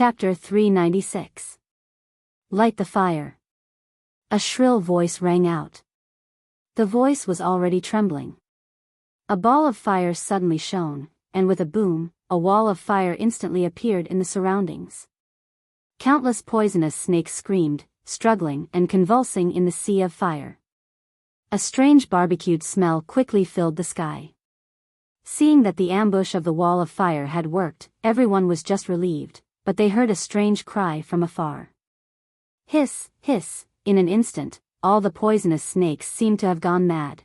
Chapter 396. Light the fire. A shrill voice rang out. The voice was already trembling. A ball of fire suddenly shone, and with a boom, a wall of fire instantly appeared in the surroundings. Countless poisonous snakes screamed, struggling and convulsing in the sea of fire. A strange barbecued smell quickly filled the sky. Seeing that the ambush of the wall of fire had worked, everyone was just relieved, but they heard a strange cry from afar. Hiss, hiss, in an instant, all the poisonous snakes seemed to have gone mad.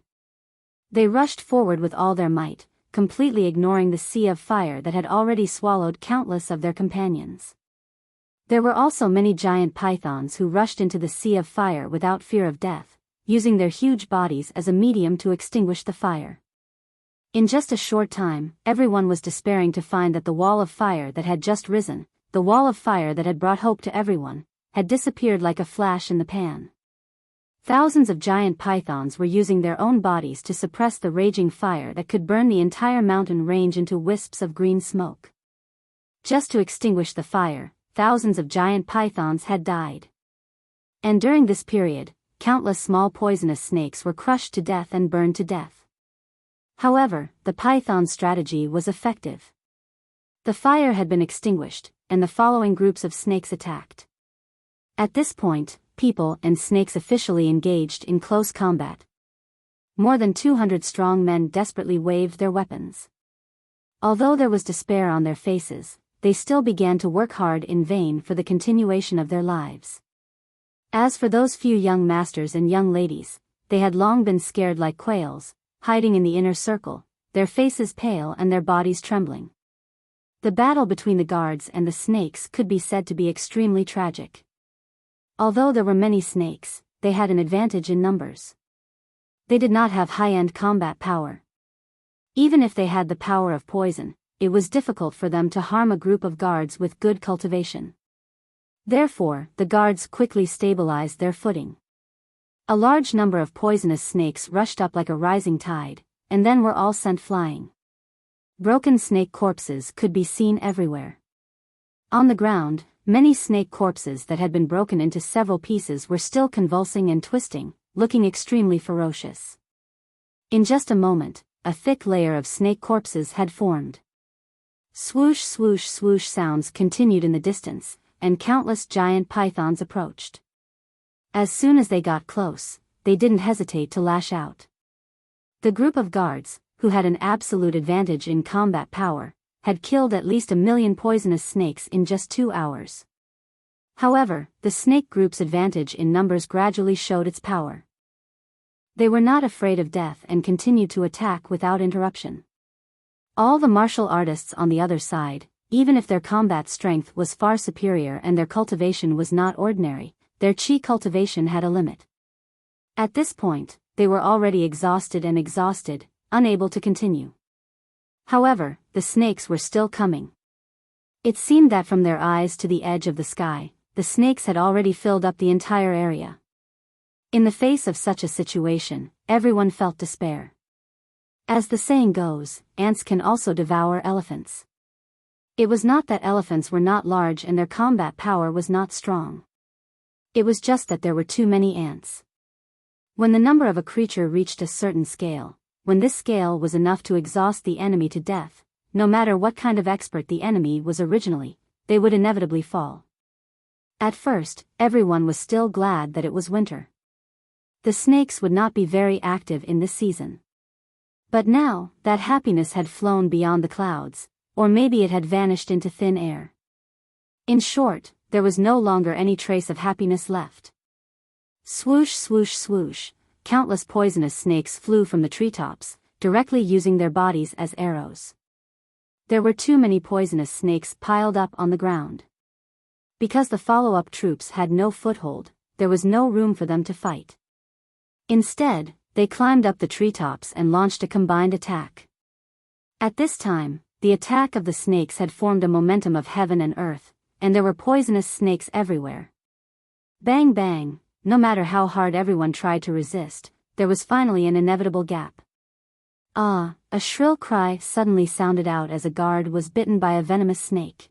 They rushed forward with all their might, completely ignoring the sea of fire that had already swallowed countless of their companions. There were also many giant pythons who rushed into the sea of fire without fear of death, using their huge bodies as a medium to extinguish the fire. In just a short time, everyone was despairing to find that the wall of fire that had just risen, the wall of fire that had brought hope to everyone, had disappeared like a flash in the pan. Thousands of giant pythons were using their own bodies to suppress the raging fire that could burn the entire mountain range into wisps of green smoke. Just to extinguish the fire, thousands of giant pythons had died. And during this period, countless small poisonous snakes were crushed to death and burned to death. However, the python's strategy was effective. The fire had been extinguished, and the following groups of snakes attacked. At this point, people and snakes officially engaged in close combat. More than 200 strong men desperately waved their weapons. Although there was despair on their faces, they still began to work hard in vain for the continuation of their lives. As for those few young masters and young ladies, they had long been scared like quails, hiding in the inner circle, their faces pale and their bodies trembling. The battle between the guards and the snakes could be said to be extremely tragic. Although there were many snakes, they had an advantage in numbers. They did not have high-end combat power. Even if they had the power of poison, it was difficult for them to harm a group of guards with good cultivation. Therefore, the guards quickly stabilized their footing. A large number of poisonous snakes rushed up like a rising tide, and then were all sent flying. Broken snake corpses could be seen everywhere. On the ground, many snake corpses that had been broken into several pieces were still convulsing and twisting, looking extremely ferocious. In just a moment, a thick layer of snake corpses had formed. Swoosh swoosh swoosh sounds continued in the distance, and countless giant pythons approached. As soon as they got close, they didn't hesitate to lash out. The group of guards, who had an absolute advantage in combat power, had killed at least 1 million poisonous snakes in just 2 hours. However, the snake group's advantage in numbers gradually showed its power. They were not afraid of death and continued to attack without interruption. All the martial artists on the other side, even if their combat strength was far superior and their cultivation was not ordinary, their chi cultivation had a limit. At this point, they were already exhausted, unable to continue. However, the snakes were still coming. It seemed that from their eyes to the edge of the sky, the snakes had already filled up the entire area. In the face of such a situation, everyone felt despair. As the saying goes, ants can also devour elephants. It was not that elephants were not large and their combat power was not strong. It was just that there were too many ants. When the number of a creature reached a certain scale, when this scale was enough to exhaust the enemy to death, no matter what kind of expert the enemy was originally, they would inevitably fall. At first, everyone was still glad that it was winter. The snakes would not be very active in this season. But now, that happiness had flown beyond the clouds, or maybe it had vanished into thin air. In short, there was no longer any trace of happiness left. Swoosh swoosh swoosh, countless poisonous snakes flew from the treetops, directly using their bodies as arrows. There were too many poisonous snakes piled up on the ground. Because the follow-up troops had no foothold, there was no room for them to fight. Instead, they climbed up the treetops and launched a combined attack. At this time, the attack of the snakes had formed a momentum of heaven and earth, and there were poisonous snakes everywhere. Bang bang, no matter how hard everyone tried to resist, there was finally an inevitable gap. Ah, a shrill cry suddenly sounded out as a guard was bitten by a venomous snake.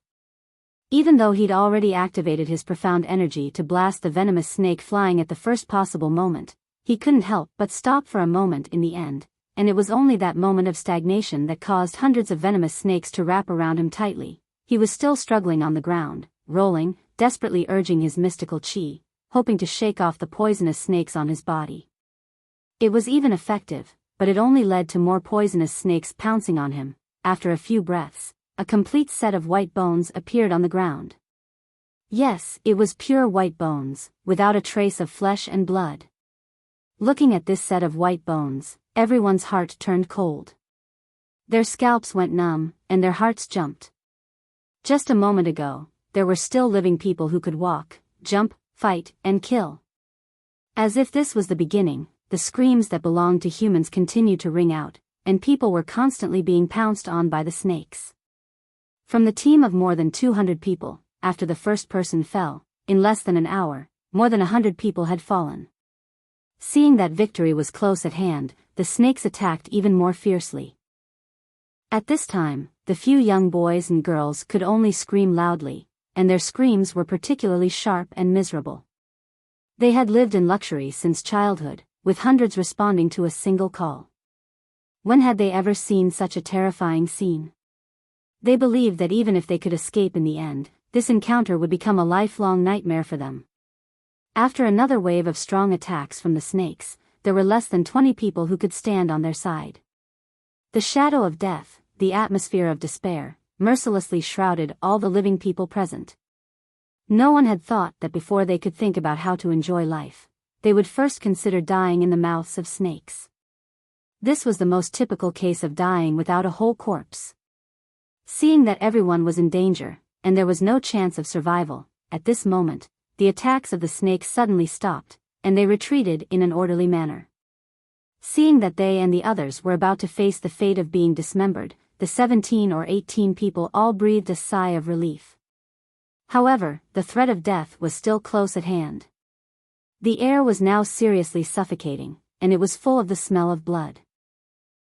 Even though he'd already activated his profound energy to blast the venomous snake flying at the first possible moment, he couldn't help but stop for a moment in the end, and it was only that moment of stagnation that caused hundreds of venomous snakes to wrap around him tightly. He was still struggling on the ground, rolling, desperately urging his mystical chi, hoping to shake off the poisonous snakes on his body. It was even effective, but it only led to more poisonous snakes pouncing on him. After a few breaths, a complete set of white bones appeared on the ground. Yes, it was pure white bones, without a trace of flesh and blood. Looking at this set of white bones, everyone's heart turned cold. Their scalps went numb, and their hearts jumped. Just a moment ago, there were still living people who could walk, jump, fight, and kill. As if this was the beginning, the screams that belonged to humans continued to ring out, and people were constantly being pounced on by the snakes. From the team of more than 200 people, after the first person fell, in less than an hour, more than 100 people had fallen. Seeing that victory was close at hand, the snakes attacked even more fiercely. At this time, the few young boys and girls could only scream loudly, and their screams were particularly sharp and miserable. They had lived in luxury since childhood, with hundreds responding to a single call. When had they ever seen such a terrifying scene? They believed that even if they could escape in the end, this encounter would become a lifelong nightmare for them. After another wave of strong attacks from the snakes, there were less than 20 people who could stand on their side. The shadow of death, the atmosphere of despair, mercilessly shrouded all the living people present. No one had thought that before they could think about how to enjoy life, they would first consider dying in the mouths of snakes. This was the most typical case of dying without a whole corpse. Seeing that everyone was in danger, and there was no chance of survival, at this moment, the attacks of the snakes suddenly stopped, and they retreated in an orderly manner. Seeing that they and the others were about to face the fate of being dismembered, the 17 or 18 people all breathed a sigh of relief. However, the threat of death was still close at hand. The air was now seriously suffocating, and it was full of the smell of blood.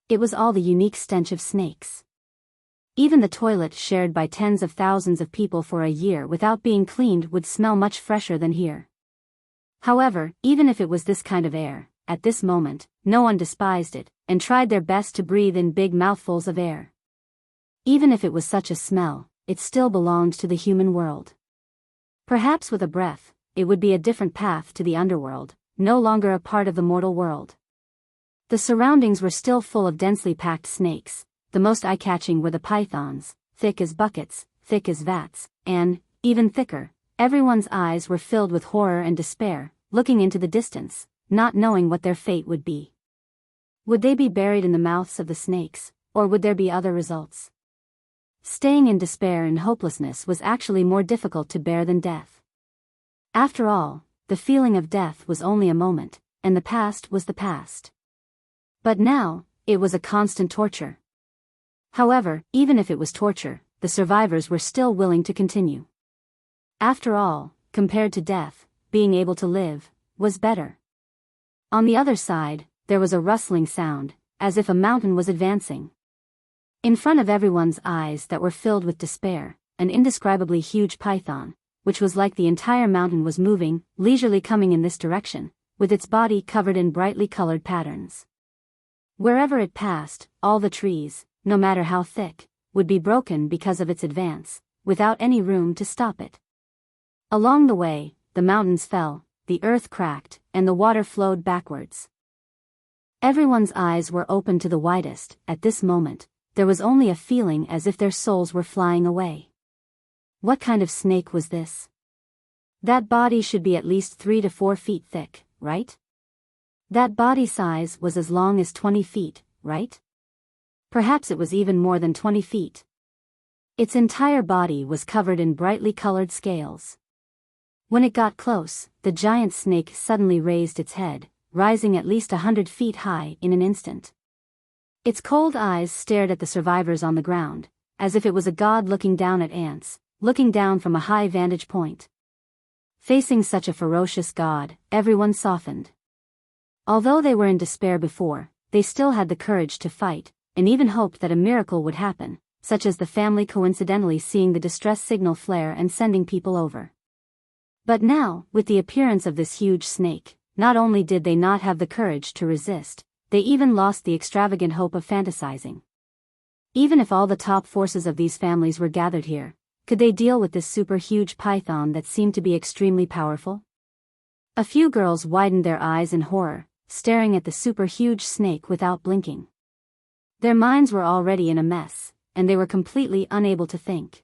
It was all the unique stench of snakes. Even the toilet shared by tens of thousands of people for a year without being cleaned would smell much fresher than here. However, even if it was this kind of air, at this moment, no one despised it, and tried their best to breathe in big mouthfuls of air. Even if it was such a smell, it still belonged to the human world. Perhaps with a breath, it would be a different path to the underworld, no longer a part of the mortal world. The surroundings were still full of densely packed snakes. The most eye-catching were the pythons, thick as buckets, thick as vats, and, even thicker, everyone's eyes were filled with horror and despair, looking into the distance, not knowing what their fate would be. Would they be buried in the mouths of the snakes, or would there be other results? Staying in despair and hopelessness was actually more difficult to bear than death. After all, the feeling of death was only a moment, and the past was the past. But now, it was a constant torture. However, even if it was torture, the survivors were still willing to continue. After all, compared to death, being able to live was better. On the other side, there was a rustling sound, as if a mountain was advancing. In front of everyone's eyes that were filled with despair, an indescribably huge python, which was like the entire mountain, was moving, leisurely coming in this direction, with its body covered in brightly colored patterns. Wherever it passed, all the trees, no matter how thick, would be broken because of its advance, without any room to stop it. Along the way, the mountains fell, the earth cracked, and the water flowed backwards. Everyone's eyes were open to the widest. At this moment, there was only a feeling as if their souls were flying away. What kind of snake was this? That body should be at least 3 to 4 feet thick, right? That body size was as long as 20 feet, right? Perhaps it was even more than 20 feet. Its entire body was covered in brightly colored scales. When it got close, the giant snake suddenly raised its head, rising at least 100 feet high in an instant. Its cold eyes stared at the survivors on the ground, as if it was a god looking down at ants, looking down from a high vantage point. Facing such a ferocious god, everyone softened. Although they were in despair before, they still had the courage to fight, and even hoped that a miracle would happen, such as the family coincidentally seeing the distress signal flare and sending people over. But now, with the appearance of this huge snake, not only did they not have the courage to resist, they even lost the extravagant hope of fantasizing. Even if all the top forces of these families were gathered here, could they deal with this super huge python that seemed to be extremely powerful? A few girls widened their eyes in horror, staring at the super huge snake without blinking. Their minds were already in a mess, and they were completely unable to think.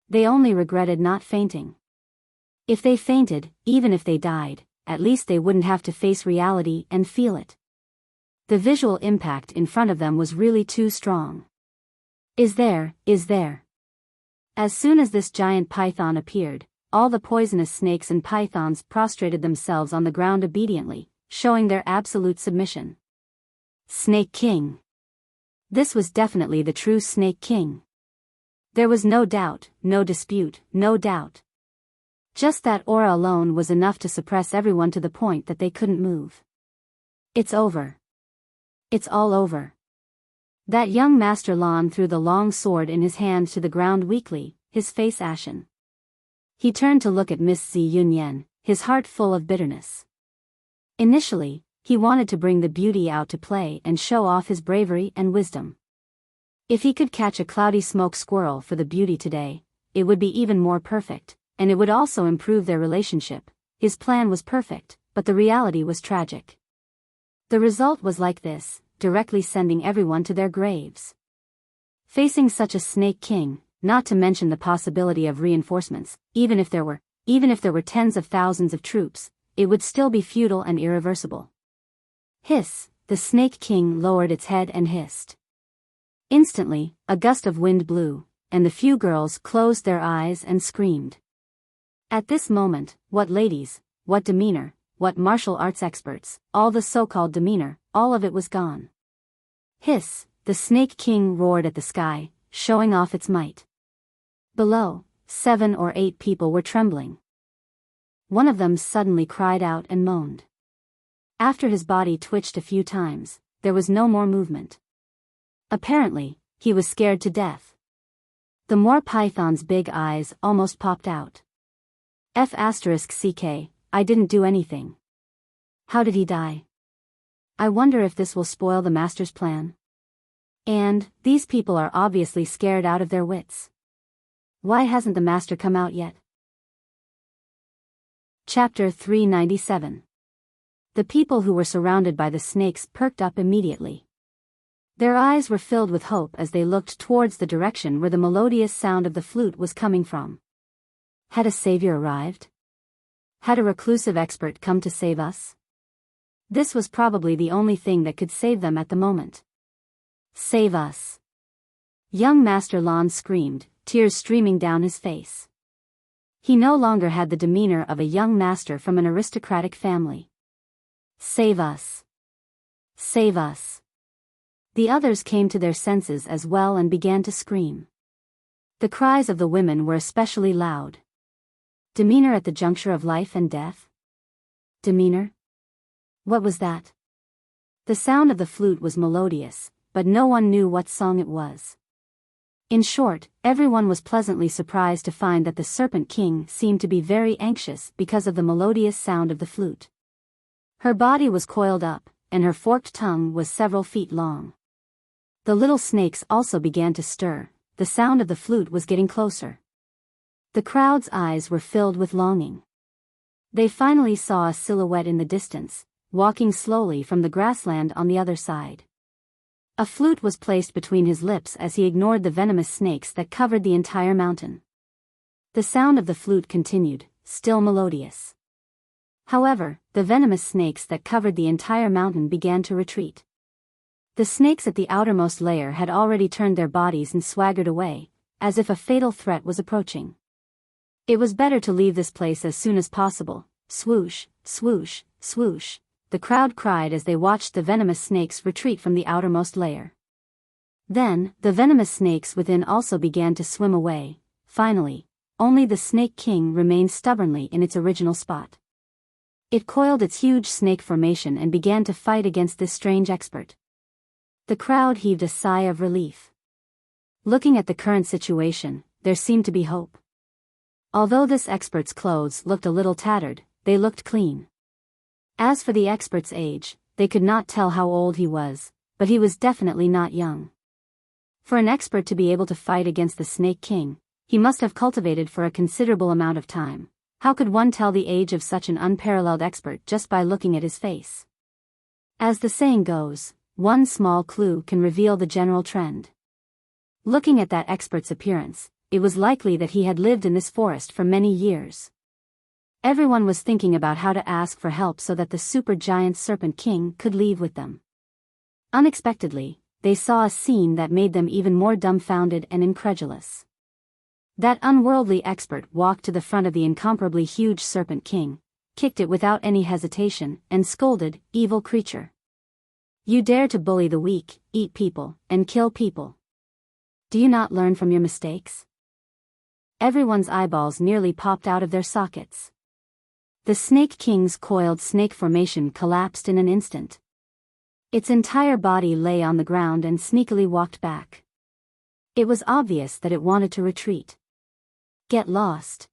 They only regretted not fainting. If they fainted, even if they died, at least they wouldn't have to face reality and feel it. The visual impact in front of them was really too strong. Is there? As soon as this giant python appeared, all the poisonous snakes and pythons prostrated themselves on the ground obediently, showing their absolute submission. Snake King. This was definitely the true Snake King. There was no doubt, no dispute, no doubt. Just that aura alone was enough to suppress everyone to the point that they couldn't move. It's over. It's all over. That young Master Lan threw the long sword in his hand to the ground weakly, his face ashen. He turned to look at Miss Zi Yunyan, his heart full of bitterness. Initially, he wanted to bring the beauty out to play and show off his bravery and wisdom. If he could catch a cloudy smoke squirrel for the beauty today, it would be even more perfect, and it would also improve their relationship. His plan was perfect, but the reality was tragic. The result was like this, directly sending everyone to their graves. Facing such a Snake King, not to mention the possibility of reinforcements, even if there were tens of thousands of troops, it would still be futile and irreversible. Hiss, the Snake King lowered its head and hissed. Instantly, a gust of wind blew, and the few girls closed their eyes and screamed. At this moment, what ladies, what demeanor, what martial arts experts, all the so-called demeanor, all of it was gone. Hiss, the Snake King roared at the sky, showing off its might. Below, 7 or 8 people were trembling. One of them suddenly cried out and moaned. After his body twitched a few times, there was no more movement. Apparently, he was scared to death. The more python's big eyes almost popped out. *CK, I didn't do anything. How did he die? I wonder if this will spoil the master's plan. And, these people are obviously scared out of their wits. Why hasn't the master come out yet? Chapter 397. The people who were surrounded by the snakes perked up immediately. Their eyes were filled with hope as they looked towards the direction where the melodious sound of the flute was coming from. Had a savior arrived? Had a reclusive expert come to save us? This was probably the only thing that could save them at the moment. Save us! Young Master Lan screamed, tears streaming down his face. He no longer had the demeanor of a young master from an aristocratic family. Save us! Save us! The others came to their senses as well and began to scream. The cries of the women were especially loud. Demeanor at the juncture of life and death? Demeanor? What was that? The sound of the flute was melodious, but no one knew what song it was. In short, everyone was pleasantly surprised to find that the Serpent King seemed to be very anxious because of the melodious sound of the flute. Her body was coiled up, and her forked tongue was several feet long. The little snakes also began to stir, the sound of the flute was getting closer. The crowd's eyes were filled with longing. They finally saw a silhouette in the distance, walking slowly from the grassland on the other side. A flute was placed between his lips as he ignored the venomous snakes that covered the entire mountain. The sound of the flute continued, still melodious. However, the venomous snakes that covered the entire mountain began to retreat. The snakes at the outermost layer had already turned their bodies and swaggered away, as if a fatal threat was approaching. It was better to leave this place as soon as possible. Swoosh, swoosh, swoosh, the crowd cried as they watched the venomous snakes retreat from the outermost layer. Then, the venomous snakes within also began to swim away. Finally, only the Snake King remained stubbornly in its original spot. It coiled its huge snake formation and began to fight against this strange expert. The crowd heaved a sigh of relief. Looking at the current situation, there seemed to be hope. Although this expert's clothes looked a little tattered, they looked clean. As for the expert's age, they could not tell how old he was, but he was definitely not young. For an expert to be able to fight against the Snake King, he must have cultivated for a considerable amount of time. How could one tell the age of such an unparalleled expert just by looking at his face? As the saying goes, one small clue can reveal the general trend. Looking at that expert's appearance, it was likely that he had lived in this forest for many years. Everyone was thinking about how to ask for help so that the supergiant Serpent King could leave with them. Unexpectedly, they saw a scene that made them even more dumbfounded and incredulous. That unworldly expert walked to the front of the incomparably huge Serpent King, kicked it without any hesitation, and scolded, "Evil creature! You dare to bully the weak, eat people, and kill people. Do you not learn from your mistakes?" Everyone's eyeballs nearly popped out of their sockets. The Snake King's coiled snake formation collapsed in an instant. Its entire body lay on the ground and sneakily walked back. It was obvious that it wanted to retreat. "Get lost."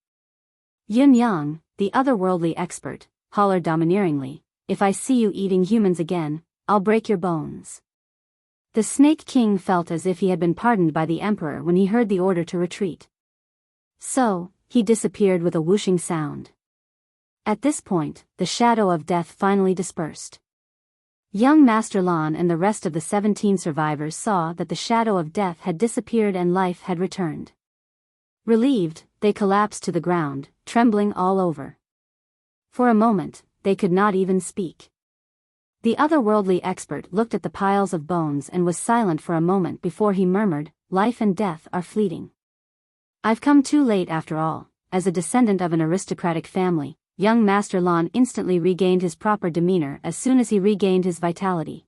Yun Yang, the otherworldly expert, hollered domineeringly, "If I see you eating humans again, I'll break your bones." The Snake King felt as if he had been pardoned by the Emperor when he heard the order to retreat. So, he disappeared with a whooshing sound. At this point, the shadow of death finally dispersed. Young Master Lan and the rest of the 17 survivors saw that the shadow of death had disappeared and life had returned. Relieved, they collapsed to the ground, trembling all over. For a moment, they could not even speak. The otherworldly expert looked at the piles of bones and was silent for a moment before he murmured, "Life and death are fleeting. I've come too late after all." As a descendant of an aristocratic family, young Master Lan instantly regained his proper demeanor as soon as he regained his vitality.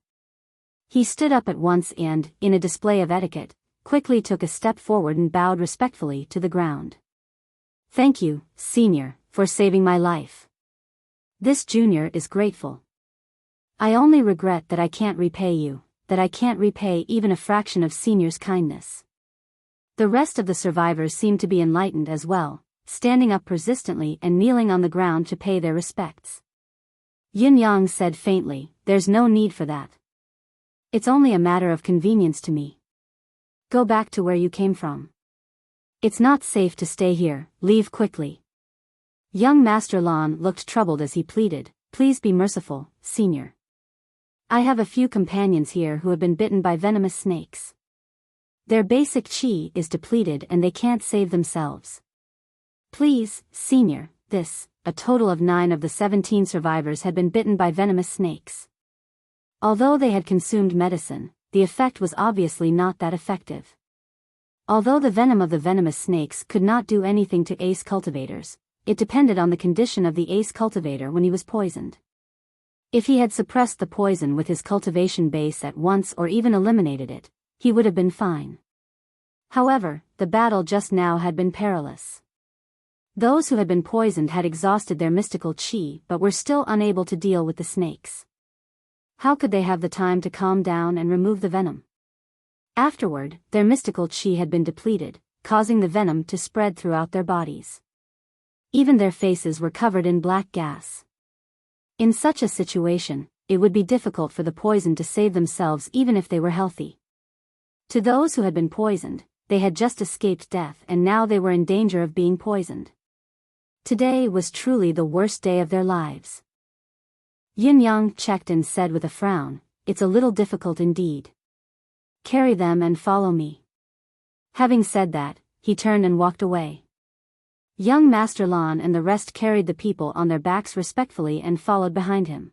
He stood up at once and, in a display of etiquette, quickly took a step forward and bowed respectfully to the ground. "Thank you, Senior, for saving my life. This Junior is grateful. I only regret that I can't repay you, that I can't repay even a fraction of Senior's kindness." The rest of the survivors seemed to be enlightened as well, standing up persistently and kneeling on the ground to pay their respects. Yin Yang said faintly, "There's no need for that. It's only a matter of convenience to me. Go back to where you came from. It's not safe to stay here, leave quickly." Young Master Lan looked troubled as he pleaded, "Please be merciful, Senior. I have a few companions here who have been bitten by venomous snakes. Their basic chi is depleted and they can't save themselves. Please, Senior." A total of 9 of the 17 survivors had been bitten by venomous snakes. Although they had consumed medicine, the effect was obviously not that effective. Although the venom of the venomous snakes could not do anything to ace cultivators, it depended on the condition of the ace cultivator when he was poisoned. If he had suppressed the poison with his cultivation base at once or even eliminated it, he would have been fine. However, the battle just now had been perilous. Those who had been poisoned had exhausted their mystical chi but were still unable to deal with the snakes. How could they have the time to calm down and remove the venom? Afterward, their mystical chi had been depleted, causing the venom to spread throughout their bodies. Even their faces were covered in black gas. In such a situation, it would be difficult for the poison to save themselves even if they were healthy. To those who had been poisoned, they had just escaped death and now they were in danger of being poisoned. Today was truly the worst day of their lives. Yin Yang checked and said with a frown, "It's a little difficult indeed. Carry them and follow me." Having said that, he turned and walked away. Young Master Lan and the rest carried the people on their backs respectfully and followed behind him.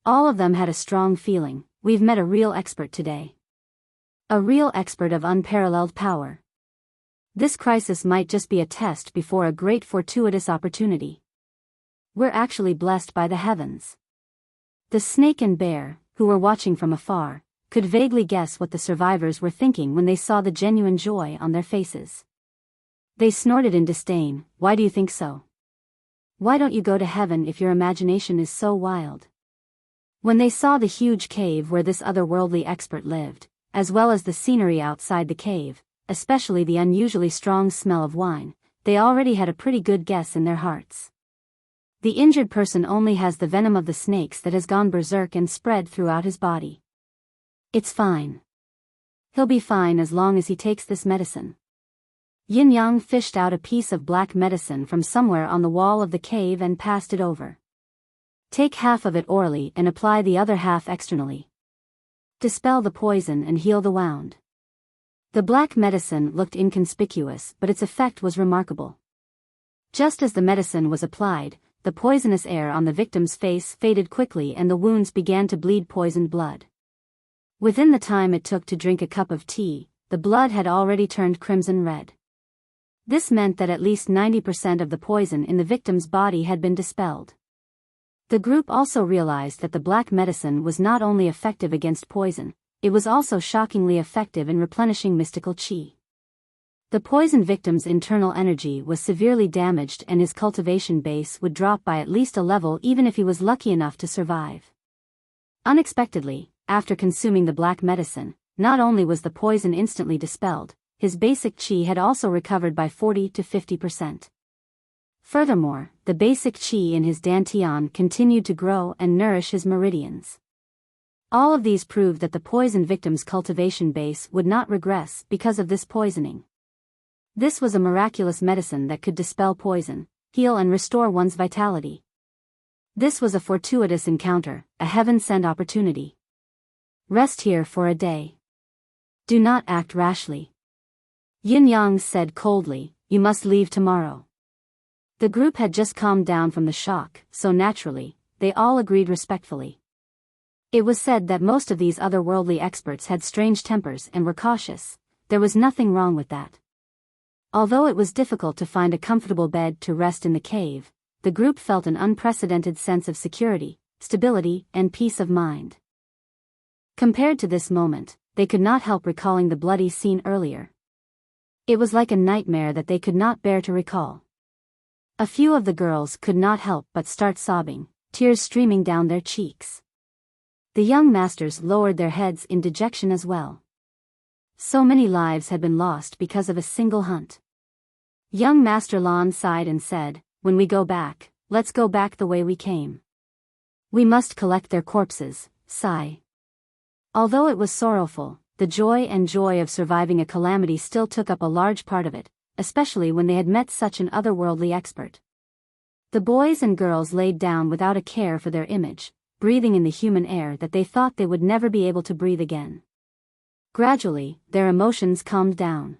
All of them had a strong feeling, "We've met a real expert today. A real expert of unparalleled power. This crisis might just be a test before a great fortuitous opportunity. We're actually blessed by the heavens." The snake and bear, who were watching from afar, could vaguely guess what the survivors were thinking when they saw the genuine joy on their faces. They snorted in disdain, "Why do you think so? Why don't you go to heaven if your imagination is so wild?" When they saw the huge cave where this otherworldly expert lived, as well as the scenery outside the cave, especially the unusually strong smell of wine, they already had a pretty good guess in their hearts. The injured person only has the venom of the snakes that has gone berserk and spread throughout his body. It's fine. He'll be fine as long as he takes this medicine. Yin Yang fished out a piece of black medicine from somewhere on the wall of the cave and passed it over. Take half of it orally and apply the other half externally. Dispel the poison and heal the wound. The black medicine looked inconspicuous, but its effect was remarkable. Just as the medicine was applied, the poisonous air on the victim's face faded quickly and the wounds began to bleed poisoned blood. Within the time it took to drink a cup of tea, the blood had already turned crimson red. This meant that at least 90% of the poison in the victim's body had been dispelled. The group also realized that the black medicine was not only effective against poison, it was also shockingly effective in replenishing mystical qi. The poison victim's internal energy was severely damaged and his cultivation base would drop by at least a level even if he was lucky enough to survive. Unexpectedly, after consuming the black medicine, not only was the poison instantly dispelled, his basic qi had also recovered by 40 to 50%. Furthermore, the basic qi in his dantian continued to grow and nourish his meridians. All of these proved that the poison victim's cultivation base would not regress because of this poisoning. This was a miraculous medicine that could dispel poison, heal and restore one's vitality. This was a fortuitous encounter, a heaven-sent opportunity. Rest here for a day. Do not act rashly. Yin Yang said coldly, you must leave tomorrow. The group had just calmed down from the shock, so naturally, they all agreed respectfully. It was said that most of these otherworldly experts had strange tempers and were cautious. There was nothing wrong with that. Although it was difficult to find a comfortable bed to rest in the cave, the group felt an unprecedented sense of security, stability, and peace of mind. Compared to this moment, they could not help recalling the bloody scene earlier. It was like a nightmare that they could not bear to recall. A few of the girls could not help but start sobbing, tears streaming down their cheeks. The young masters lowered their heads in dejection as well. So many lives had been lost because of a single hunt. Young Master Lan sighed and said, when we go back, let's go back the way we came. We must collect their corpses, sigh. Although it was sorrowful, the joy of surviving a calamity still took up a large part of it, especially when they had met such an otherworldly expert. The boys and girls laid down without a care for their image, breathing in the human air that they thought they would never be able to breathe again. Gradually, their emotions calmed down.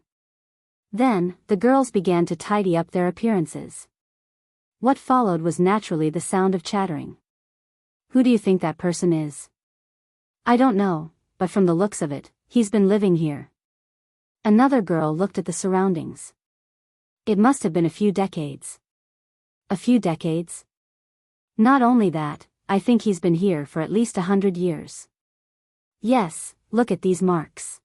Then, the girls began to tidy up their appearances. What followed was naturally the sound of chattering. Who do you think that person is? I don't know, but from the looks of it, he's been living here. Another girl looked at the surroundings. It must have been a few decades. A few decades? Not only that, I think he's been here for at least 100 years. Yes, look at these marks.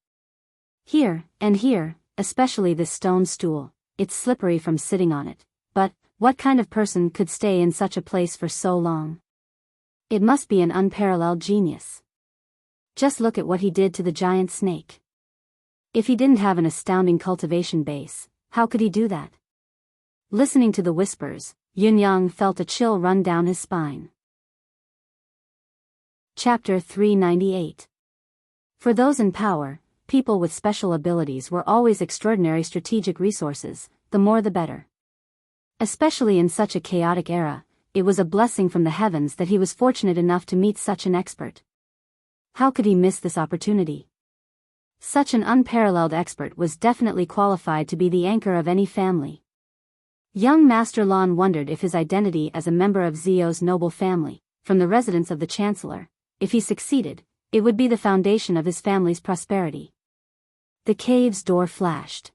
Here, and here, especially this stone stool, it's slippery from sitting on it, but, what kind of person could stay in such a place for so long? It must be an unparalleled genius. Just look at what he did to the giant snake. If he didn't have an astounding cultivation base, how could he do that? Listening to the whispers, Yin Yang felt a chill run down his spine. Chapter 398. For those in power, people with special abilities were always extraordinary strategic resources, the more the better. Especially in such a chaotic era, it was a blessing from the heavens that he was fortunate enough to meet such an expert. How could he miss this opportunity? Such an unparalleled expert was definitely qualified to be the anchor of any family. Young Master Lan wondered if his identity as a member of Zio's noble family, from the residence of the Chancellor, if he succeeded, it would be the foundation of his family's prosperity. The cave's door flashed.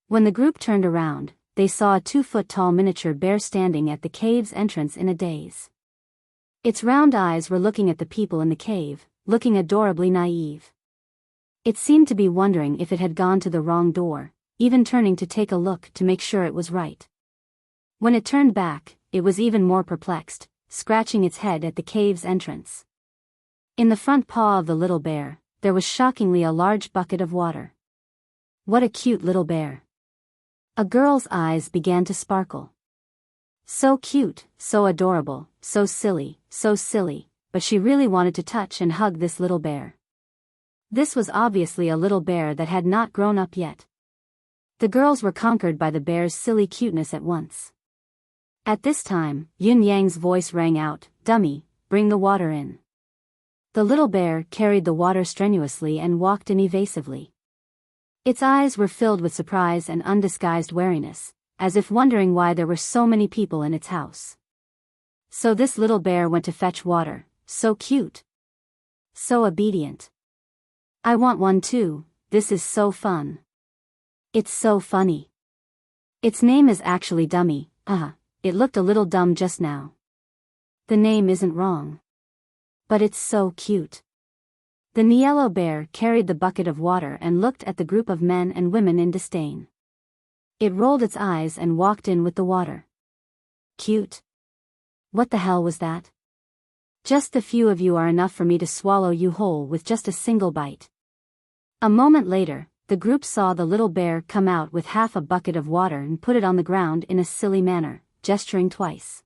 When the group turned around, they saw a 2-foot-tall miniature bear standing at the cave's entrance in a daze. Its round eyes were looking at the people in the cave, looking adorably naive. It seemed to be wondering if it had gone to the wrong door, even turning to take a look to make sure it was right. When it turned back, it was even more perplexed, scratching its head at the cave's entrance. In the front paw of the little bear, there was shockingly a large bucket of water. What a cute little bear. A girl's eyes began to sparkle. So cute, so adorable, so silly, but she really wanted to touch and hug this little bear. This was obviously a little bear that had not grown up yet. The girls were conquered by the bear's silly cuteness at once. At this time, Yin Yang's voice rang out, "Dummy, bring the water in." The little bear carried the water strenuously and walked in evasively. Its eyes were filled with surprise and undisguised wariness, as if wondering why there were so many people in its house. So this little bear went to fetch water, so cute. So obedient. I want one too, this is so fun. It's so funny. Its name is actually Dummy, it looked a little dumb just now. The name isn't wrong. But it's so cute. The yellow bear carried the bucket of water and looked at the group of men and women in disdain. It rolled its eyes and walked in with the water. Cute. What the hell was that? Just the few of you are enough for me to swallow you whole with just a single bite. A moment later, the group saw the little bear come out with half a bucket of water and put it on the ground in a silly manner, gesturing twice.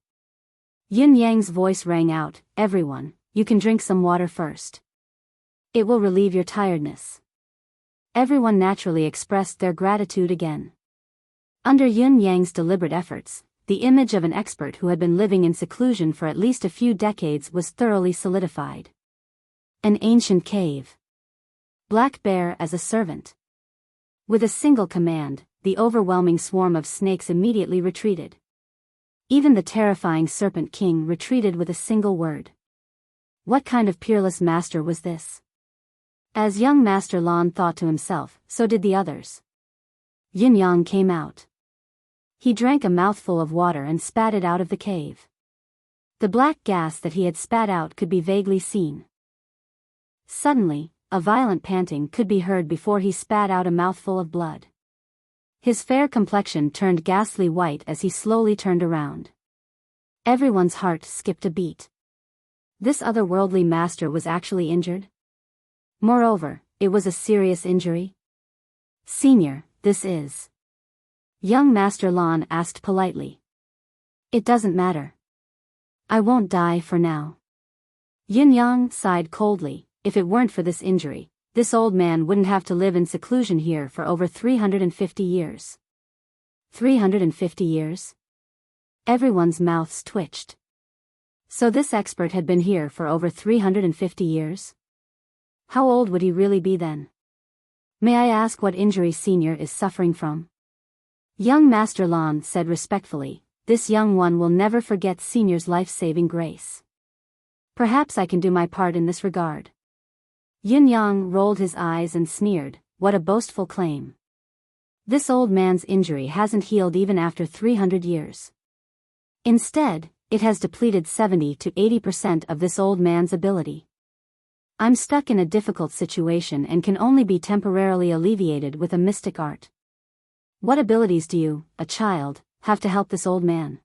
Yin Yang's voice rang out, "Everyone, you can drink some water first. It will relieve your tiredness." Everyone naturally expressed their gratitude again. Under Yin Yang's deliberate efforts, the image of an expert who had been living in seclusion for at least a few decades was thoroughly solidified. An ancient cave. Black Bear as a servant. With a single command, the overwhelming swarm of snakes immediately retreated. Even the terrifying Serpent King retreated with a single word. What kind of peerless master was this? As young Master Lan thought to himself, so did the others. Yin Yang came out. He drank a mouthful of water and spat it out of the cave. The black gas that he had spat out could be vaguely seen. Suddenly, a violent panting could be heard before he spat out a mouthful of blood. His fair complexion turned ghastly white as he slowly turned around. Everyone's heart skipped a beat. This otherworldly master was actually injured? Moreover, it was a serious injury. "Senior, this is..." Young Master Lan asked politely. "It doesn't matter. I won't die for now." Yin Yang sighed coldly. If it weren't for this injury, this old man wouldn't have to live in seclusion here for over 350 years. 350 years? Everyone's mouths twitched. So this expert had been here for over 350 years? How old would he really be then? "May I ask what injury Senior is suffering from?" Young Master Lan said respectfully, "This young one will never forget Senior's life-saving grace. Perhaps I can do my part in this regard." Yin Yang rolled his eyes and sneered, "What a boastful claim. This old man's injury hasn't healed even after 300 years. Instead, it has depleted 70 to 80% of this old man's ability. I'm stuck in a difficult situation and can only be temporarily alleviated with a mystic art. What abilities do you, a child, have to help this old man?"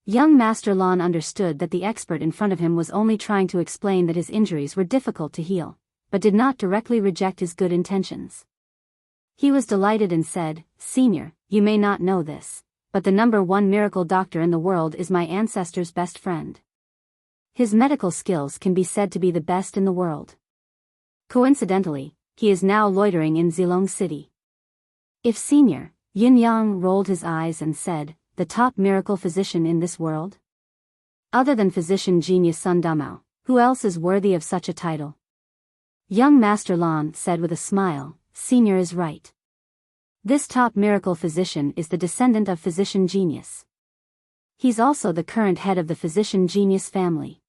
Young Master Lan understood that the expert in front of him was only trying to explain that his injuries were difficult to heal, but did not directly reject his good intentions. He was delighted and said, "Senior, you may not know this, but the #1 miracle doctor in the world is my ancestor's best friend. His medical skills can be said to be the best in the world. Coincidentally, he is now loitering in Zilong City." "If Senior," Yin Yang rolled his eyes and said, "the top miracle physician in this world? Other than physician genius Sun Damao, who else is worthy of such a title?" Young Master Lan said with a smile, "Senior is right. This top miracle physician is the descendant of physician genius. He's also the current head of the physician genius family."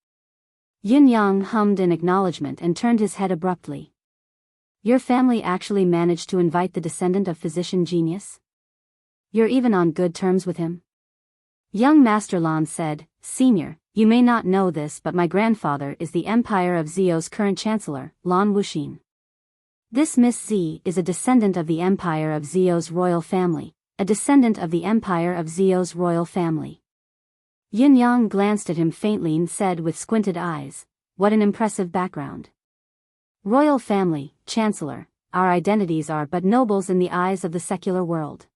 Yin Yang hummed in acknowledgement and turned his head abruptly. "Your family actually managed to invite the descendant of physician genius? You're even on good terms with him?" Young Master Lan said, "Senior, you may not know this, but my grandfather is the Empire of Zio's current chancellor, Lan Wuxin. This Miss Z is a descendant of the Empire of Zio's royal family, a descendant of the Empire of Zio's royal family." Yin Yang glanced at him faintly and said with squinted eyes, "What an impressive background. Royal family, chancellor, our identities are but nobles in the eyes of the secular world.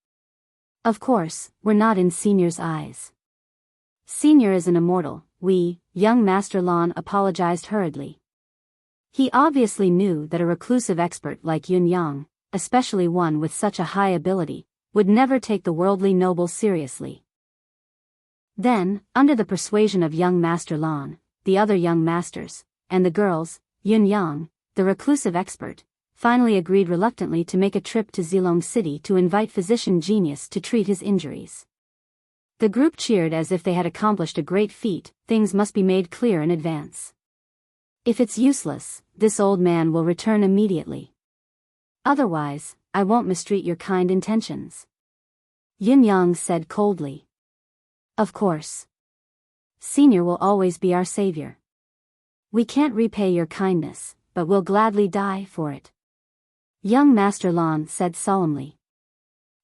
Of course, we're not in Senior's eyes. Senior is an immortal, young Master Lan apologized hurriedly. He obviously knew that a reclusive expert like Yun Yang, especially one with such a high ability, would never take the worldly nobles seriously. Then, under the persuasion of young Master Lan, the other young masters, and the girls, Yun Yang, the reclusive expert, finally agreed reluctantly to make a trip to Zilong City to invite physician genius to treat his injuries. The group cheered as if they had accomplished a great feat. Things must be made clear in advance. If it's useless, this old man will return immediately. Otherwise, I won't mistreat your kind intentions. Yin Yang said coldly. Of course. Senior will always be our savior. We can't repay your kindness, but we'll gladly die for it. Young Master Lan said solemnly.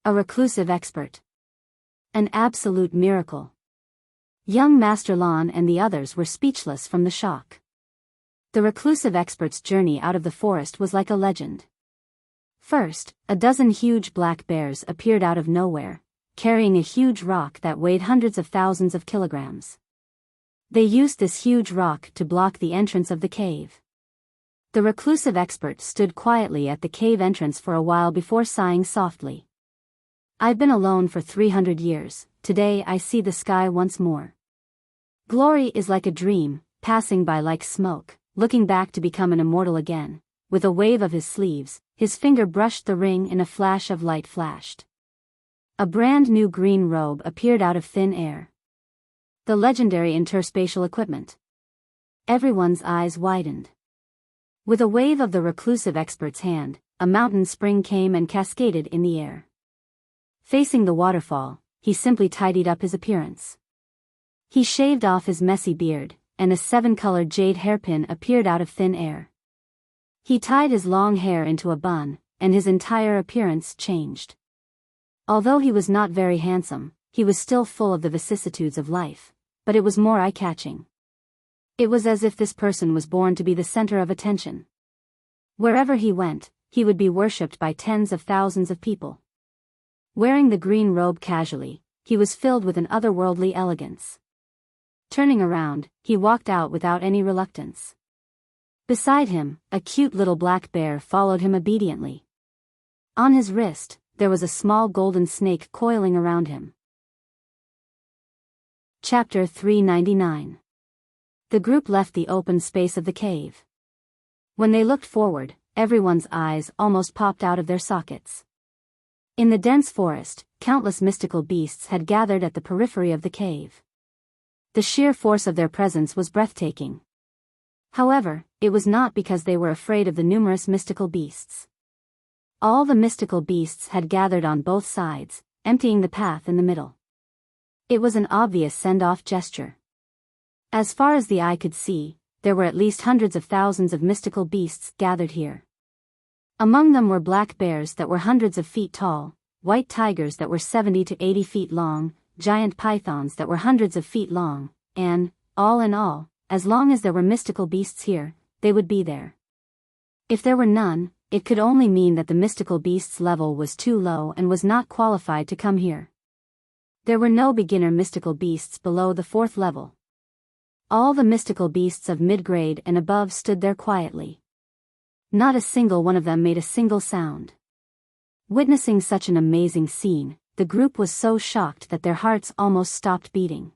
A reclusive expert. An absolute miracle. Young Master Lan and the others were speechless from the shock. The reclusive expert's journey out of the forest was like a legend. First, a dozen huge black bears appeared out of nowhere, carrying a huge rock that weighed hundreds of thousands of kilograms. They used this huge rock to block the entrance of the cave. The reclusive expert stood quietly at the cave entrance for a while before sighing softly. I've been alone for 300 years, today I see the sky once more. Glory is like a dream, passing by like smoke, looking back to become an immortal again. With a wave of his sleeves, his finger brushed the ring and a flash of light flashed. A brand new green robe appeared out of thin air. The legendary interspatial equipment. Everyone's eyes widened. With a wave of the reclusive expert's hand, a mountain spring came and cascaded in the air. Facing the waterfall, he simply tidied up his appearance. He shaved off his messy beard, and a 7-colored jade hairpin appeared out of thin air. He tied his long hair into a bun, and his entire appearance changed. Although he was not very handsome, he was still full of the vicissitudes of life, but it was more eye-catching. It was as if this person was born to be the center of attention. Wherever he went, he would be worshipped by tens of thousands of people. Wearing the green robe casually, he was filled with an otherworldly elegance. Turning around, he walked out without any reluctance. Beside him, a cute little black bear followed him obediently. On his wrist, there was a small golden snake coiling around him. Chapter 399. The group left the open space of the cave. When they looked forward, everyone's eyes almost popped out of their sockets. In the dense forest, countless mystical beasts had gathered at the periphery of the cave. The sheer force of their presence was breathtaking. However, it was not because they were afraid of the numerous mystical beasts. All the mystical beasts had gathered on both sides, emptying the path in the middle. It was an obvious send-off gesture. As far as the eye could see, there were at least hundreds of thousands of mystical beasts gathered here. Among them were black bears that were hundreds of feet tall, white tigers that were 70 to 80 feet long, giant pythons that were hundreds of feet long, and, all in all, as long as there were mystical beasts here, they would be there. If there were none, it could only mean that the mystical beast's level was too low and was not qualified to come here. There were no beginner mystical beasts below the 4th level. All the mystical beasts of mid-grade and above stood there quietly. Not a single one of them made a single sound. Witnessing such an amazing scene, the group was so shocked that their hearts almost stopped beating.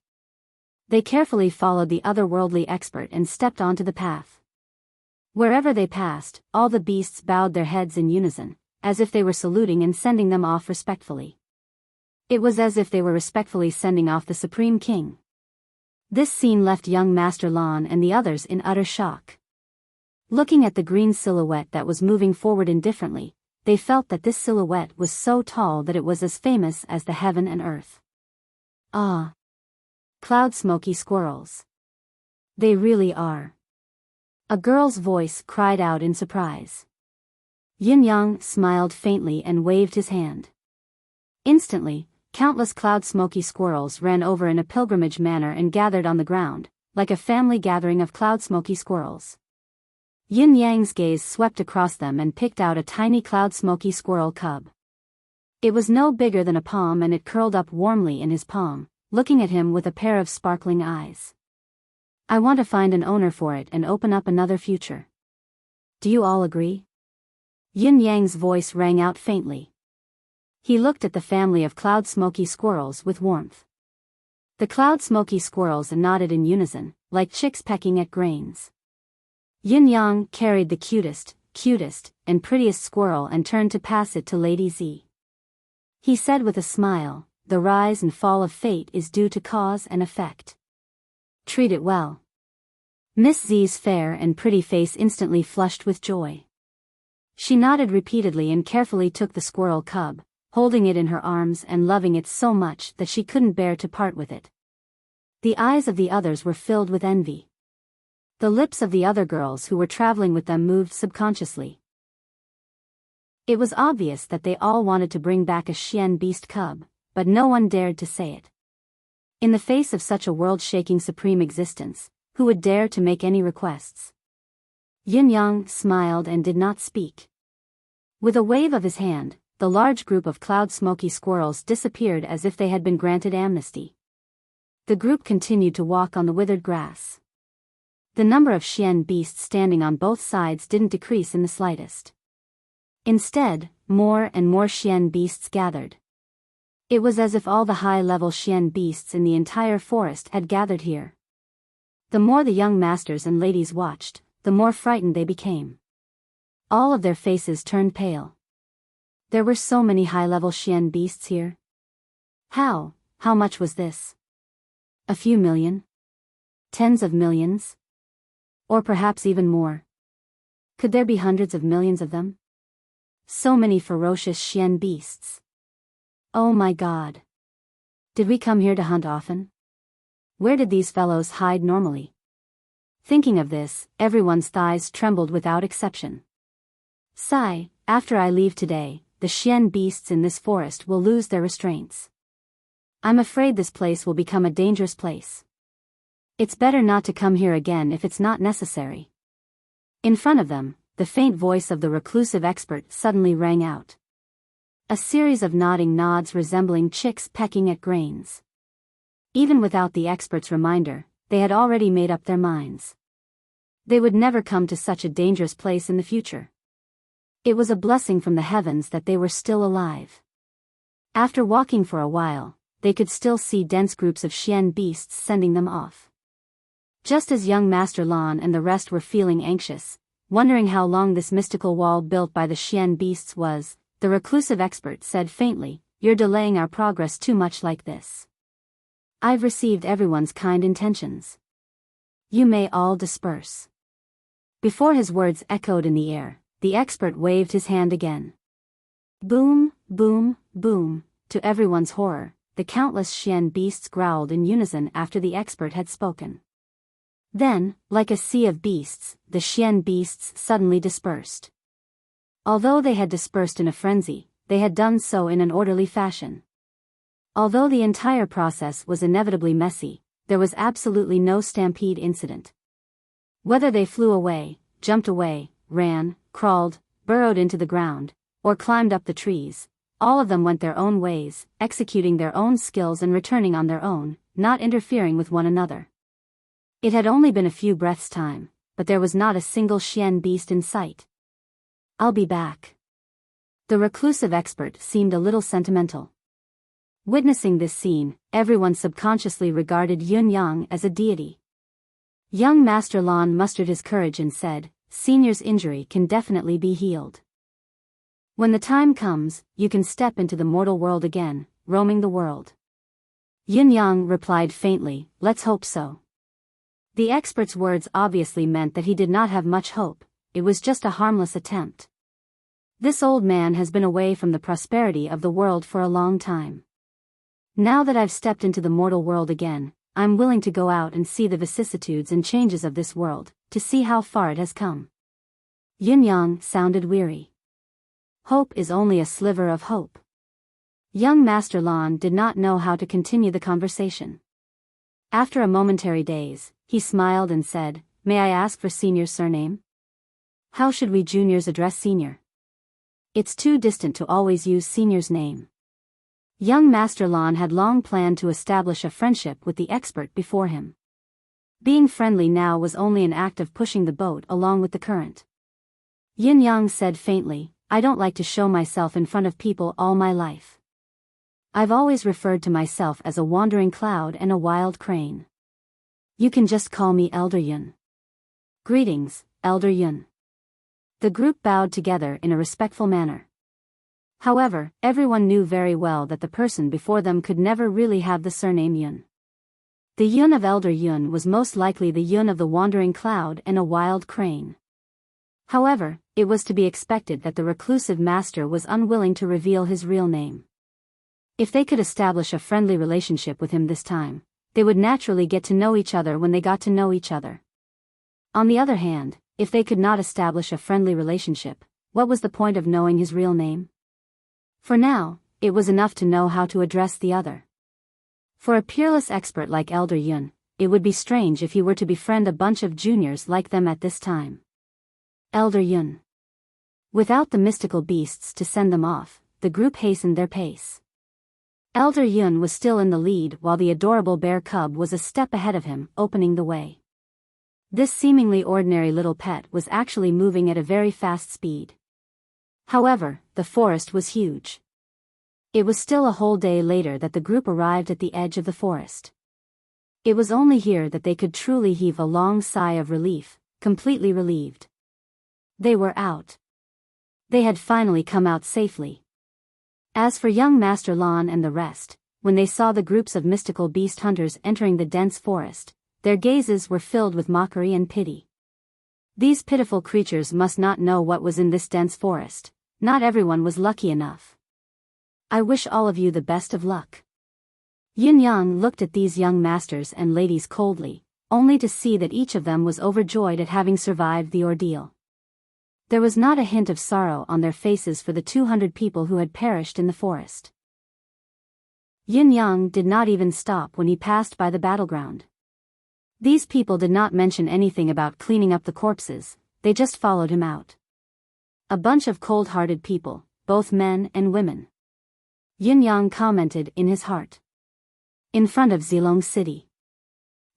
They carefully followed the otherworldly expert and stepped onto the path. Wherever they passed, all the beasts bowed their heads in unison, as if they were saluting and sending them off respectfully. It was as if they were respectfully sending off the Supreme King. This scene left young Master Lan and the others in utter shock. Looking at the green silhouette that was moving forward indifferently, they felt that this silhouette was so tall that it was as famous as the heaven and earth. Ah! Cloud smoky squirrels. They really are. A girl's voice cried out in surprise. Yin Yang smiled faintly and waved his hand. Instantly, countless cloud smoky squirrels ran over in a pilgrimage manner and gathered on the ground, like a family gathering of cloud smoky squirrels. Yin Yang's gaze swept across them and picked out a tiny cloud-smoky squirrel cub. It was no bigger than a palm and it curled up warmly in his palm, looking at him with a pair of sparkling eyes. I want to find an owner for it and open up another future. Do you all agree? Yin Yang's voice rang out faintly. He looked at the family of cloud-smoky squirrels with warmth. The cloud-smoky squirrels nodded in unison, like chicks pecking at grains. Yin Yang carried the cutest, and prettiest squirrel and turned to pass it to Lady Z. He said with a smile, "The rise and fall of fate is due to cause and effect. Treat it well." Miss Z's fair and pretty face instantly flushed with joy. She nodded repeatedly and carefully took the squirrel cub, holding it in her arms and loving it so much that she couldn't bear to part with it. The eyes of the others were filled with envy. The lips of the other girls who were traveling with them moved subconsciously. It was obvious that they all wanted to bring back a Xian beast cub, but no one dared to say it. In the face of such a world-shaking supreme existence, who would dare to make any requests? Yin Yang smiled and did not speak. With a wave of his hand, the large group of cloud-smoky squirrels disappeared as if they had been granted amnesty. The group continued to walk on the withered grass. The number of Xian beasts standing on both sides didn't decrease in the slightest. Instead, more and more Xian beasts gathered. It was as if all the high-level Xian beasts in the entire forest had gathered here. The more the young masters and ladies watched, the more frightened they became. All of their faces turned pale. There were so many high-level Xian beasts here. How much was this? A few million? Tens of millions? Or perhaps even more. Could there be hundreds of millions of them? So many ferocious Xian beasts. Oh my God. Did we come here to hunt often? Where did these fellows hide normally? Thinking of this, everyone's thighs trembled without exception. Sigh, after I leave today, the Xian beasts in this forest will lose their restraints. I'm afraid this place will become a dangerous place. It's better not to come here again if it's not necessary. In front of them, the faint voice of the reclusive expert suddenly rang out. A series of nodding nods resembling chicks pecking at grains. Even without the expert's reminder, they had already made up their minds. They would never come to such a dangerous place in the future. It was a blessing from the heavens that they were still alive. After walking for a while, they could still see dense groups of Xian beasts sending them off. Just as young Master Lan and the rest were feeling anxious, wondering how long this mystical wall built by the Xian beasts was, the reclusive expert said faintly, "You're delaying our progress too much like this. I've received everyone's kind intentions. You may all disperse." Before his words echoed in the air, the expert waved his hand again. Boom, boom, boom. To everyone's horror, the countless Xian beasts growled in unison after the expert had spoken. Then, like a sea of beasts, the Xian beasts suddenly dispersed. Although they had dispersed in a frenzy, they had done so in an orderly fashion. Although the entire process was inevitably messy, there was absolutely no stampede incident. Whether they flew away, jumped away, ran, crawled, burrowed into the ground, or climbed up the trees, all of them went their own ways, executing their own skills and returning on their own, not interfering with one another. It had only been a few breaths' time, but there was not a single Xian beast in sight. "I'll be back." The reclusive expert seemed a little sentimental. Witnessing this scene, everyone subconsciously regarded Yun Yang as a deity. Young Master Lan mustered his courage and said, "Senior's injury can definitely be healed. When the time comes, you can step into the mortal world again, roaming the world." Yun Yang replied faintly, "Let's hope so." The expert's words obviously meant that he did not have much hope, it was just a harmless attempt. This old man has been away from the prosperity of the world for a long time. Now that I've stepped into the mortal world again, I'm willing to go out and see the vicissitudes and changes of this world, to see how far it has come. Yun Yang sounded weary. Hope is only a sliver of hope. Young Master Lan did not know how to continue the conversation. After a momentary daze, he smiled and said, "May I ask for Senior's surname?" How should we juniors address senior? It's too distant to always use senior's name. Young Master Lan had long planned to establish a friendship with the expert before him. Being friendly now was only an act of pushing the boat along with the current. Yin Yang said faintly, I don't like to show myself in front of people all my life. I've always referred to myself as a wandering cloud and a wild crane. You can just call me Elder Yun. Greetings, Elder Yun. The group bowed together in a respectful manner. However, everyone knew very well that the person before them could never really have the surname Yun. The Yun of Elder Yun was most likely the Yun of the wandering cloud and a wild crane. However, it was to be expected that the reclusive master was unwilling to reveal his real name. If they could establish a friendly relationship with him this time, they would naturally get to know each other when they got to know each other. On the other hand, if they could not establish a friendly relationship, what was the point of knowing his real name? For now, it was enough to know how to address the other. For a peerless expert like Elder Yun, it would be strange if he were to befriend a bunch of juniors like them at this time. Elder Yun. Without the mystical beasts to send them off, the group hastened their pace. Elder Yun was still in the lead while the adorable bear cub was a step ahead of him, opening the way. This seemingly ordinary little pet was actually moving at a very fast speed. However, the forest was huge. It was still a whole day later that the group arrived at the edge of the forest. It was only here that they could truly heave a long sigh of relief, completely relieved. They were out. They had finally come out safely. As for young Master Lan and the rest, when they saw the groups of mystical beast hunters entering the dense forest, their gazes were filled with mockery and pity. These pitiful creatures must not know what was in this dense forest. Not everyone was lucky enough. I wish all of you the best of luck. Yin Yang looked at these young masters and ladies coldly, only to see that each of them was overjoyed at having survived the ordeal. There was not a hint of sorrow on their faces for the 200 people who had perished in the forest. Yin Yang did not even stop when he passed by the battleground. These people did not mention anything about cleaning up the corpses, they just followed him out. A bunch of cold-hearted people, both men and women. Yin Yang commented in his heart. In front of Zilong City.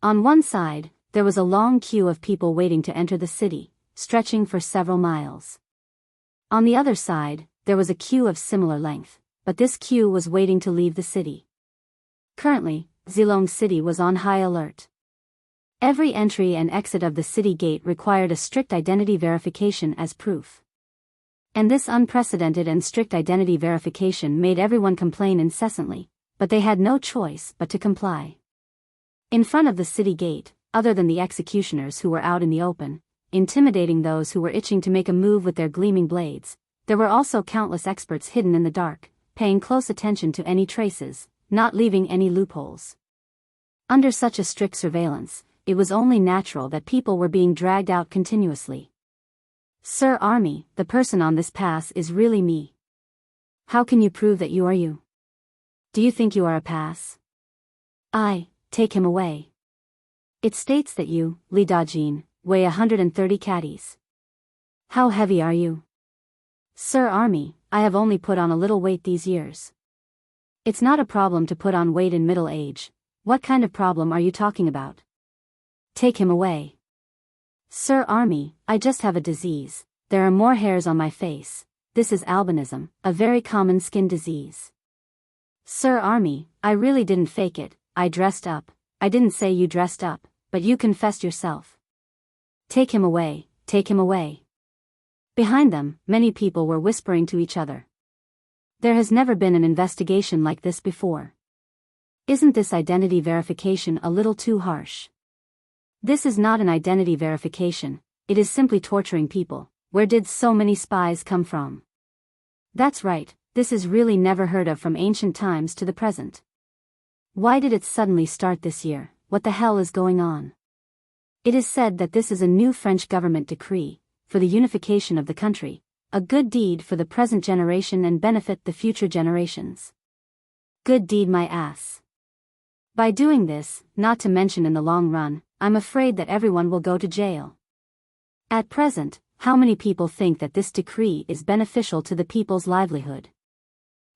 On one side, there was a long queue of people waiting to enter the city, stretching for several miles. On the other side, there was a queue of similar length, but this queue was waiting to leave the city. Currently, Zilong City was on high alert. Every entry and exit of the city gate required a strict identity verification as proof. And this unprecedented and strict identity verification made everyone complain incessantly, but they had no choice but to comply. In front of the city gate, other than the executioners who were out in the open, intimidating those who were itching to make a move with their gleaming blades, there were also countless experts hidden in the dark, paying close attention to any traces, not leaving any loopholes. Under such a strict surveillance, it was only natural that people were being dragged out continuously. Sir Army, the person on this pass is really me. How can you prove that you are you? Do you think you are a pass? Take him away. It states that you, Li Dajin, weigh 130 caddies. How heavy are you? Sir Army, I have only put on a little weight these years. It's not a problem to put on weight in middle age. What kind of problem are you talking about? Take him away. Sir Army, I just have a disease. There are more hairs on my face. This is albinism, a very common skin disease. Sir Army, I really didn't fake it. I dressed up. I didn't say you dressed up, but you confessed yourself. Take him away, take him away. Behind them, many people were whispering to each other. There has never been an investigation like this before. Isn't this identity verification a little too harsh? This is not an identity verification, it is simply torturing people. Where did so many spies come from? That's right, this is really never heard of from ancient times to the present. Why did it suddenly start this year? What the hell is going on? It is said that this is a new French government decree, for the unification of the country, a good deed for the present generation and benefit the future generations. Good deed my ass. By doing this, not to mention in the long run, I'm afraid that everyone will go to jail. At present, how many people think that this decree is beneficial to the people's livelihood?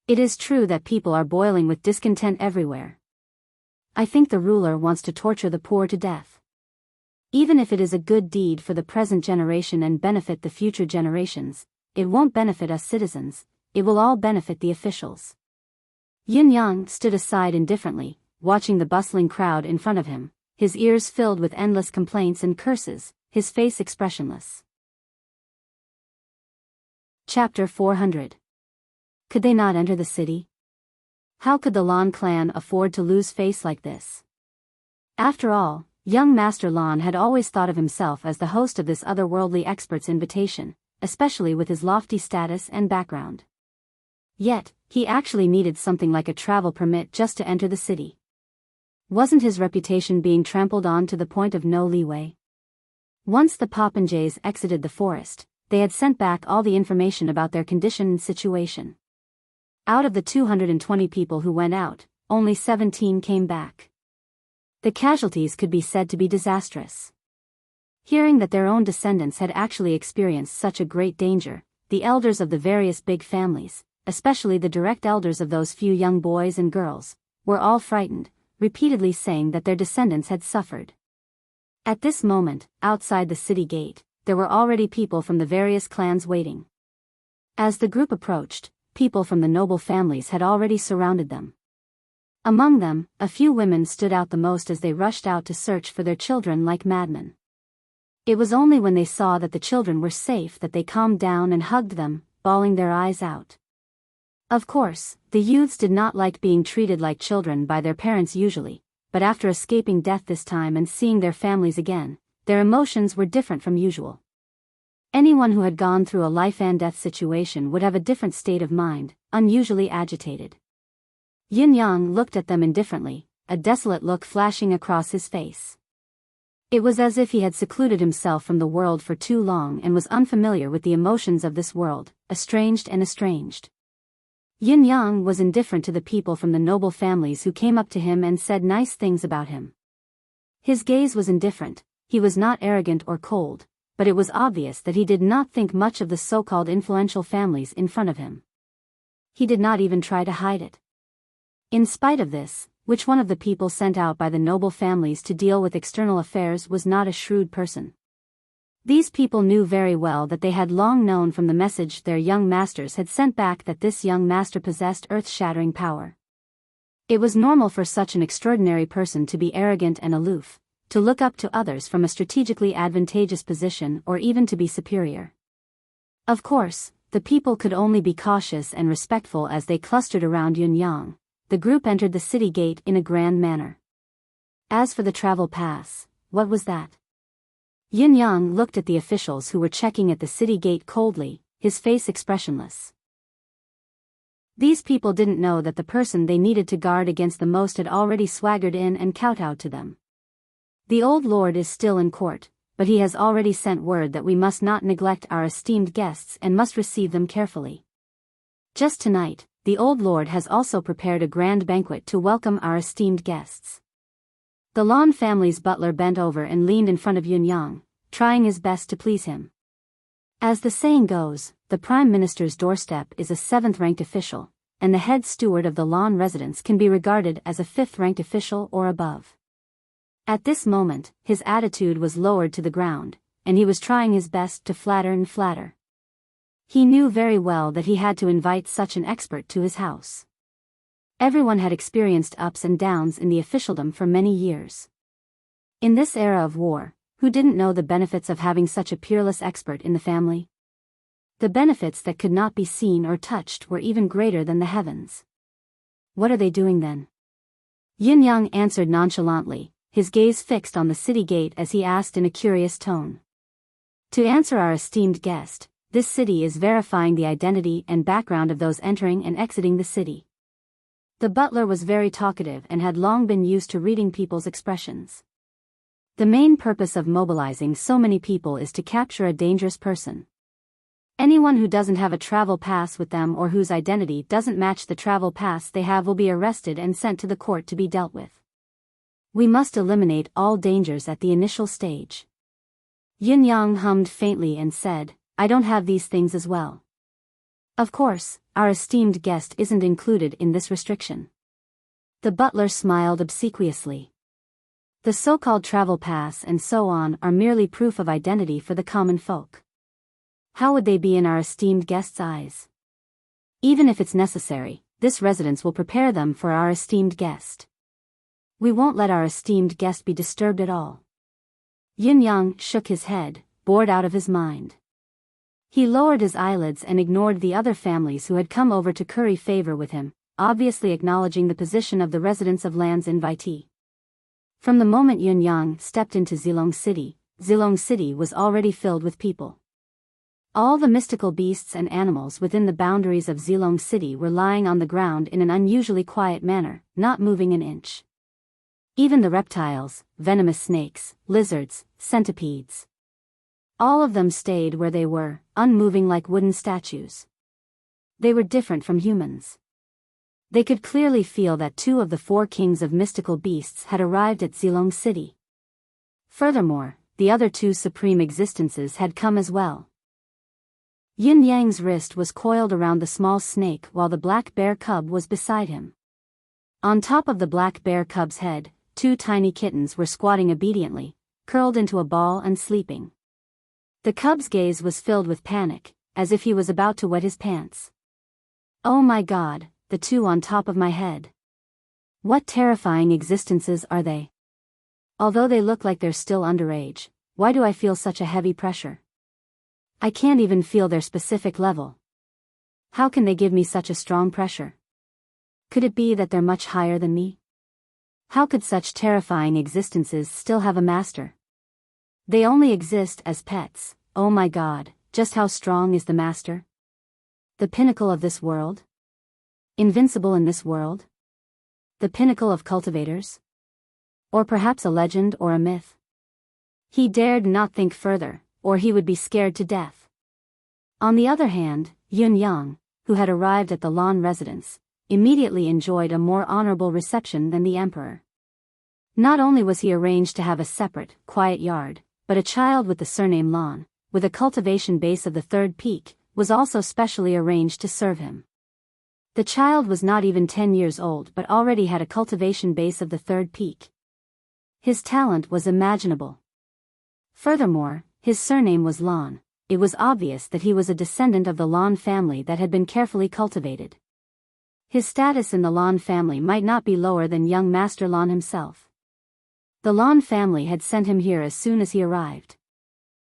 It is true that people are boiling with discontent everywhere. I think the ruler wants to torture the poor to death. Even if it is a good deed for the present generation and benefit the future generations, it won't benefit us citizens, it will all benefit the officials. Yin Yang stood aside indifferently, watching the bustling crowd in front of him, his ears filled with endless complaints and curses, his face expressionless. Chapter 400. Could they not enter the city? How could the Lan clan afford to lose face like this? After all, young Master Lan had always thought of himself as the host of this otherworldly expert's invitation, especially with his lofty status and background. Yet, he actually needed something like a travel permit just to enter the city. Wasn't his reputation being trampled on to the point of no leeway? Once the popinjays exited the forest, they had sent back all the information about their condition and situation. Out of the 220 people who went out, only 17 came back. The casualties could be said to be disastrous. Hearing that their own descendants had actually experienced such a great danger, the elders of the various big families, especially the direct elders of those few young boys and girls, were all frightened, repeatedly saying that their descendants had suffered. At this moment, outside the city gate, there were already people from the various clans waiting. As the group approached, people from the noble families had already surrounded them. Among them, a few women stood out the most as they rushed out to search for their children like madmen. It was only when they saw that the children were safe that they calmed down and hugged them, bawling their eyes out. Of course, the youths did not like being treated like children by their parents usually, but after escaping death this time and seeing their families again, their emotions were different from usual. Anyone who had gone through a life-and-death situation would have a different state of mind, unusually agitated. Yin Yang looked at them indifferently, a desolate look flashing across his face. It was as if he had secluded himself from the world for too long and was unfamiliar with the emotions of this world, estranged. Yin Yang was indifferent to the people from the noble families who came up to him and said nice things about him. His gaze was indifferent, he was not arrogant or cold, but it was obvious that he did not think much of the so-called influential families in front of him. He did not even try to hide it. In spite of this, which one of the people sent out by the noble families to deal with external affairs was not a shrewd person? These people knew very well that they had long known from the message their young masters had sent back that this young master possessed earth-shattering power. It was normal for such an extraordinary person to be arrogant and aloof, to look up to others from a strategically advantageous position or even to be superior. Of course, the people could only be cautious and respectful as they clustered around Yin Yang. The group entered the city gate in a grand manner. As for the travel pass, what was that? Yin Yang looked at the officials who were checking at the city gate coldly, his face expressionless. These people didn't know that the person they needed to guard against the most had already swaggered in and kowtowed to them. The old lord is still in court, but he has already sent word that we must not neglect our esteemed guests and must receive them carefully. Just tonight, the old lord has also prepared a grand banquet to welcome our esteemed guests. The Lan family's butler bent over and leaned in front of Yin Yang, trying his best to please him. As the saying goes, the prime minister's doorstep is a 7th-ranked official, and the head steward of the Lan residence can be regarded as a 5th-ranked official or above. At this moment, his attitude was lowered to the ground, and he was trying his best to flatter. He knew very well that he had to invite such an expert to his house. Everyone had experienced ups and downs in the officialdom for many years. In this era of war, who didn't know the benefits of having such a peerless expert in the family? The benefits that could not be seen or touched were even greater than the heavens. What are they doing then? Yin Yang answered nonchalantly, his gaze fixed on the city gate as he asked in a curious tone. To answer our esteemed guest, this city is verifying the identity and background of those entering and exiting the city. The butler was very talkative and had long been used to reading people's expressions. The main purpose of mobilizing so many people is to capture a dangerous person. Anyone who doesn't have a travel pass with them or whose identity doesn't match the travel pass they have will be arrested and sent to the court to be dealt with. We must eliminate all dangers at the initial stage. Yin Yang hummed faintly and said, I don't have these things as well. Of course, our esteemed guest isn't included in this restriction. The butler smiled obsequiously. The so-called travel pass and so on are merely proof of identity for the common folk. How would they be in our esteemed guest's eyes? Even if it's necessary, this residence will prepare them for our esteemed guest. We won't let our esteemed guest be disturbed at all. Yin Yang shook his head, bored out of his mind. He lowered his eyelids and ignored the other families who had come over to curry favor with him, obviously acknowledging the position of the residents of land's invitee. From the moment Yin Yang stepped into Zilong City was already filled with people. All the mystical beasts and animals within the boundaries of Zilong City were lying on the ground in an unusually quiet manner, not moving an inch. Even the reptiles, venomous snakes, lizards, centipedes. All of them stayed where they were, unmoving like wooden statues. They were different from humans. They could clearly feel that 2 of the 4 kings of mystical beasts had arrived at Zilong City. Furthermore, the other 2 supreme existences had come as well. Yin Yang's wrist was coiled around the small snake while the black bear cub was beside him. On top of the black bear cub's head, 2 tiny kittens were squatting obediently, curled into a ball and sleeping. The cub's gaze was filled with panic, as if he was about to wet his pants. Oh my God, the 2 on top of my head. What terrifying existences are they? Although they look like they're still underage, why do I feel such a heavy pressure? I can't even feel their specific level. How can they give me such a strong pressure? Could it be that they're much higher than me? How could such terrifying existences still have a master? They only exist as pets. Oh my God, just how strong is the master? The pinnacle of this world? Invincible in this world? The pinnacle of cultivators? Or perhaps a legend or a myth? He dared not think further, or he would be scared to death. On the other hand, Yin Yang, who had arrived at the Lan residence, immediately enjoyed a more honorable reception than the emperor. Not only was he arranged to have a separate, quiet yard, but a child with the surname Lan, with a cultivation base of the 3rd peak, was also specially arranged to serve him. The child was not even 10 years old but already had a cultivation base of the 3rd peak. His talent was imaginable. Furthermore, his surname was Lan. It was obvious that he was a descendant of the Lan family that had been carefully cultivated. His status in the Lan family might not be lower than young Master Lan himself. The Lan family had sent him here as soon as he arrived.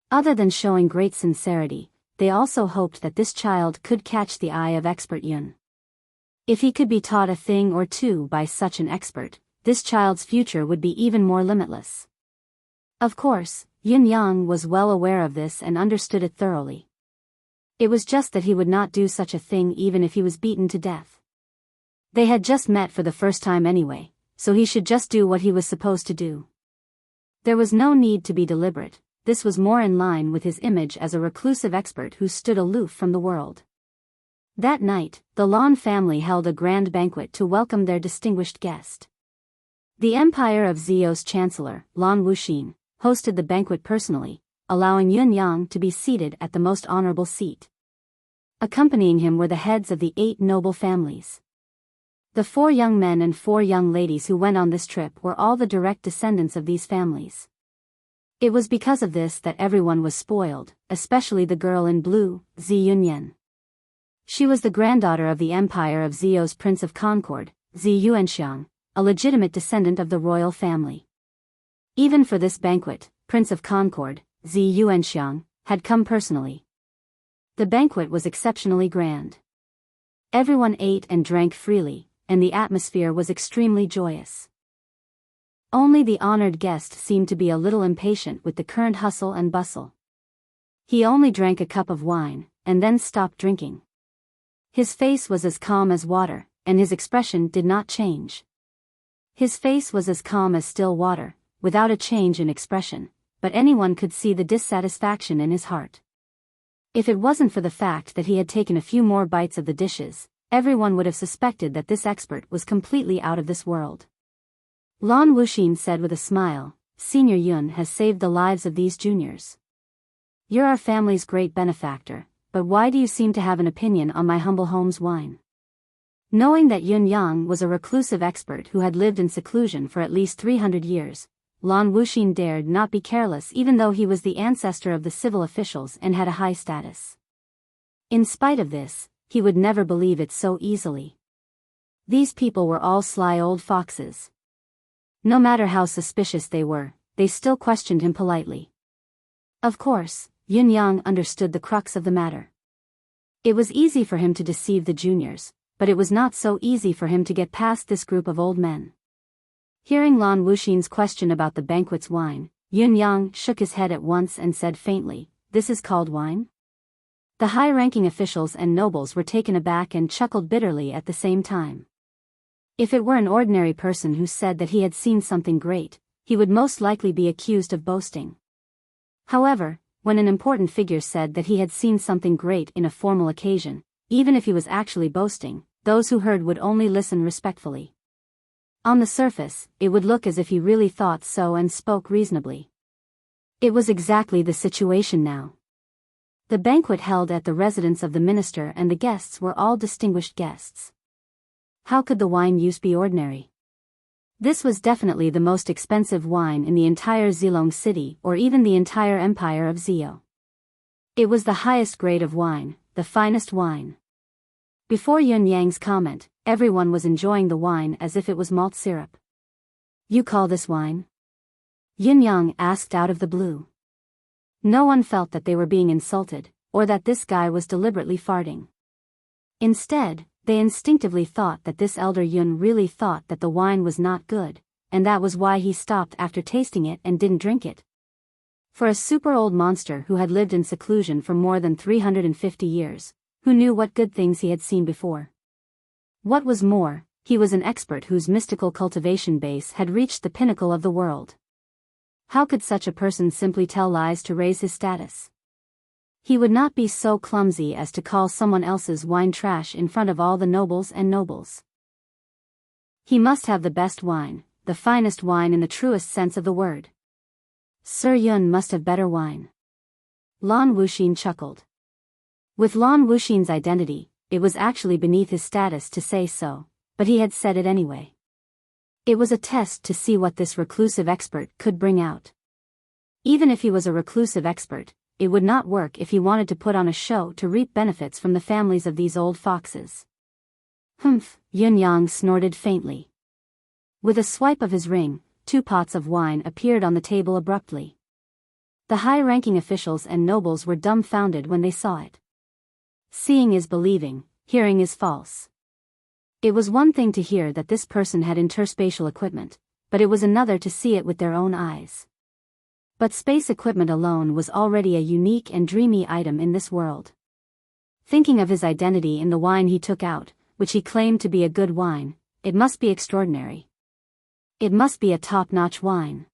Other than showing great sincerity, they also hoped that this child could catch the eye of expert Yun. If he could be taught a thing or 2 by such an expert, this child's future would be even more limitless. Of course, Yin Yang was well aware of this and understood it thoroughly. It was just that he would not do such a thing even if he was beaten to death. They had just met for the first time anyway, so he should just do what he was supposed to do. There was no need to be deliberate. This was more in line with his image as a reclusive expert who stood aloof from the world. That night, the Lan family held a grand banquet to welcome their distinguished guest. The Empire of Zio's Chancellor, Lan Wuxin, hosted the banquet personally, allowing Yin Yang to be seated at the most honorable seat. Accompanying him were the heads of the 8 noble families. The 4 young men and 4 young ladies who went on this trip were all the direct descendants of these families. It was because of this that everyone was spoiled, especially the girl in blue, Zi Yunyan. She was the granddaughter of the Empire of Zio's Prince of Concord, Zi Yuanxiang, a legitimate descendant of the royal family. Even for this banquet, Prince of Concord, Zi Yuanxiang, had come personally. The banquet was exceptionally grand. Everyone ate and drank freely, and the atmosphere was extremely joyous. Only the honored guest seemed to be a little impatient with the current hustle and bustle. He only drank a cup of wine, and then stopped drinking. His face was as calm as water, and his expression did not change. His face was as calm as still water, without a change in expression, but anyone could see the dissatisfaction in his heart. If it wasn't for the fact that he had taken a few more bites of the dishes, everyone would have suspected that this expert was completely out of this world. Lan Wuxin said with a smile, Senior Yun has saved the lives of these juniors. You're our family's great benefactor, but why do you seem to have an opinion on my humble home's wine? Knowing that Yun Yang was a reclusive expert who had lived in seclusion for at least 300 years, Lan Wuxin dared not be careless even though he was the ancestor of the civil officials and had a high status. In spite of this, he would never believe it so easily. These people were all sly old foxes. No matter how suspicious they were, they still questioned him politely. Of course, Yun Yang understood the crux of the matter. It was easy for him to deceive the juniors, but it was not so easy for him to get past this group of old men. Hearing Lan Wuxin's question about the banquet's wine, Yun Yang shook his head at once and said faintly, "This is called wine?" The high-ranking officials and nobles were taken aback and chuckled bitterly at the same time. If it were an ordinary person who said that he had seen something great, he would most likely be accused of boasting. However, when an important figure said that he had seen something great in a formal occasion, even if he was actually boasting, those who heard would only listen respectfully. On the surface, it would look as if he really thought so and spoke reasonably. It was exactly the situation now. The banquet held at the residence of the minister and the guests were all distinguished guests. How could the wine used be ordinary? This was definitely the most expensive wine in the entire Zilong city or even the entire empire of Zio. It was the highest grade of wine, the finest wine. Before Yun Yang's comment, everyone was enjoying the wine as if it was malt syrup. "You call this wine?" Yun Yang asked out of the blue. No one felt that they were being insulted, or that this guy was deliberately farting. Instead, they instinctively thought that this elder Yun really thought that the wine was not good, and that was why he stopped after tasting it and didn't drink it. For a super old monster who had lived in seclusion for more than 350 years, who knew what good things he had seen before? What was more, he was an expert whose mystical cultivation base had reached the pinnacle of the world. How could such a person simply tell lies to raise his status? He would not be so clumsy as to call someone else's wine trash in front of all the nobles and nobles. He must have the best wine, the finest wine in the truest sense of the word. Sir Yun must have better wine. Lan Wuxin chuckled. With Lan Wuxin's identity, it was actually beneath his status to say so, but he had said it anyway. It was a test to see what this reclusive expert could bring out. Even if he was a reclusive expert, it would not work if he wanted to put on a show to reap benefits from the families of these old foxes. Humph, Yun Yang snorted faintly. With a swipe of his ring, 2 pots of wine appeared on the table abruptly. The high-ranking officials and nobles were dumbfounded when they saw it. Seeing is believing, hearing is false. It was one thing to hear that this person had interspatial equipment, but it was another to see it with their own eyes. But space equipment alone was already a unique and dreamy item in this world. Thinking of his identity in the wine he took out, which he claimed to be a good wine, it must be extraordinary. It must be a top-notch wine.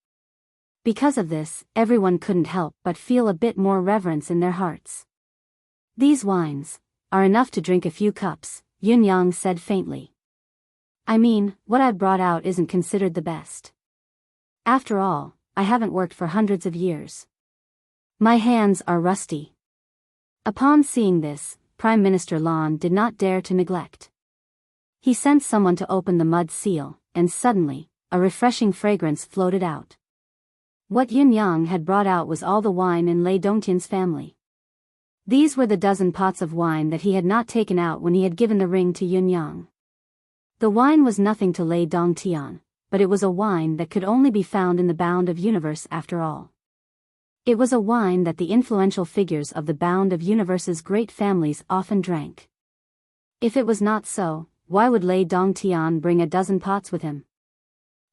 Because of this, everyone couldn't help but feel a bit more reverence in their hearts. "These wines are enough to drink a few cups," Yun Yang said faintly. "I mean, what I've brought out isn't considered the best. After all, I haven't worked for hundreds of years. My hands are rusty." Upon seeing this, Prime Minister Lan did not dare to neglect. He sent someone to open the mud seal, and suddenly, a refreshing fragrance floated out. What Yun Yang had brought out was all the wine in Lei Dongtian's family. These were the dozen pots of wine that he had not taken out when he had given the ring to Yun Yang. The wine was nothing to Lei Dongtian, but it was a wine that could only be found in the Bound of Universe after all. It was a wine that the influential figures of the Bound of Universe's great families often drank. If it was not so, why would Lei Dongtian bring a dozen pots with him?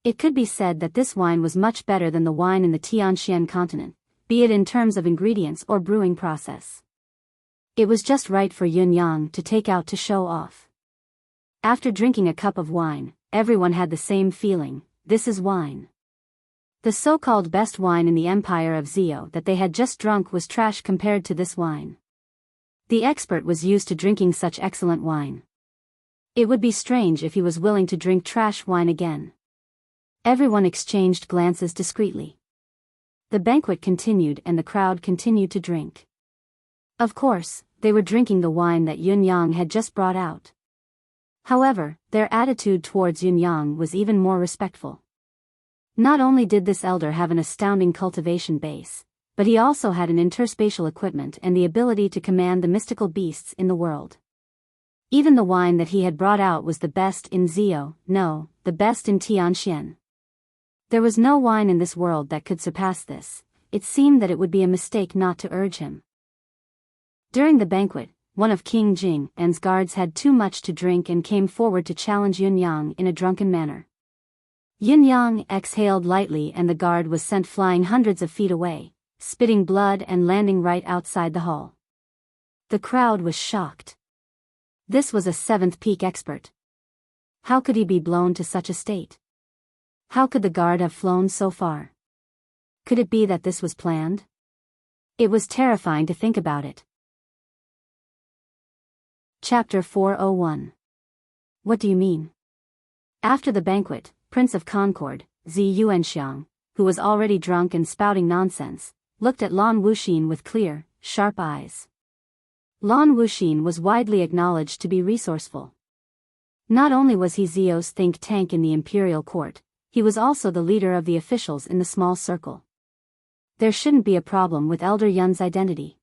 It could be said that this wine was much better than the wine in the Tianxian continent, be it in terms of ingredients or brewing process. It was just right for Yun Yang to take out to show off. After drinking a cup of wine, everyone had the same feeling: this is wine. The so-called best wine in the Empire of Zio that they had just drunk was trash compared to this wine. The expert was used to drinking such excellent wine. It would be strange if he was willing to drink trash wine again. Everyone exchanged glances discreetly. The banquet continued and the crowd continued to drink. Of course, they were drinking the wine that Yun Yang had just brought out. However, their attitude towards Yun Yang was even more respectful. Not only did this elder have an astounding cultivation base, but he also had an interspatial equipment and the ability to command the mystical beasts in the world. Even the wine that he had brought out was the best in Zio, no, the best in Tianxian. There was no wine in this world that could surpass this. It seemed that it would be a mistake not to urge him. During the banquet, one of King Jing An's guards had too much to drink and came forward to challenge Yun Yang in a drunken manner. Yun Yang exhaled lightly and the guard was sent flying hundreds of feet away, spitting blood and landing right outside the hall. The crowd was shocked. This was a seventh peak expert. How could he be blown to such a state? How could the guard have flown so far? Could it be that this was planned? It was terrifying to think about it. Chapter 401. What do you mean? After the banquet, Prince of Concord, Zi Yuanxiang, who was already drunk and spouting nonsense, looked at Lan Wuxin with clear, sharp eyes. Lan Wuxin was widely acknowledged to be resourceful. Not only was he Zio's think tank in the imperial court, he was also the leader of the officials in the small circle. There shouldn't be a problem with Elder Yun's identity.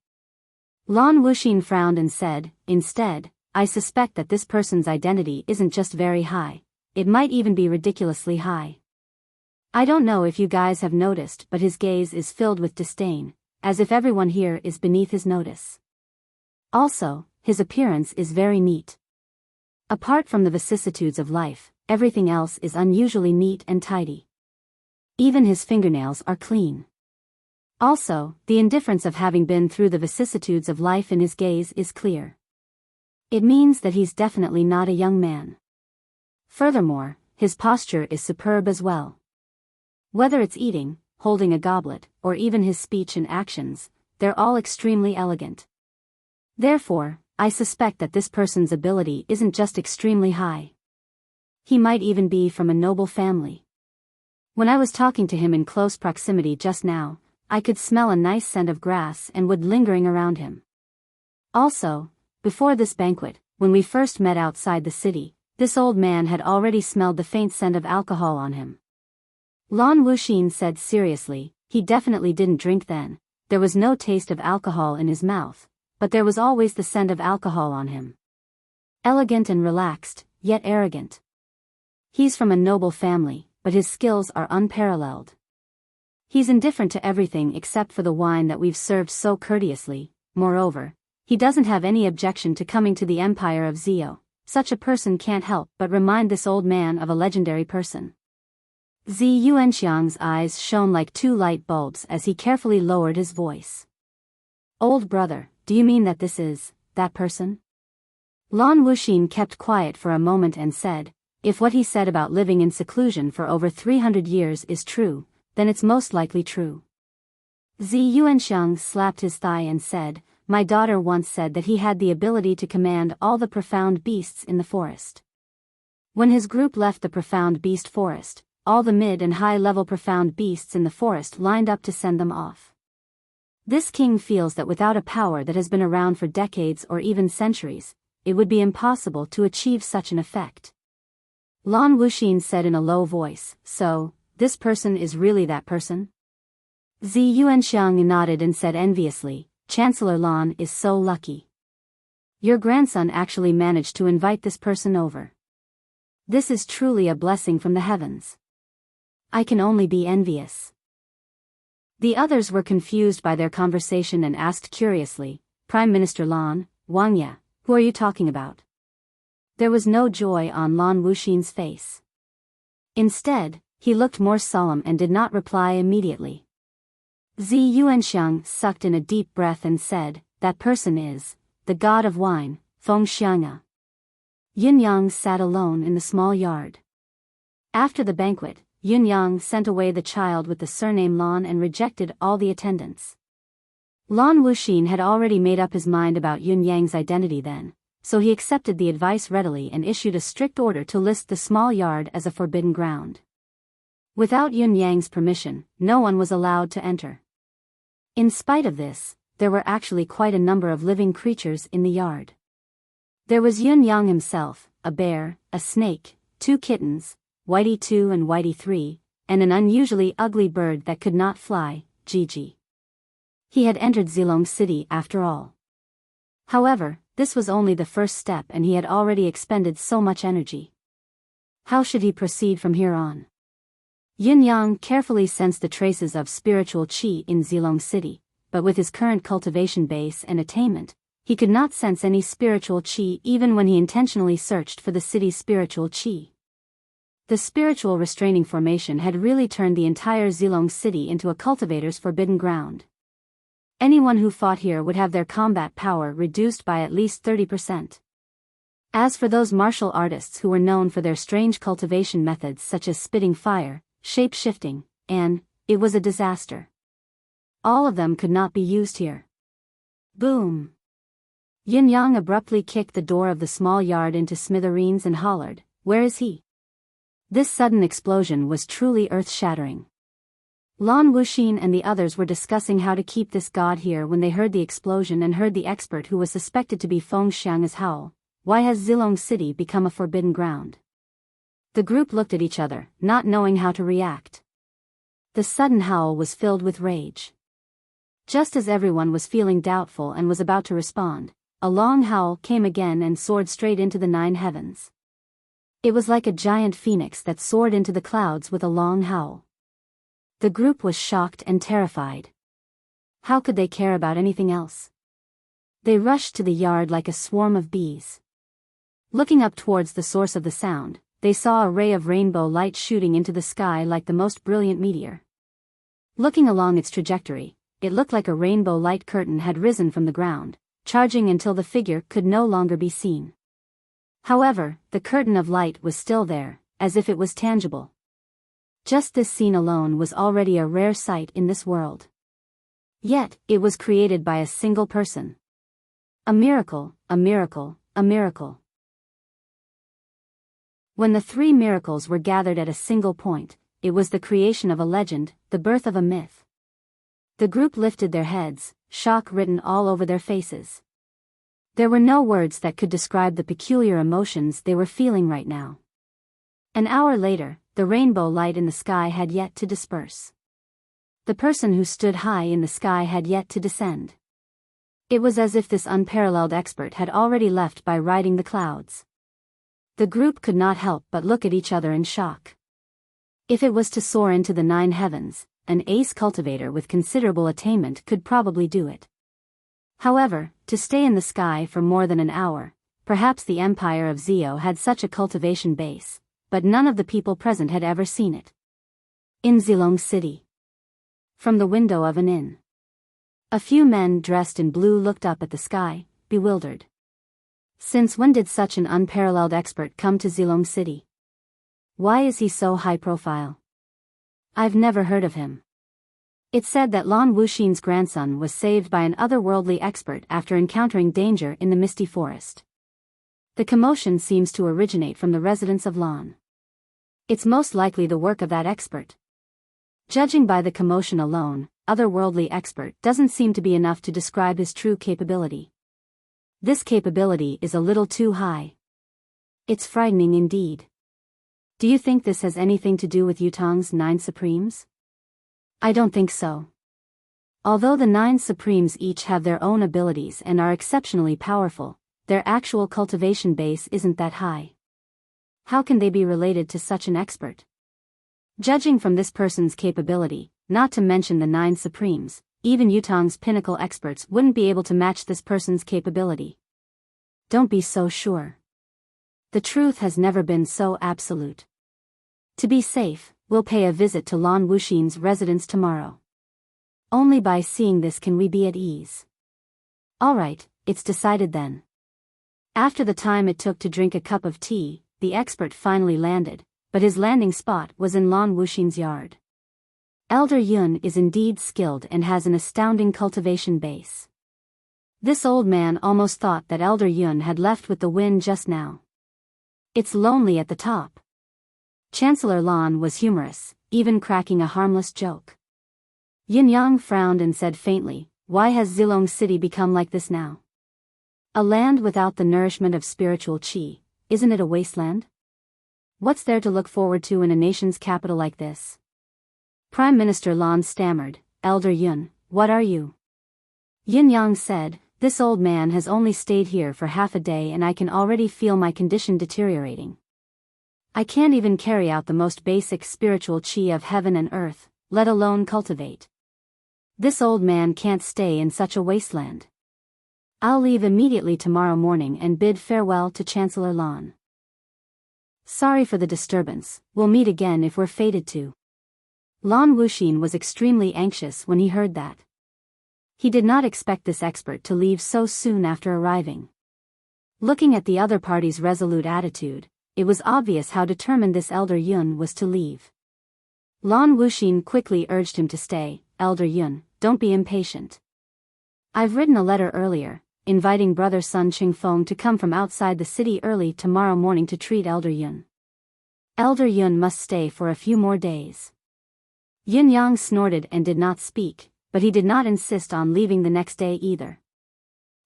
Lan Wuxin frowned and said, instead, I suspect that this person's identity isn't just very high, it might even be ridiculously high. I don't know if you guys have noticed, but his gaze is filled with disdain, as if everyone here is beneath his notice. Also, his appearance is very neat. Apart from the vicissitudes of life, everything else is unusually neat and tidy. Even his fingernails are clean. Also, the indifference of having been through the vicissitudes of life in his gaze is clear. It means that he's definitely not a young man. Furthermore, his posture is superb as well. Whether it's eating, holding a goblet, or even his speech and actions, they're all extremely elegant. Therefore, I suspect that this person's ability isn't just extremely high. He might even be from a noble family. When I was talking to him in close proximity just now, I could smell a nice scent of grass and wood lingering around him. Also, before this banquet, when we first met outside the city, this old man had already smelled the faint scent of alcohol on him. Lan Wuxin said seriously, he definitely didn't drink then. There was no taste of alcohol in his mouth, but there was always the scent of alcohol on him. Elegant and relaxed, yet arrogant. He's from a noble family, but his skills are unparalleled. He's indifferent to everything except for the wine that we've served so courteously. Moreover, he doesn't have any objection to coming to the Empire of Zio. Such a person can't help but remind this old man of a legendary person. Zi Yuanxiang's eyes shone like two light bulbs as he carefully lowered his voice. Old brother, do you mean that this is, that person? Lan Wuxin kept quiet for a moment and said, if what he said about living in seclusion for over 300 years is true, then it's most likely true. Zi Yuanxiang slapped his thigh and said, my daughter once said that he had the ability to command all the profound beasts in the forest. When his group left the profound beast forest, all the mid and high-level profound beasts in the forest lined up to send them off. This king feels that without a power that has been around for decades or even centuries, it would be impossible to achieve such an effect. Lan Wuxin said in a low voice, so, this person is really that person? Zi Yuanxiang nodded and said enviously, Chancellor Lan is so lucky. Your grandson actually managed to invite this person over. This is truly a blessing from the heavens. I can only be envious. The others were confused by their conversation and asked curiously, Prime Minister Lan, Wang Ye, who are you talking about? There was no joy on Lan Wuxin's face. Instead, he looked more solemn and did not reply immediately. Zi Yuanxiang sucked in a deep breath and said, that person is, the god of wine, Feng Xiang'e. Yun Yang sat alone in the small yard. After the banquet, Yun Yang sent away the child with the surname Lan and rejected all the attendants. Lan Wuxin had already made up his mind about Yun Yang's identity then, so he accepted the advice readily and issued a strict order to list the small yard as a forbidden ground. Without Yun Yang's permission, no one was allowed to enter. In spite of this, there were actually quite a number of living creatures in the yard. There was Yun Yang himself, a bear, a snake, 2 kittens, Whitey 2 and Whitey 3, and an unusually ugly bird that could not fly, Gigi. He had entered Zilong City after all. However, this was only the first step and he had already expended so much energy. How should he proceed from here on? Yin Yang carefully sensed the traces of spiritual qi in Zilong City, but with his current cultivation base and attainment, he could not sense any spiritual qi even when he intentionally searched for the city's spiritual qi. The spiritual restraining formation had really turned the entire Zilong City into a cultivator's forbidden ground. Anyone who fought here would have their combat power reduced by at least 30%. As for those martial artists who were known for their strange cultivation methods such as spitting fire, shape-shifting, and, it was a disaster. All of them could not be used here. Boom! Yin Yang abruptly kicked the door of the small yard into smithereens and hollered, "Where is he?" This sudden explosion was truly earth-shattering. Lan Wuxin and the others were discussing how to keep this god here when they heard the explosion and heard the expert who was suspected to be Feng Xiang's howl. Why has Zilong City become a forbidden ground? The group looked at each other, not knowing how to react. The sudden howl was filled with rage. Just as everyone was feeling doubtful and was about to respond, a long howl came again and soared straight into the 9 heavens. It was like a giant phoenix that soared into the clouds with a long howl. The group was shocked and terrified. How could they care about anything else? They rushed to the yard like a swarm of bees. Looking up towards the source of the sound, they saw a ray of rainbow light shooting into the sky like the most brilliant meteor. Looking along its trajectory, it looked like a rainbow light curtain had risen from the ground, charging until the figure could no longer be seen. However, the curtain of light was still there, as if it was tangible. Just this scene alone was already a rare sight in this world. Yet, it was created by a single person. A miracle, a miracle, a miracle. When the 3 miracles were gathered at a single point, it was the creation of a legend, the birth of a myth. The group lifted their heads, shock written all over their faces. There were no words that could describe the peculiar emotions they were feeling right now. An hour later, the rainbow light in the sky had yet to disperse. The person who stood high in the sky had yet to descend. It was as if this unparalleled expert had already left by riding the clouds. The group could not help but look at each other in shock. If it was to soar into the 9 heavens, an ace cultivator with considerable attainment could probably do it. However, to stay in the sky for more than an hour, perhaps the Empire of Zio had such a cultivation base, but none of the people present had ever seen it. In Zilong City. From the window of an inn. A few men dressed in blue looked up at the sky, bewildered. Since when did such an unparalleled expert come to Zilong City? Why is he so high profile? I've never heard of him. It's said that Lan Wuxin's grandson was saved by an otherworldly expert after encountering danger in the misty forest. The commotion seems to originate from the residents of Lan. It's most likely the work of that expert. Judging by the commotion alone, otherworldly expert doesn't seem to be enough to describe his true capability. This capability is a little too high. It's frightening indeed. Do you think this has anything to do with Yutong's 9 Supremes? I don't think so. Although the 9 Supremes each have their own abilities and are exceptionally powerful, their actual cultivation base isn't that high. How can they be related to such an expert? Judging from this person's capability, not to mention the 9 Supremes, even Yutong's pinnacle experts wouldn't be able to match this person's capability. Don't be so sure. The truth has never been so absolute. To be safe, we'll pay a visit to Lan Wuxin's residence tomorrow. Only by seeing this can we be at ease. Alright, it's decided then. After the time it took to drink a cup of tea, the expert finally landed, but his landing spot was in Lan Wuxin's yard. Elder Yun is indeed skilled and has an astounding cultivation base. This old man almost thought that Elder Yun had left with the wind just now. It's lonely at the top. Chancellor Lan was humorous, even cracking a harmless joke. Yin Yang frowned and said faintly, "Why has Zilong City become like this now? A land without the nourishment of spiritual qi, isn't it a wasteland? What's there to look forward to in a nation's capital like this?" Prime Minister Lan stammered, "Elder Yun, what are you?" Yin Yang said, "This old man has only stayed here for half a day and I can already feel my condition deteriorating. I can't even carry out the most basic spiritual qi of heaven and earth, let alone cultivate. This old man can't stay in such a wasteland. I'll leave immediately tomorrow morning and bid farewell to Chancellor Lan. Sorry for the disturbance, we'll meet again if we're fated to." Lan Wuxin was extremely anxious when he heard that. He did not expect this expert to leave so soon after arriving. Looking at the other party's resolute attitude, it was obvious how determined this Elder Yun was to leave. Lan Wuxin quickly urged him to stay. "Elder Yun, don't be impatient. I've written a letter earlier, inviting brother Sun Qingfeng to come from outside the city early tomorrow morning to treat Elder Yun. Elder Yun must stay for a few more days." Yin Yang snorted and did not speak, but he did not insist on leaving the next day either.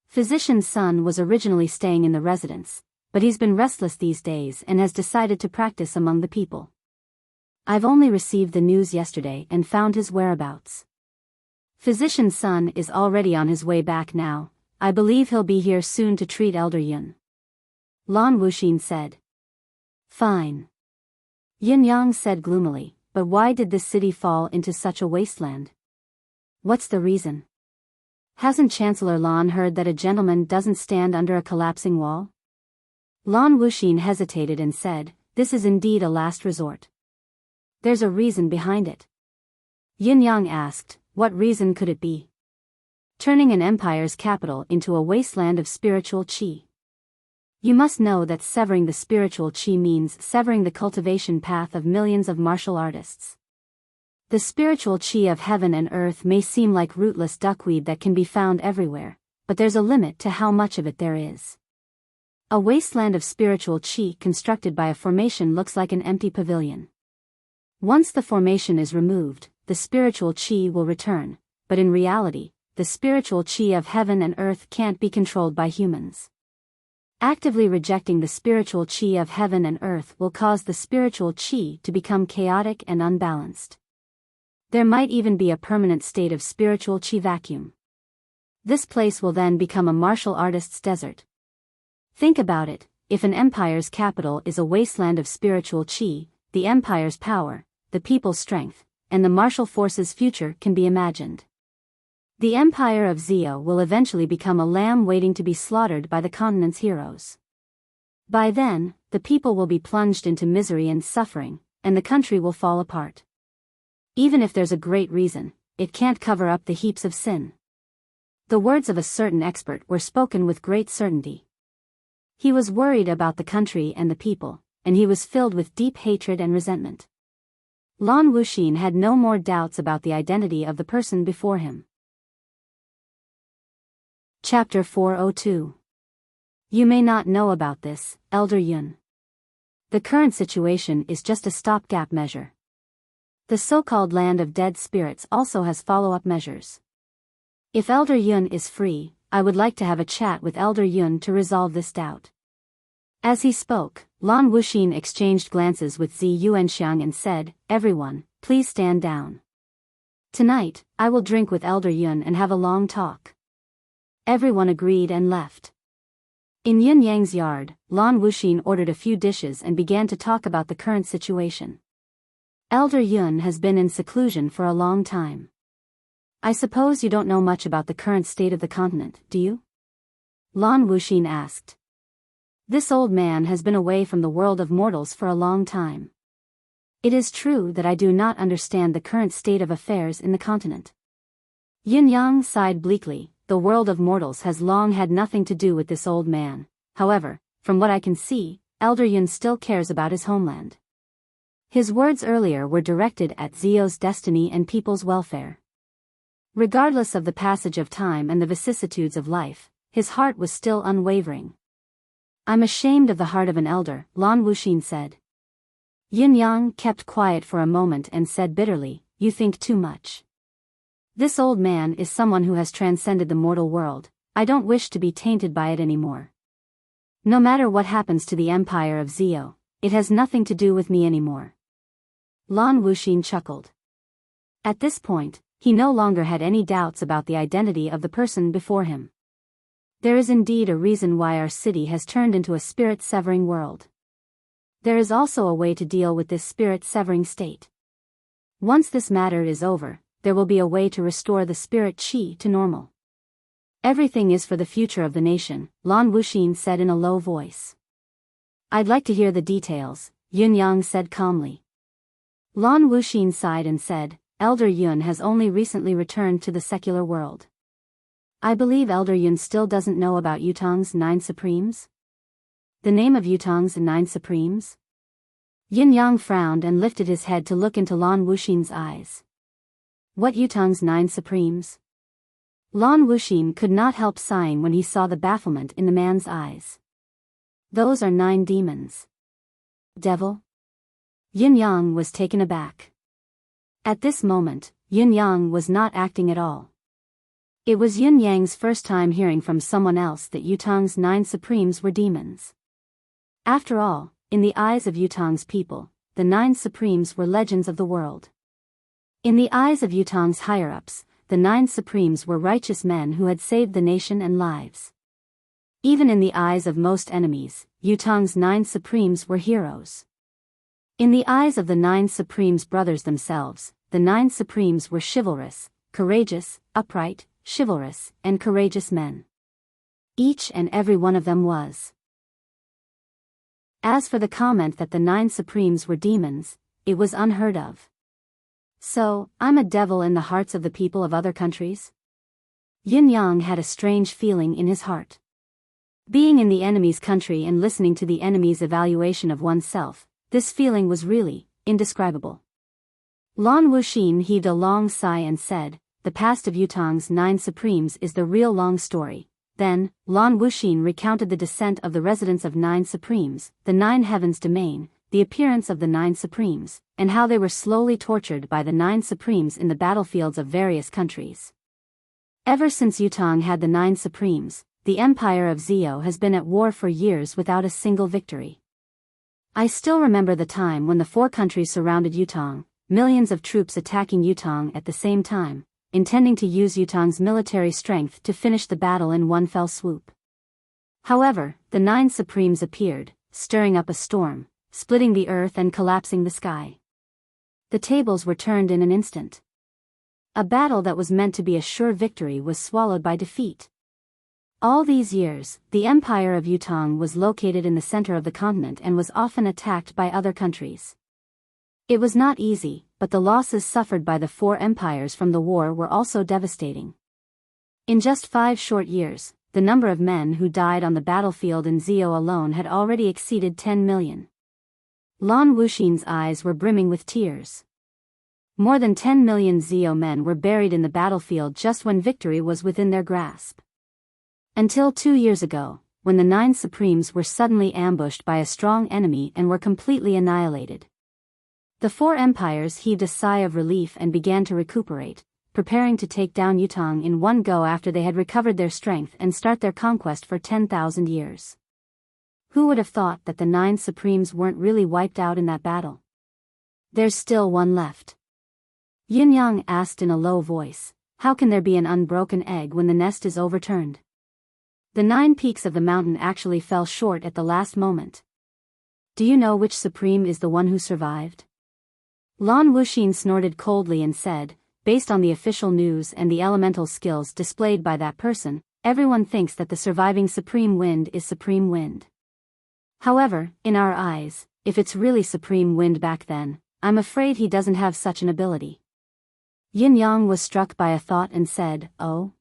Physician Sun was originally staying in the residence, but he's been restless these days and has decided to practice among the people. I've only received the news yesterday and found his whereabouts. Physician Sun is already on his way back now. I believe he'll be here soon to treat Elder Yun. Lan Wuxin said. Fine. Yin Yang said gloomily, but why did this city fall into such a wasteland? What's the reason? Hasn't Chancellor Lan heard that a gentleman doesn't stand under a collapsing wall? Lan Wuxin hesitated and said, this is indeed a last resort. There's a reason behind it. Yin Yang asked, what reason could it be? Turning an empire's capital into a wasteland of spiritual qi. You must know that severing the spiritual qi means severing the cultivation path of millions of martial artists. The spiritual qi of heaven and earth may seem like rootless duckweed that can be found everywhere, but there's a limit to how much of it there is. A wasteland of spiritual qi constructed by a formation looks like an empty pavilion. Once the formation is removed, the spiritual qi will return, but in reality, the spiritual qi of heaven and earth can't be controlled by humans. Actively rejecting the spiritual qi of heaven and earth will cause the spiritual qi to become chaotic and unbalanced. There might even be a permanent state of spiritual qi vacuum. This place will then become a martial artist's desert. Think about it, if an empire's capital is a wasteland of spiritual qi, the empire's power, the people's strength, and the martial force's future can be imagined. The empire of Zio will eventually become a lamb waiting to be slaughtered by the continent's heroes. By then, the people will be plunged into misery and suffering, and the country will fall apart. Even if there's a great reason, it can't cover up the heaps of sin. The words of a certain expert were spoken with great certainty. He was worried about the country and the people, and he was filled with deep hatred and resentment. Lan Wuxin had no more doubts about the identity of the person before him. Chapter 402. You may not know about this, Elder Yun. The current situation is just a stopgap measure. The so-called land of dead spirits also has follow-up measures. If Elder Yun is free, I would like to have a chat with Elder Yun to resolve this doubt. As he spoke, Lan Wuxin exchanged glances with Zi Yuanxiang and said, everyone, please stand down. Tonight, I will drink with Elder Yun and have a long talk. Everyone agreed and left. In Yin Yang's yard, Lan Wuxin ordered a few dishes and began to talk about the current situation. Elder Yun has been in seclusion for a long time. I suppose you don't know much about the current state of the continent, do you? Lan Wuxin asked. This old man has been away from the world of mortals for a long time. It is true that I do not understand the current state of affairs in the continent. Yin Yang sighed bleakly. The world of mortals has long had nothing to do with this old man. However, from what I can see, Elder Yun still cares about his homeland. His words earlier were directed at Zio's destiny and people's welfare. Regardless of the passage of time and the vicissitudes of life, his heart was still unwavering. I'm ashamed of the heart of an elder, Lan Wuxin said. Yin Yang kept quiet for a moment and said bitterly, "You think too much. This old man is someone who has transcended the mortal world. I don't wish to be tainted by it anymore. No matter what happens to the empire of Zio, it has nothing to do with me anymore." Lan Wuxin chuckled. At this point, he no longer had any doubts about the identity of the person before him. There is indeed a reason why our city has turned into a spirit-severing world. There is also a way to deal with this spirit-severing state. Once this matter is over, there will be a way to restore the spirit qi to normal. Everything is for the future of the nation, Lan Wuxin said in a low voice. "I'd like to hear the details," Yin Yang said calmly. Lan Wuxin sighed and said, "Elder Yun has only recently returned to the secular world. I believe Elder Yun still doesn't know about Yutong's 9 Supremes?" "The name of Yutong's 9 Supremes?" Yin Yang frowned and lifted his head to look into Lan Wuxin's eyes. "What Yutong's 9 Supremes?" Lan Wuxin could not help sighing when he saw the bafflement in the man's eyes. "Those are 9 demons." "Devil?" Yin Yang was taken aback. At this moment, Yin Yang was not acting at all. It was Yin Yang's first time hearing from someone else that Yutong's 9 Supremes were demons. After all, in the eyes of Yutong's people, the 9 Supremes were legends of the world. In the eyes of Yutong's higher-ups, the 9 Supremes were righteous men who had saved the nation and lives. Even in the eyes of most enemies, Yutong's 9 Supremes were heroes. In the eyes of the 9 Supremes' brothers themselves, the 9 Supremes were chivalrous, courageous, upright, chivalrous, and courageous men. Each and every one of them was. As for the comment that the 9 Supremes were demons, it was unheard of. "So, I'm a devil in the hearts of the people of other countries?" Yin Yang had a strange feeling in his heart. Being in the enemy's country and listening to the enemy's evaluation of oneself, this feeling was really indescribable. Lan Wuxin heaved a long sigh and said, "The past of Yutong's 9 Supremes is the real long story." Then, Lan Wuxin recounted the descent of the residents of 9 Supremes, the 9 Heavens domain, the appearance of the 9 Supremes, and how they were slowly tortured by the 9 Supremes in the battlefields of various countries. Ever since Yutong had the 9 Supremes, the Empire of Zio has been at war for years without a single victory. I still remember the time when the 4 countries surrounded Yutong, millions of troops attacking Yutong at the same time, intending to use Yutong's military strength to finish the battle in one fell swoop. However, the 9 Supremes appeared, stirring up a storm, splitting the earth and collapsing the sky. The tables were turned in an instant. A battle that was meant to be a sure victory was swallowed by defeat. All these years, the Empire of Yutong was located in the center of the continent and was often attacked by other countries. It was not easy, but the losses suffered by the 4 empires from the war were also devastating. In just 5 short years, the number of men who died on the battlefield in Zio alone had already exceeded 10 million. Lan Wuxin's eyes were brimming with tears. More than 10 million Zio men were buried in the battlefield just when victory was within their grasp. Until 2 years ago, when the 9 Supremes were suddenly ambushed by a strong enemy and were completely annihilated. The 4 empires heaved a sigh of relief and began to recuperate, preparing to take down Yutong in one go after they had recovered their strength and start their conquest for 10,000 years. Who would have thought that the 9 Supremes weren't really wiped out in that battle? "There's still one left." Yin Yang asked in a low voice, "How can there be an unbroken egg when the nest is overturned?" The 9 peaks of the mountain actually fell short at the last moment. "Do you know which Supreme is the one who survived?" Lan Wuxin snorted coldly and said, "Based on the official news and the elemental skills displayed by that person, everyone thinks that the surviving Supreme Wind is Supreme Wind. However, in our eyes, if it's really Supreme Wind back then, I'm afraid he doesn't have such an ability." Yin Yang was struck by a thought and said, "Oh?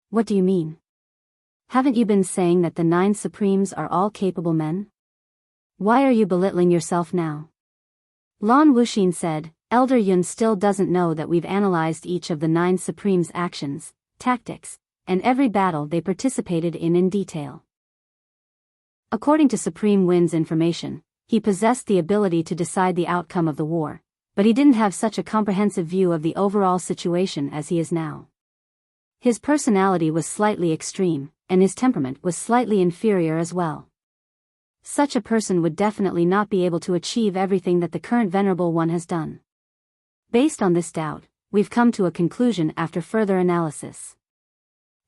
What do you mean? Haven't you been saying that the 9 Supremes are all capable men? Why are you belittling yourself now?" Lan Wuxin said, "Elder Yun still doesn't know that we've analyzed each of the 9 Supremes' actions, tactics, and every battle they participated in detail. According to Supreme Wind's information, he possessed the ability to decide the outcome of the war, but he didn't have such a comprehensive view of the overall situation as he is now. His personality was slightly extreme, and his temperament was slightly inferior as well. Such a person would definitely not be able to achieve everything that the current Venerable One has done. Based on this doubt, we've come to a conclusion after further analysis.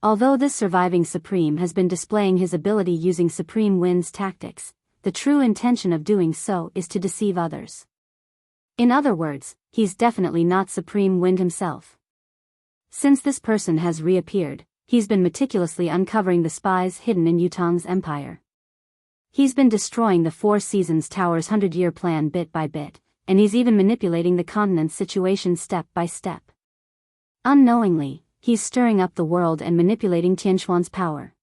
Although this surviving Supreme has been displaying his ability using Supreme Wind's tactics, the true intention of doing so is to deceive others. In other words, he's definitely not Supreme Wind himself. Since this person has reappeared, he's been meticulously uncovering the spies hidden in Yutong's empire. He's been destroying the Four Seasons Tower's 100-year plan bit by bit, and he's even manipulating the continent's situation step by step. Unknowingly, he's stirring up the world and manipulating Tianquan's power.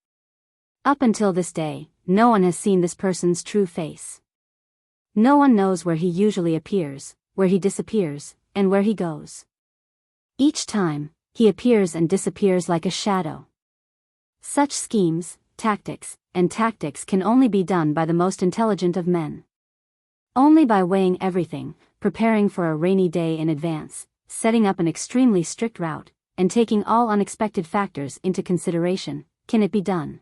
Up until this day, no one has seen this person's true face. No one knows where he usually appears, where he disappears, and where he goes. Each time, he appears and disappears like a shadow. Such schemes, tactics can only be done by the most intelligent of men. Only by weighing everything, preparing for a rainy day in advance, setting up an extremely strict route, and taking all unexpected factors into consideration, can it be done.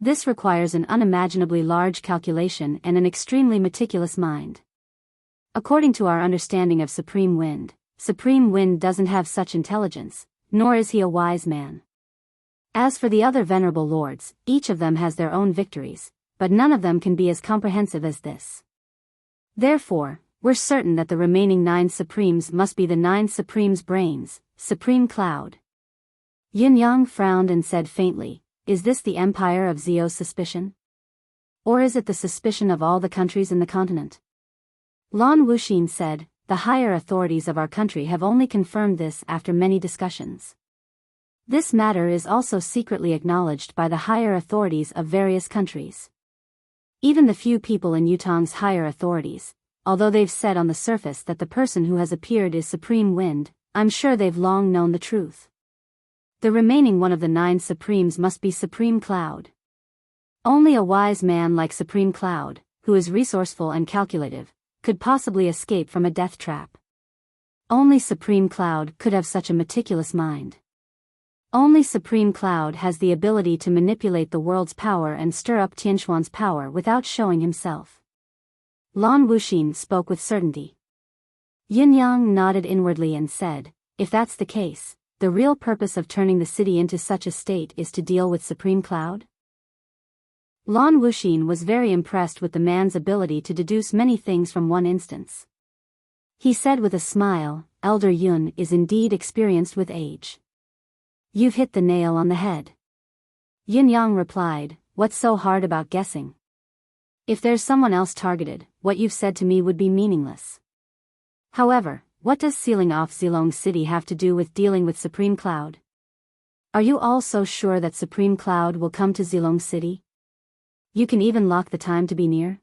This requires an unimaginably large calculation and an extremely meticulous mind. According to our understanding of Supreme Wind doesn't have such intelligence, nor is he a wise man. As for the other venerable lords, each of them has their own victories, but none of them can be as comprehensive as this. Therefore, we're certain that the remaining 9 Supremes must be the 9 Supremes' brains, Supreme Cloud. Yin Yang frowned and said faintly, "Is this the empire of Zio's suspicion? Or is it the suspicion of all the countries in the continent?" Lan Wuxin said, "The higher authorities of our country have only confirmed this after many discussions. This matter is also secretly acknowledged by the higher authorities of various countries. Even the few people in Yutong's higher authorities, although they've said on the surface that the person who has appeared is Supreme Wind, I'm sure they've long known the truth. The remaining one of the 9 Supremes must be Supreme Cloud. Only a wise man like Supreme Cloud, who is resourceful and calculative, could possibly escape from a death trap. Only Supreme Cloud could have such a meticulous mind. Only Supreme Cloud has the ability to manipulate the world's power and stir up Tianquan's power without showing himself." Lan Wuxin spoke with certainty. Yin Yang nodded inwardly and said, "If that's the case, the real purpose of turning the city into such a state is to deal with Supreme Cloud?" Lan Wuxin was very impressed with the man's ability to deduce many things from one instance. He said with a smile, "Elder Yun is indeed experienced with age. You've hit the nail on the head." Yin Yang replied, "What's so hard about guessing? If there's someone else targeted, what you've said to me would be meaningless. However, what does sealing off Zilong City have to do with dealing with Supreme Cloud? Are you all so sure that Supreme Cloud will come to Zilong City? You can even lock the time to be near?"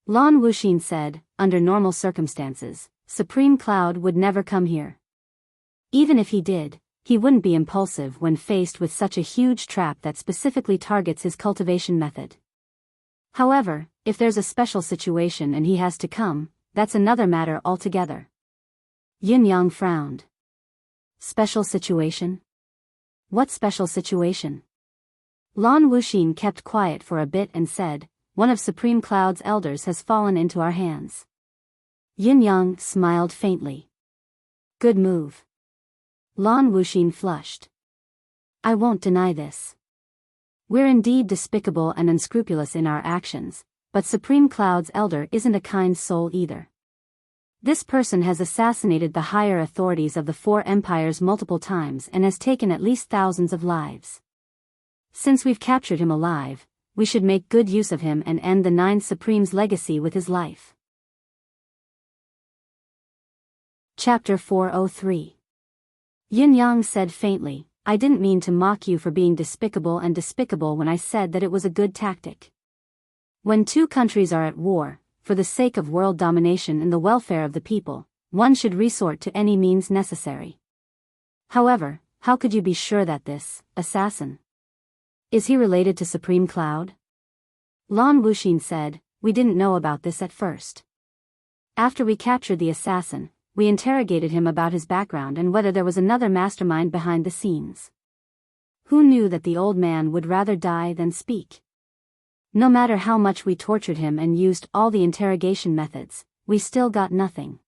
Lan Wuxin said, "Under normal circumstances, Supreme Cloud would never come here. Even if he did, he wouldn't be impulsive when faced with such a huge trap that specifically targets his cultivation method. However, if there's a special situation and he has to come, that's another matter altogether." Yin Yang frowned. "Special situation? What special situation?" Lan Wuxin kept quiet for a bit and said, "One of Supreme Cloud's elders has fallen into our hands." Yin Yang smiled faintly. "Good move." Lan Wuxin flushed. "I won't deny this. We're indeed despicable and unscrupulous in our actions, but Supreme Cloud's elder isn't a kind soul either. This person has assassinated the higher authorities of the 4 empires multiple times and has taken at least thousands of lives. Since we've captured him alive, we should make good use of him and end the 9 Supremes' legacy with his life." Chapter 403. Yin Yang said faintly, "I didn't mean to mock you for being despicable when I said that it was a good tactic. When 2 countries are at war, for the sake of world domination and the welfare of the people, one should resort to any means necessary. However, how could you be sure that this assassin? Is he related to Supreme Cloud?" Lan Wuxin said, we didn't know about this at first. After we captured the assassin, we interrogated him about his background and whether there was another mastermind behind the scenes. Who knew that the old man would rather die than speak? No matter how much we tortured him and used all the interrogation methods, we still got nothing.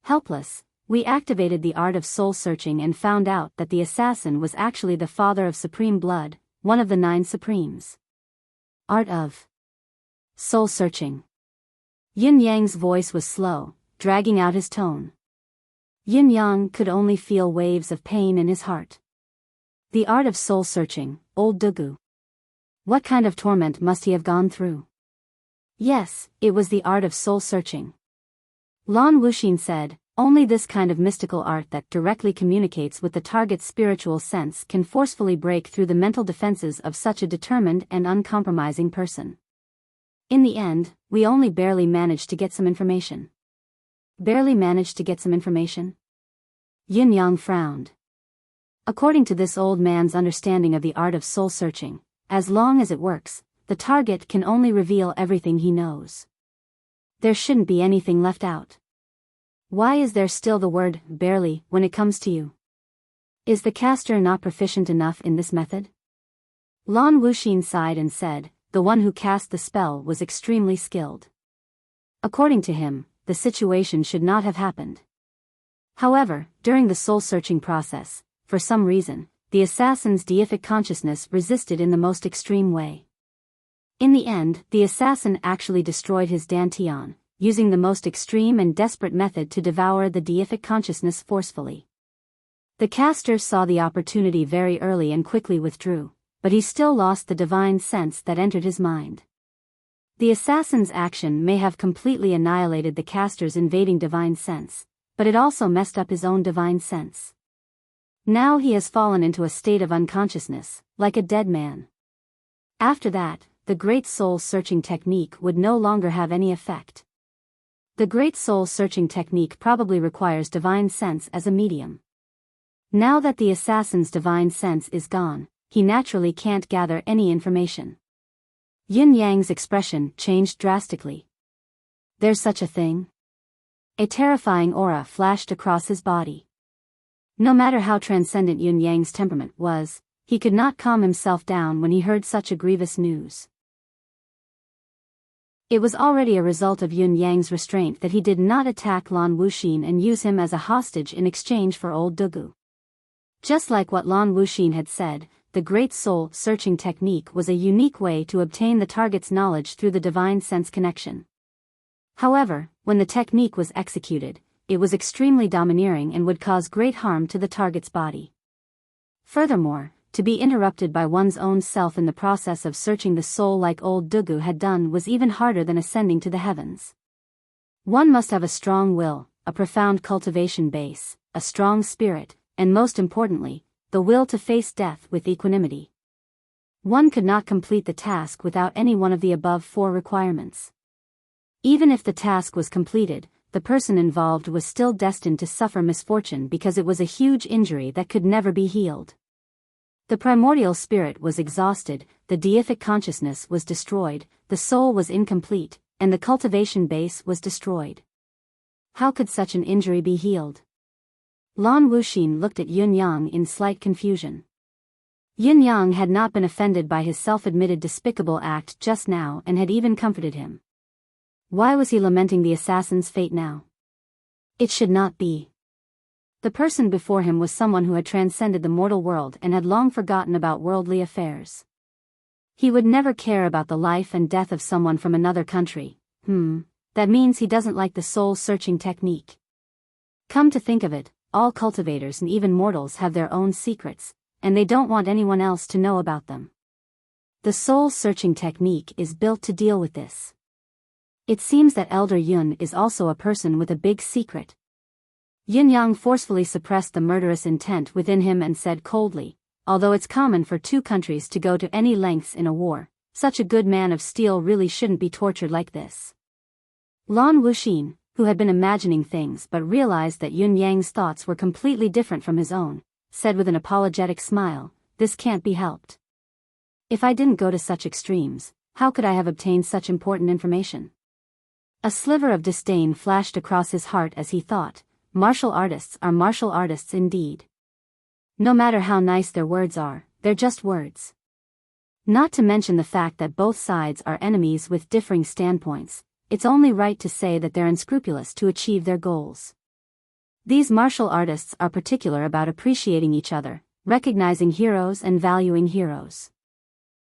Helpless, we activated the art of soul-searching and found out that the assassin was actually the father of Supreme Blood, one of the 9 Supremes. Art of soul-searching. Yin Yang's voice was slow, dragging out his tone. Yin Yang could only feel waves of pain in his heart. The art of soul-searching, old Dugu. What kind of torment must he have gone through? Yes, it was the art of soul-searching. Lan Wuxin said, only this kind of mystical art that directly communicates with the target's spiritual sense can forcefully break through the mental defenses of such a determined and uncompromising person. In the end, we only barely managed to get some information. Barely managed to get some information? Yin Yang frowned. According to this old man's understanding of the art of soul-searching, as long as it works, the target can only reveal everything he knows. There shouldn't be anything left out. Why is there still the word, barely, when it comes to you? Is the caster not proficient enough in this method? Lan Wuxin sighed and said, the one who cast the spell was extremely skilled. According to him, the situation should not have happened. However, during the soul-searching process, for some reason, the assassin's deific consciousness resisted in the most extreme way. In the end, the assassin actually destroyed his dantian, using the most extreme and desperate method to devour the deific consciousness forcefully. The caster saw the opportunity very early and quickly withdrew, but he still lost the divine sense that entered his mind. The assassin's action may have completely annihilated the caster's invading divine sense, but it also messed up his own divine sense. Now he has fallen into a state of unconsciousness, like a dead man. After that, the great soul-searching technique would no longer have any effect. The great soul-searching technique probably requires divine sense as a medium. Now that the assassin's divine sense is gone, he naturally can't gather any information. Yin Yang's expression changed drastically. There's such a thing? A terrifying aura flashed across his body. No matter how transcendent Yin Yang's temperament was, he could not calm himself down when he heard such a grievous news. It was already a result of Yin Yang's restraint that he did not attack Lan Wuxin and use him as a hostage in exchange for old Dugu. Just like what Lan Wuxin had said, the great soul-searching technique was a unique way to obtain the target's knowledge through the divine sense connection. However, when the technique was executed, it was extremely domineering and would cause great harm to the target's body. Furthermore, to be interrupted by one's own self in the process of searching the soul like old Dugu had done was even harder than ascending to the heavens. One must have a strong will, a profound cultivation base, a strong spirit, and most importantly, the will to face death with equanimity. One could not complete the task without any one of the above 4 requirements. Even if the task was completed, the person involved was still destined to suffer misfortune because it was a huge injury that could never be healed. The primordial spirit was exhausted, the deific consciousness was destroyed, the soul was incomplete, and the cultivation base was destroyed. How could such an injury be healed? Lan Wuxin looked at Yin Yang in slight confusion. Yin Yang had not been offended by his self-admitted despicable act just now and had even comforted him. Why was he lamenting the assassin's fate now? It should not be. The person before him was someone who had transcended the mortal world and had long forgotten about worldly affairs. He would never care about the life and death of someone from another country. That means he doesn't like the soul-searching technique. Come to think of it, all cultivators and even mortals have their own secrets, and they don't want anyone else to know about them. The soul-searching technique is built to deal with this. It seems that Elder Yun is also a person with a big secret. Yin Yang forcefully suppressed the murderous intent within him and said coldly, although it's common for 2 countries to go to any lengths in a war, such a good man of steel really shouldn't be tortured like this. Lan Wuxin, who had been imagining things but realized that Yin Yang's thoughts were completely different from his own, said with an apologetic smile, "This can't be helped. If I didn't go to such extremes, how could I have obtained such important information? A sliver of disdain flashed across his heart as he thought, martial artists are martial artists indeed. No matter how nice their words are, they're just words. Not to mention the fact that both sides are enemies with differing standpoints, it's only right to say that they're unscrupulous to achieve their goals. These martial artists are particular about appreciating each other, recognizing heroes and valuing heroes.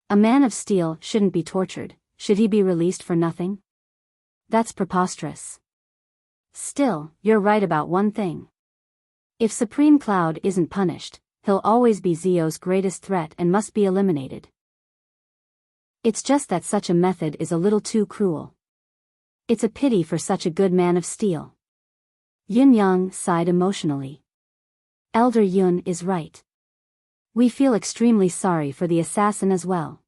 A man of steel shouldn't be tortured, should he be released for nothing? That's preposterous. Still, you're right about one thing. If Supreme Cloud isn't punished, he'll always be Zio's greatest threat and must be eliminated. It's just that such a method is a little too cruel. It's a pity for such a good man of steel. Yin Yang sighed emotionally. Elder Yun is right. We feel extremely sorry for the assassin as well.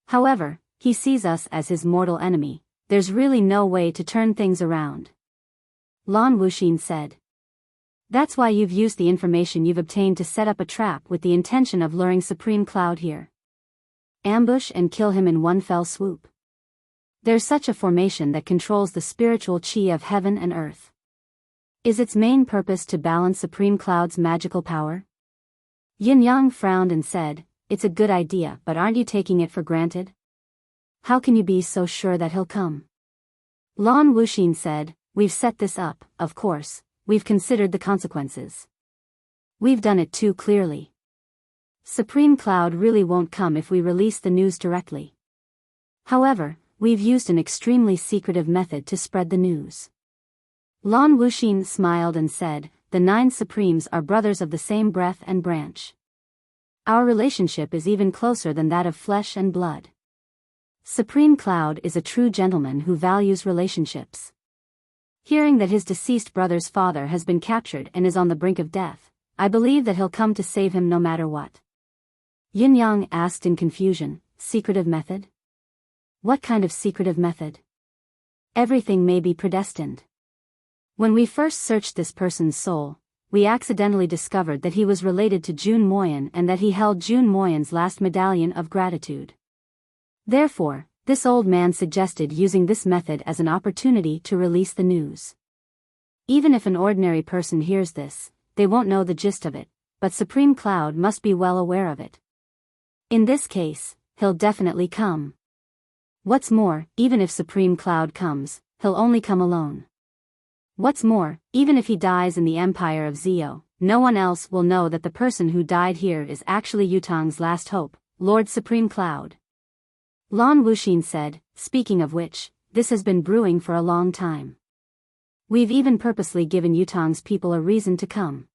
However, he sees us as his mortal enemy, there's really no way to turn things around. Lan Wuxin said. That's why you've used the information you've obtained to set up a trap with the intention of luring Supreme Cloud here. Ambush and kill him in one fell swoop. There's such a formation that controls the spiritual chi of heaven and earth. Is its main purpose to balance Supreme Cloud's magical power? Yin Yang frowned and said, it's a good idea, but aren't you taking it for granted? How can you be so sure that he'll come? Lan Wuxin said, we've set this up, of course, we've considered the consequences. We've done it too clearly. Supreme Cloud really won't come if we release the news directly. However, we've used an extremely secretive method to spread the news. Lan Wuxin smiled and said, the 9 Supremes are brothers of the same breath and branch. Our relationship is even closer than that of flesh and blood. Supreme Cloud is a true gentleman who values relationships. Hearing that his deceased brother's father has been captured and is on the brink of death, I believe that he'll come to save him no matter what. Yin Yang asked in confusion, secretive method? What kind of secretive method? Everything may be predestined. When we first searched this person's soul, we accidentally discovered that he was related to Jun Moyen and that he held Jun Moyen's last medallion of gratitude. Therefore, this old man suggested using this method as an opportunity to release the news. Even if an ordinary person hears this, they won't know the gist of it, but Supreme Cloud must be well aware of it. In this case, he'll definitely come. What's more, even if Supreme Cloud comes, he'll only come alone. What's more, even if he dies in the Empire of Zio, no one else will know that the person who died here is actually Yutang's last hope, Lord Supreme Cloud. Lan Wuxin said, speaking of which, this has been brewing for a long time. We've even purposely given Yutang's people a reason to come.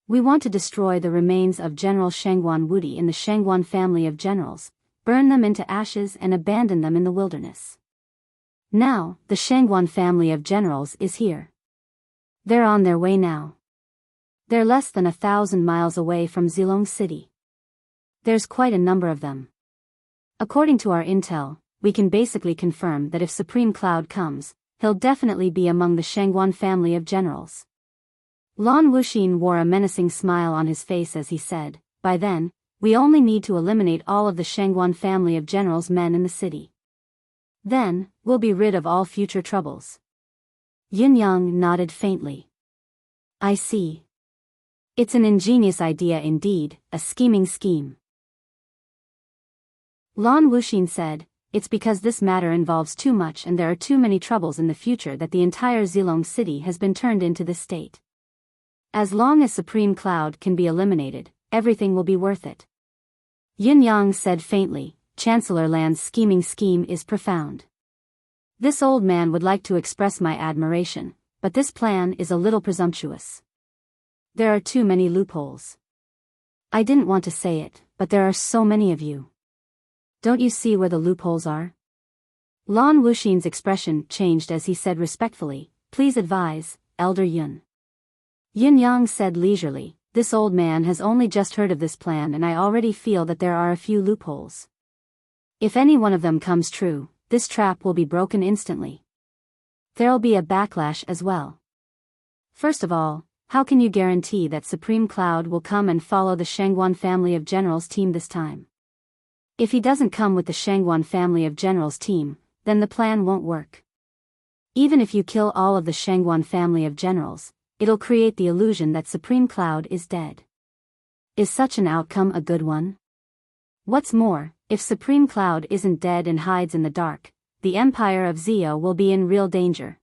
We want to destroy the remains of General Shangguan Wudi in the Shangguan family of generals, burn them into ashes and abandon them in the wilderness. Now, the Shangguan family of generals is here. They're on their way now. They're less than 1,000 miles away from Zilong City. There's quite a number of them. According to our intel, we can basically confirm that if Supreme Cloud comes, he'll definitely be among the Shangguan family of generals. Lan Wuxin wore a menacing smile on his face as he said, by then, we only need to eliminate all of the Shangguan family of generals' men in the city. Then, we'll be rid of all future troubles. Yin Yang nodded faintly. I see. It's an ingenious idea indeed, a scheming scheme. Lan Wuxin said, it's because this matter involves too much and there are too many troubles in the future that the entire Zilong City has been turned into this state. As long as Supreme Cloud can be eliminated, everything will be worth it. Yin Yang said faintly, Chancellor Land's scheming scheme is profound. This old man would like to express my admiration, but this plan is a little presumptuous. There are too many loopholes. I didn't want to say it, but there are so many of you. Don't you see where the loopholes are? Lan Wuxin's expression changed as he said respectfully, please advise, Elder Yun. Yin Yang said leisurely, this old man has only just heard of this plan and I already feel that there are a few loopholes. If any one of them comes true, this trap will be broken instantly. There'll be a backlash as well. First of all, how can you guarantee that Supreme Cloud will come and follow the Shangguan family of generals team this time? If he doesn't come with the Shangguan family of generals team, then the plan won't work. Even if you kill all of the Shangguan family of generals, it'll create the illusion that Supreme Cloud is dead. Is such an outcome a good one? What's more, if Supreme Cloud isn't dead and hides in the dark, the Empire of Zio will be in real danger.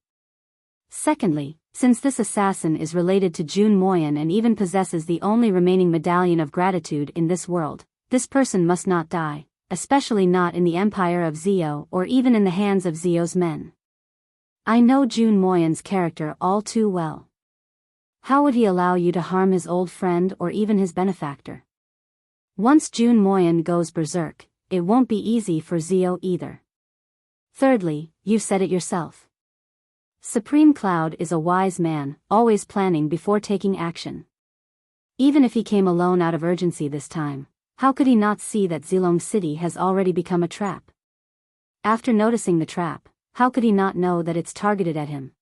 Secondly, since this assassin is related to Jun Moyan and even possesses the only remaining medallion of gratitude in this world, this person must not die, especially not in the Empire of Zio or even in the hands of Zio's men. I know Jun Moyan's character all too well. How would he allow you to harm his old friend or even his benefactor? Once Jun Moyan goes berserk, it won't be easy for Zio either. Thirdly, you've said it yourself. Supreme Cloud is a wise man, always planning before taking action. Even if he came alone out of urgency this time, how could he not see that Zilong City has already become a trap? After noticing the trap, how could he not know that it's targeted at him?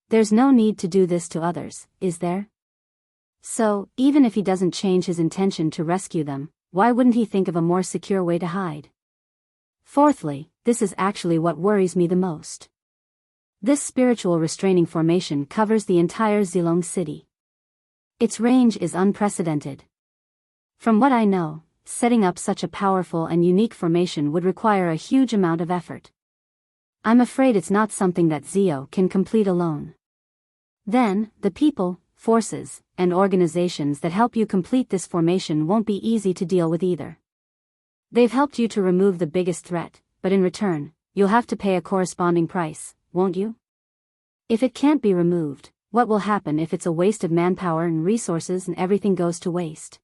There's no need to do this to others, is there? So, even if he doesn't change his intention to rescue them, why wouldn't he think of a more secure way to hide? Fourthly, this is actually what worries me the most. This spiritual restraining formation covers the entire Zilong City. Its range is unprecedented. From what I know, setting up such a powerful and unique formation would require a huge amount of effort. I'm afraid it's not something that Zio can complete alone. Then, the people, forces, and organizations that help you complete this formation won't be easy to deal with either. They've helped you to remove the biggest threat, but in return, you'll have to pay a corresponding price, won't you? If it can't be removed, what will happen if it's a waste of manpower and resources and everything goes to waste?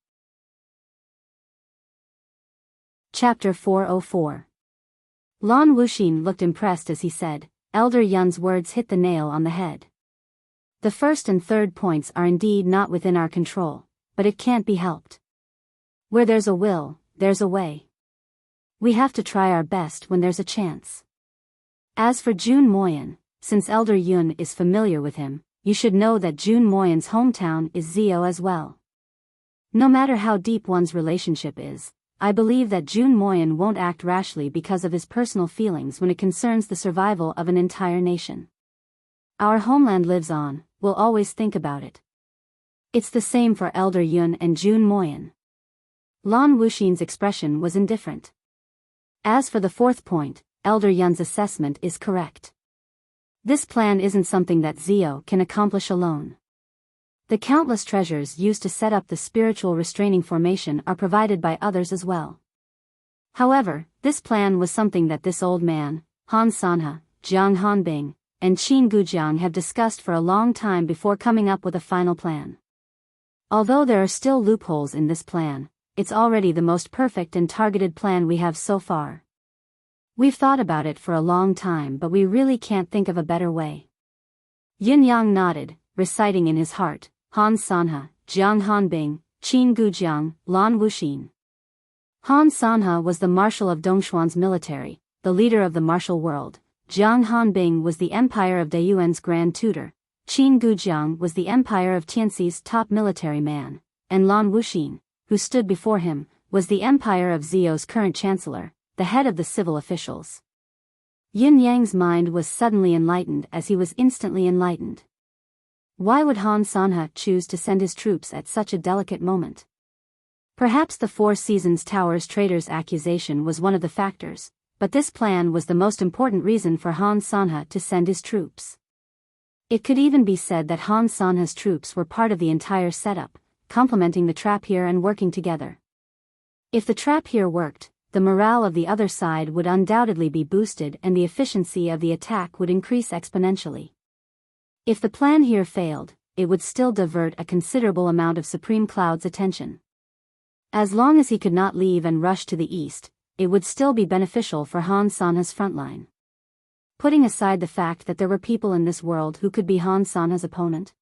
Chapter 404. Lan Wuxin looked impressed as he said, Elder Yun's words hit the nail on the head. The first and third points are indeed not within our control, but it can't be helped. Where there's a will, there's a way. We have to try our best when there's a chance. As for Jun Moyan, since Elder Yun is familiar with him, you should know that Jun Moyan's hometown is Zio as well. No matter how deep one's relationship is, I believe that Jun Moyan won't act rashly because of his personal feelings when it concerns the survival of an entire nation. Our homeland lives on, we'll always think about it. It's the same for Elder Yun and Jun Moyan. Lan Wuxin's expression was indifferent. As for the fourth point, Elder Yun's assessment is correct. This plan isn't something that Zio can accomplish alone. The countless treasures used to set up the spiritual restraining formation are provided by others as well. However, this plan was something that this old man, Han Sanhe, Jiang Hanbing, and Qin Gujiang have discussed for a long time before coming up with a final plan. Although there are still loopholes in this plan, it's already the most perfect and targeted plan we have so far. We've thought about it for a long time, but we really can't think of a better way. Yin Yang nodded, reciting in his heart, Han Sanhe, Jiang Hanbing, Qin Gujiang, Lan Wuxin. Han Sanhe was the marshal of Dongxuan's military, the leader of the martial world. Jiang Hanbing was the Empire of Dayuan's grand tutor, Qin Gujiang was the Empire of Tianxi's top military man, and Lan Wuxin, who stood before him, was the Empire of Zio's current chancellor, the head of the civil officials. Yin Yang's mind was suddenly enlightened as he was instantly enlightened. Why would Han Sanhe choose to send his troops at such a delicate moment? Perhaps the Four Seasons Tower's traitor's accusation was one of the factors, but this plan was the most important reason for Han Sanhe to send his troops. It could even be said that Han Sanhe's troops were part of the entire setup, complementing the trap here and working together. If the trap here worked, the morale of the other side would undoubtedly be boosted and the efficiency of the attack would increase exponentially. If the plan here failed, it would still divert a considerable amount of Supreme Cloud's attention. As long as he could not leave and rush to the east, it would still be beneficial for Han Sanhe's frontline. Putting aside the fact that there were people in this world who could be Han Sanhe's opponent.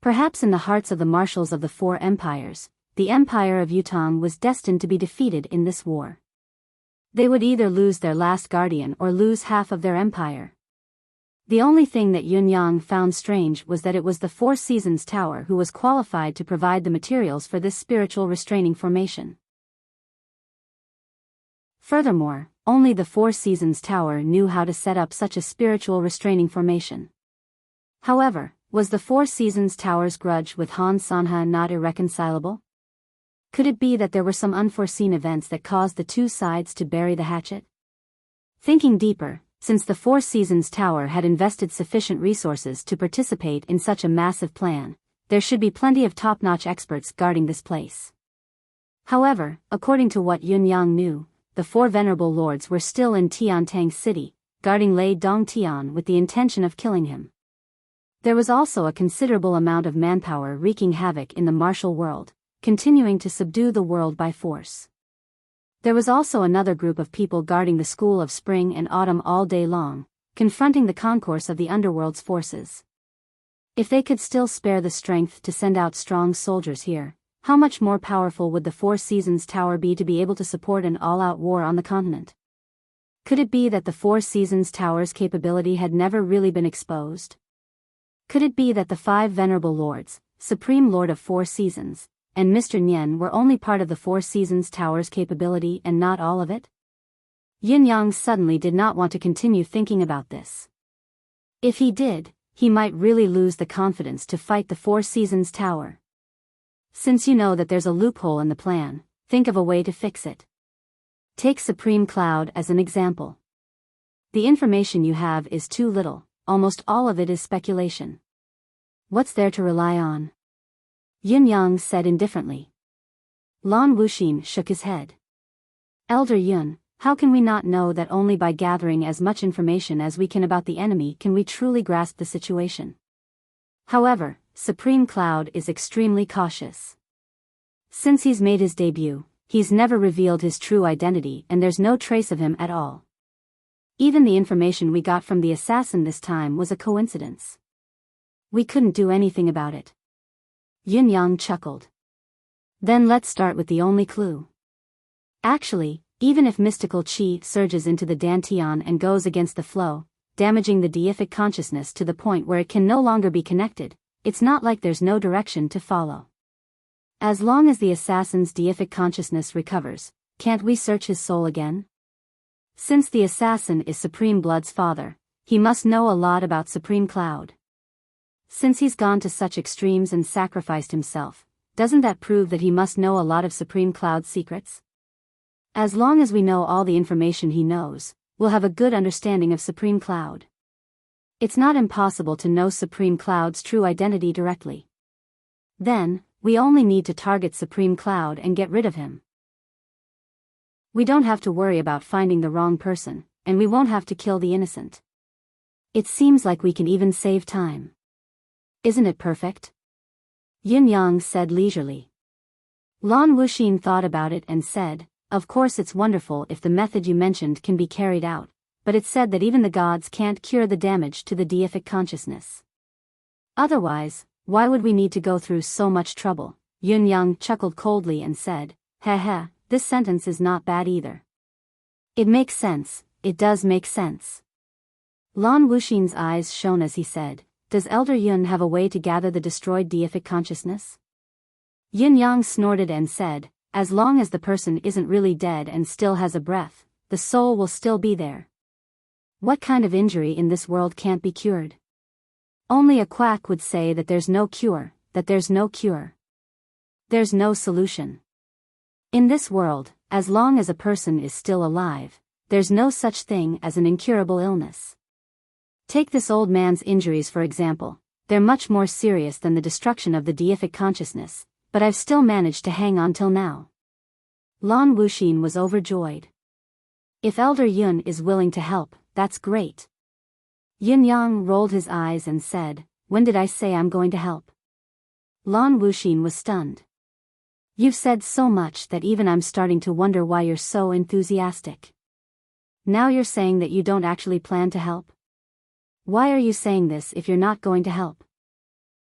Perhaps in the hearts of the marshals of the four empires, the Empire of Yutong was destined to be defeated in this war. They would either lose their last guardian or lose half of their empire. The only thing that Yun Yang found strange was that it was the Four Seasons Tower who was qualified to provide the materials for this spiritual restraining formation. Furthermore, only the Four Seasons Tower knew how to set up such a spiritual restraining formation. However, was the Four Seasons Tower's grudge with Han Sanha not irreconcilable? Could it be that there were some unforeseen events that caused the two sides to bury the hatchet? Thinking deeper, since the Four Seasons Tower had invested sufficient resources to participate in such a massive plan, there should be plenty of top-notch experts guarding this place. However, according to what Yun Yang knew, the four venerable lords were still in Tiantang City, guarding Lei Dongtian with the intention of killing him. There was also a considerable amount of manpower wreaking havoc in the martial world, continuing to subdue the world by force. There was also another group of people guarding the school of spring and autumn all day long, confronting the concourse of the underworld's forces. If they could still spare the strength to send out strong soldiers here, how much more powerful would the Four Seasons Tower be to be able to support an all-out war on the continent? Could it be that the Four Seasons Tower's capability had never really been exposed? Could it be that the five venerable lords, Supreme Lord of Four Seasons, and Mr. Nian were only part of the Four Seasons Tower's capability and not all of it? Yin Yang suddenly did not want to continue thinking about this. If he did, he might really lose the confidence to fight the Four Seasons Tower. Since you know that there's a loophole in the plan, think of a way to fix it. Take Supreme Cloud as an example. The information you have is too little, almost all of it is speculation. What's there to rely on? Yin Yang said indifferently. Lan Wuxin shook his head. Elder Yun, how can we not know that only by gathering as much information as we can about the enemy can we truly grasp the situation? However, Supreme Cloud is extremely cautious. Since he's made his debut, he's never revealed his true identity and there's no trace of him at all. Even the information we got from the assassin this time was a coincidence. We couldn't do anything about it. Yin Yang chuckled. Then let's start with the only clue. Actually, even if mystical qi surges into the Dantian and goes against the flow, damaging the deific consciousness to the point where it can no longer be connected, it's not like there's no direction to follow. As long as the assassin's deific consciousness recovers, can't we search his soul again? Since the assassin is Supreme Blood's father, he must know a lot about Supreme Cloud. Since he's gone to such extremes and sacrificed himself, doesn't that prove that he must know a lot of Supreme Cloud's secrets? As long as we know all the information he knows, we'll have a good understanding of Supreme Cloud. It's not impossible to know Supreme Cloud's true identity directly. Then, we only need to target Supreme Cloud and get rid of him. We don't have to worry about finding the wrong person, and we won't have to kill the innocent. It seems like we can even save time. Isn't it perfect? Yin Yang said leisurely. Lan Wuxin thought about it and said, of course it's wonderful if the method you mentioned can be carried out, but it's said that even the gods can't cure the damage to the deific consciousness. Otherwise, why would we need to go through so much trouble? Yun Yang chuckled coldly and said, heh, this sentence is not bad either. It makes sense, it does make sense. Lan Wuxin's eyes shone as he said, does Elder Yun have a way to gather the destroyed deific consciousness? Yin Yang snorted and said, as long as the person isn't really dead and still has a breath, the soul will still be there. What kind of injury in this world can't be cured? Only a quack would say that there's no cure, that there's no cure. There's no solution. In this world, as long as a person is still alive, there's no such thing as an incurable illness. Take this old man's injuries for example, they're much more serious than the destruction of the deific consciousness, but I've still managed to hang on till now. Lan Wuxin was overjoyed. If Elder Yun is willing to help, that's great. Yin Yang rolled his eyes and said, when did I say I'm going to help? Lan Wuxin was stunned. You've said so much that even I'm starting to wonder why you're so enthusiastic. Now you're saying that you don't actually plan to help? Why are you saying this if you're not going to help?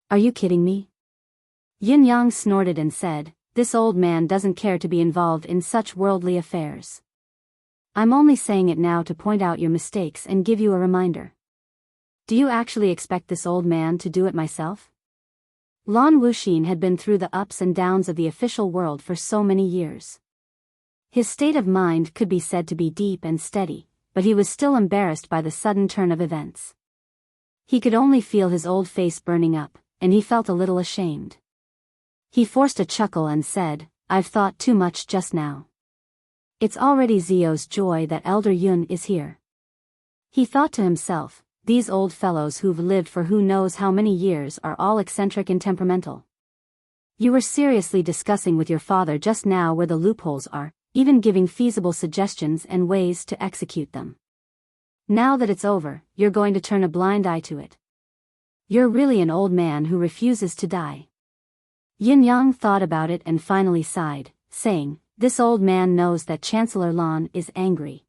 Are you kidding me? Yin Yang snorted and said, this old man doesn't care to be involved in such worldly affairs. I'm only saying it now to point out your mistakes and give you a reminder. Do you actually expect this old man to do it myself? Lan Wuxin had been through the ups and downs of the official world for so many years. His state of mind could be said to be deep and steady, but he was still embarrassed by the sudden turn of events. He could only feel his old face burning up, and he felt a little ashamed. He forced a chuckle and said, "I've thought too much just now. It's already Zio's joy that Elder Yun is here." He thought to himself, these old fellows who've lived for who knows how many years are all eccentric and temperamental. You were seriously discussing with your father just now where the loopholes are, even giving feasible suggestions and ways to execute them. Now that it's over, you're going to turn a blind eye to it. You're really an old man who refuses to die. Yin Yang thought about it and finally sighed, saying, "This old man knows that Chancellor Lan is angry.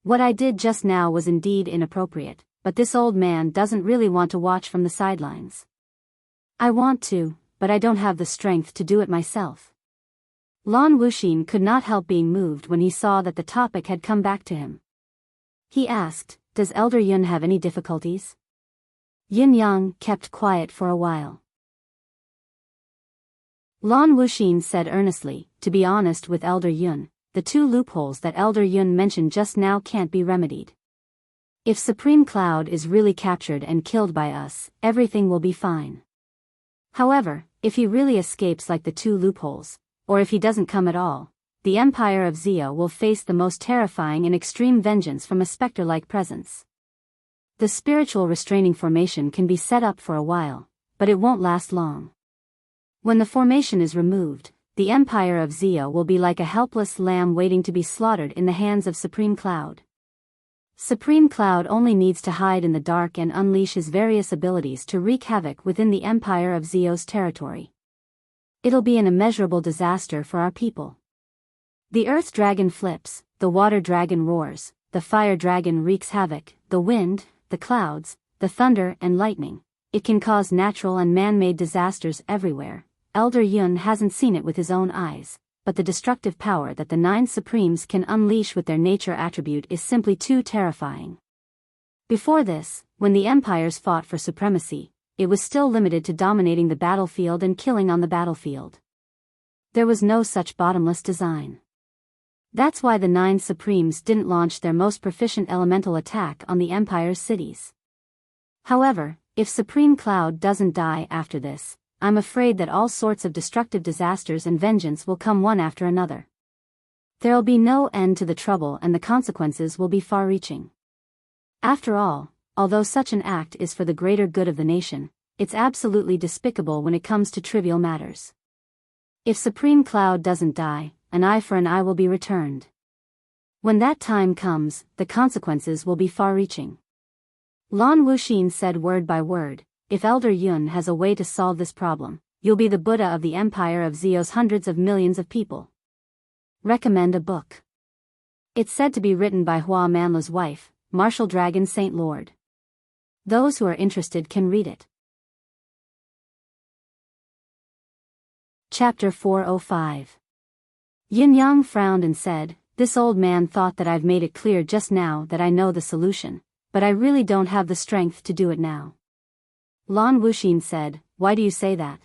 What I did just now was indeed inappropriate, but this old man doesn't really want to watch from the sidelines. I want to, but I don't have the strength to do it myself." Lan Wuxin could not help being moved when he saw that the topic had come back to him. He asked, "Does Elder Yun have any difficulties?" Yin Yang kept quiet for a while. Lan Wuxin said earnestly, "To be honest with Elder Yun, the two loopholes that Elder Yun mentioned just now can't be remedied. If Supreme Cloud is really captured and killed by us, everything will be fine. However, if he really escapes like the two loopholes, or if he doesn't come at all, the Empire of Zio will face the most terrifying and extreme vengeance from a specter-like presence. The spiritual restraining formation can be set up for a while, but it won't last long. When the formation is removed, the Empire of Zio will be like a helpless lamb waiting to be slaughtered in the hands of Supreme Cloud. Supreme Cloud only needs to hide in the dark and unleash his various abilities to wreak havoc within the Empire of Zio's territory. It'll be an immeasurable disaster for our people. The Earth Dragon flips, the Water Dragon roars, the Fire Dragon wreaks havoc, the wind, the clouds, the thunder and lightning. It can cause natural and man-made disasters everywhere. Elder Yun hasn't seen it with his own eyes, but the destructive power that the 9 Supremes can unleash with their nature attribute is simply too terrifying. Before this, when the empires fought for supremacy, it was still limited to dominating the battlefield and killing on the battlefield. There was no such bottomless design. That's why the 9 Supremes didn't launch their most proficient elemental attack on the Empire's cities. However, if Supreme Cloud doesn't die after this, I'm afraid that all sorts of destructive disasters and vengeance will come one after another. There'll be no end to the trouble and the consequences will be far-reaching. After all, although such an act is for the greater good of the nation, it's absolutely despicable when it comes to trivial matters. If Supreme Cloud doesn't die, an eye for an eye will be returned. When that time comes, the consequences will be far-reaching. Lan Wuxin said word by word, "If Elder Yun has a way to solve this problem, you'll be the Buddha of the Empire of Zio's hundreds of millions of people." Recommend a book. It's said to be written by Hua Manla's wife, Martial Dragon Saint Lord. Those who are interested can read it. Chapter 405. Yin Yang frowned and said, "This old man thought that I've made it clear just now that I know the solution, but I really don't have the strength to do it now." Lan Wuxin said, "Why do you say that?"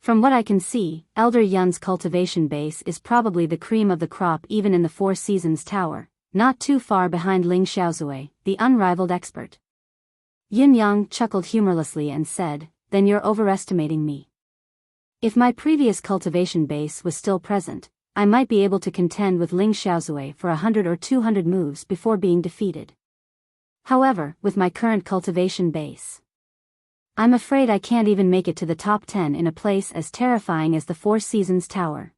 "From what I can see, Elder Yun's cultivation base is probably the cream of the crop even in the Four Seasons Tower, not too far behind Ling Xiaozui, the unrivaled expert." Yin Yang chuckled humorlessly and said, "Then you're overestimating me. If my previous cultivation base was still present, I might be able to contend with Ling Xiaozui for 100 or 200 moves before being defeated. However, with my current cultivation base, I'm afraid I can't even make it to the top 10 in a place as terrifying as the Four Seasons Tower."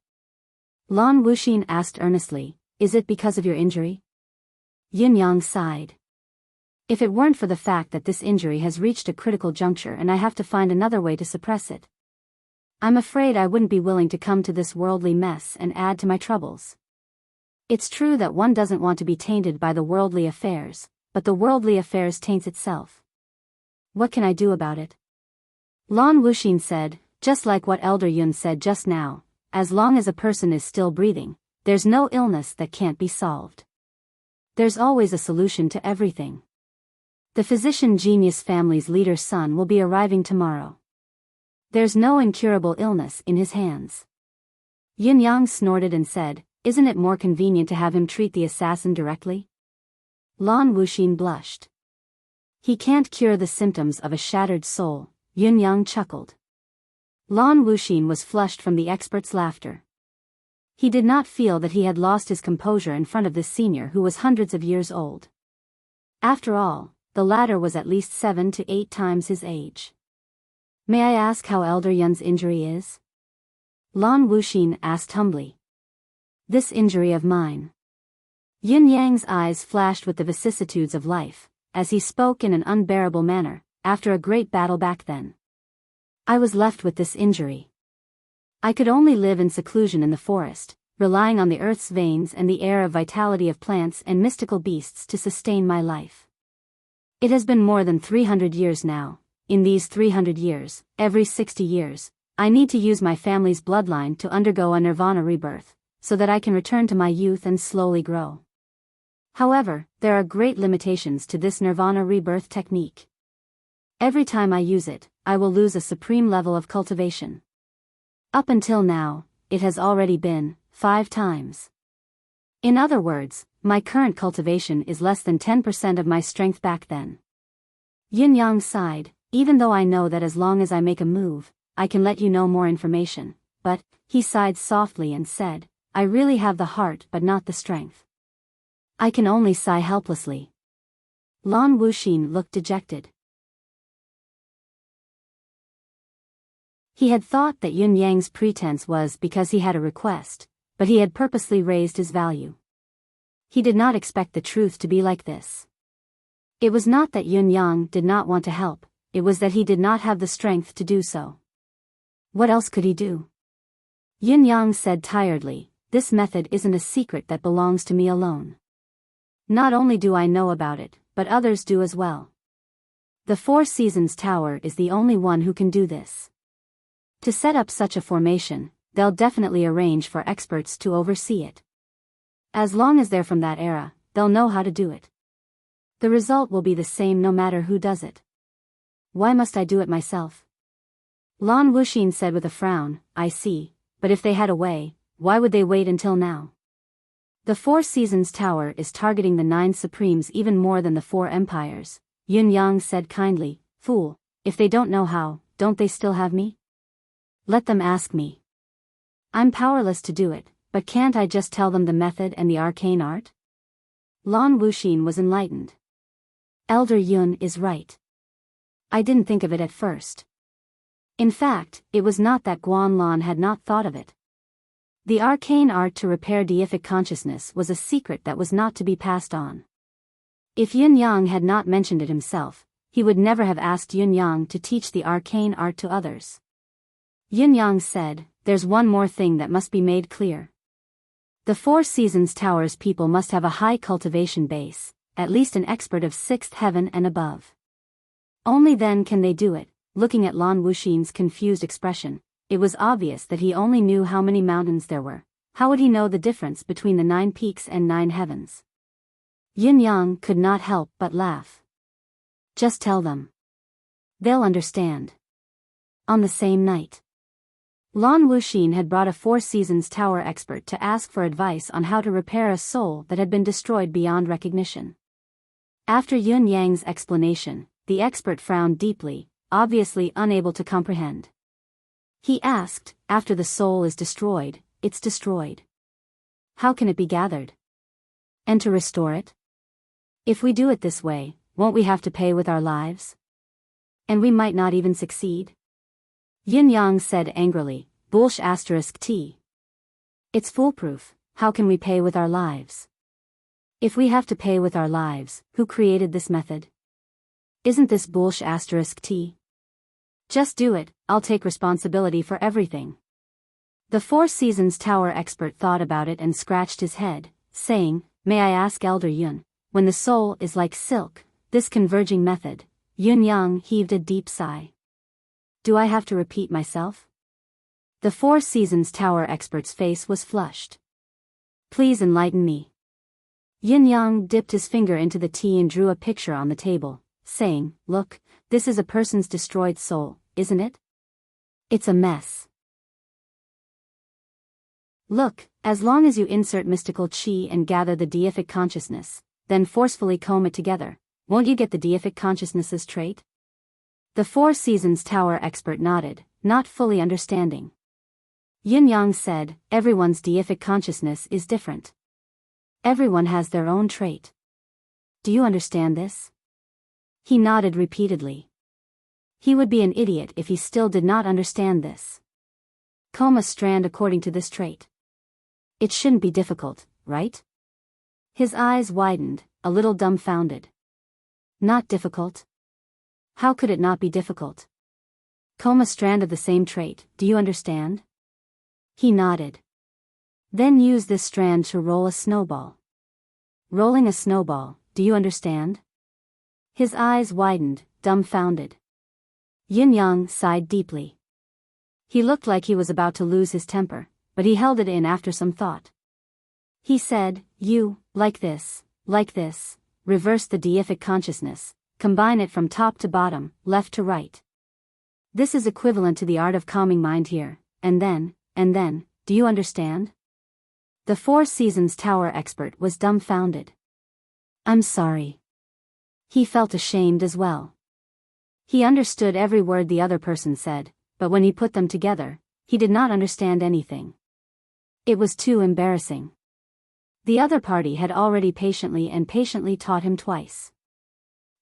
Lan Wuxin asked earnestly, "Is it because of your injury?" Yin Yang sighed. "If it weren't for the fact that this injury has reached a critical juncture and I have to find another way to suppress it, I'm afraid I wouldn't be willing to come to this worldly mess and add to my troubles. It's true that one doesn't want to be tainted by the worldly affairs, but the worldly affairs taints itself. What can I do about it?" Lan Wuxin said, "Just like what Elder Yun said just now, as long as a person is still breathing, there's no illness that can't be solved. There's always a solution to everything. The physician genius family's leader's son will be arriving tomorrow. There's no incurable illness in his hands." Yin Yang snorted and said, isn't it more convenient to have him treat the assassin directly? Lan Wuxin blushed. He can't cure the symptoms of a shattered soul, Yun Yang chuckled. Lan Wuxin was flushed from the expert's laughter. He did not feel that he had lost his composure in front of this senior who was hundreds of years old. After all, the latter was at least 7 to 8 times his age. May I ask how Elder Yun's injury is? Lan Wuxin asked humbly. This injury of mine. Yin Yang's eyes flashed with the vicissitudes of life, as he spoke in an unbearable manner, after a great battle back then. I was left with this injury. I could only live in seclusion in the forest, relying on the earth's veins and the air of vitality of plants and mystical beasts to sustain my life. It has been more than 300 years now. In these 300 years, every 60 years, I need to use my family's bloodline to undergo a nirvana rebirth, so that I can return to my youth and slowly grow. However, there are great limitations to this nirvana rebirth technique. Every time I use it, I will lose a supreme level of cultivation. Up until now, it has already been 5 times. In other words, my current cultivation is less than 10% of my strength back then. Yin Yang sighed. Even though I know that as long as I make a move, I can let you know more information, but, he sighed softly and said, I really have the heart but not the strength. I can only sigh helplessly. Lan Wuxin looked dejected. He had thought that Yun Yang's pretense was because he had a request, but he had purposely raised his value. He did not expect the truth to be like this. It was not that Yun Yang did not want to help. It was that he did not have the strength to do so. What else could he do? Yin Yang said tiredly, this method isn't a secret that belongs to me alone. Not only do I know about it, but others do as well. The Four Seasons Tower is the only one who can do this. To set up such a formation, they'll definitely arrange for experts to oversee it. As long as they're from that era, they'll know how to do it. The result will be the same no matter who does it. Why must I do it myself? Lan Wuxin said with a frown, I see, but if they had a way, why would they wait until now? The Four Seasons Tower is targeting the 9 Supremes even more than the 4 Empires, Yun Yang said kindly, fool, if they don't know how, don't they still have me? Let them ask me. I'm powerless to do it, but can't I just tell them the method and the arcane art? Lan Wuxin was enlightened. Elder Yun is right. I didn't think of it at first. In fact, it was not that Guan Lan had not thought of it. The arcane art to repair deific consciousness was a secret that was not to be passed on. If Yin Yang had not mentioned it himself, he would never have asked Yin Yang to teach the arcane art to others. Yin Yang said, there's one more thing that must be made clear. The Four Seasons Tower's people must have a high cultivation base, at least an expert of 6th heaven and above. Only then can they do it. Looking at Lan Wuxin's confused expression, it was obvious that he only knew how many mountains there were. How would he know the difference between the 9 peaks and 9 heavens? Yin Yang could not help but laugh. Just tell them. They'll understand. On the same night, Lan Wuxin had brought a Four Seasons Tower expert to ask for advice on how to repair a soul that had been destroyed beyond recognition. After Yun Yang's explanation, the expert frowned deeply, obviously unable to comprehend. He asked, after the soul is destroyed, it's destroyed. How can it be gathered? And to restore it? If we do it this way, won't we have to pay with our lives? And we might not even succeed? Yin Yang said angrily, Bullsh *T. It's foolproof, how can we pay with our lives? If we have to pay with our lives, who created this method? Isn't this Bullsh *T? Just do it, I'll take responsibility for everything. The Four Seasons Tower expert thought about it and scratched his head, saying, may I ask Elder Yun, when the soul is like silk, this converging method, Yun Yang heaved a deep sigh. Do I have to repeat myself? The Four Seasons Tower expert's face was flushed. Please enlighten me. Yin Yang dipped his finger into the tea and drew a picture on the table, saying, look, this is a person's destroyed soul, isn't it? It's a mess. Look, as long as you insert mystical chi and gather the deific consciousness, then forcefully comb it together, won't you get the deific consciousness's trait? The Four Seasons Tower expert nodded, not fully understanding. Yin Yang said, everyone's deific consciousness is different. Everyone has their own trait. Do you understand this? He nodded repeatedly. He would be an idiot if he still did not understand this. Comb a strand according to this trait. It shouldn't be difficult, right? His eyes widened, a little dumbfounded. Not difficult? How could it not be difficult? Comb a strand of the same trait, do you understand? He nodded. Then use this strand to roll a snowball. Rolling a snowball, do you understand? His eyes widened, dumbfounded. Yin Yang sighed deeply. He looked like he was about to lose his temper, but he held it in after some thought. He said, you, like this, reverse the deific consciousness, combine it from top to bottom, left to right. This is equivalent to the art of calming mind here, and then, do you understand? The Four Seasons Tower expert was dumbfounded. I'm sorry. He felt ashamed as well. He understood every word the other person said, but when he put them together, he did not understand anything. It was too embarrassing. The other party had already patiently taught him twice.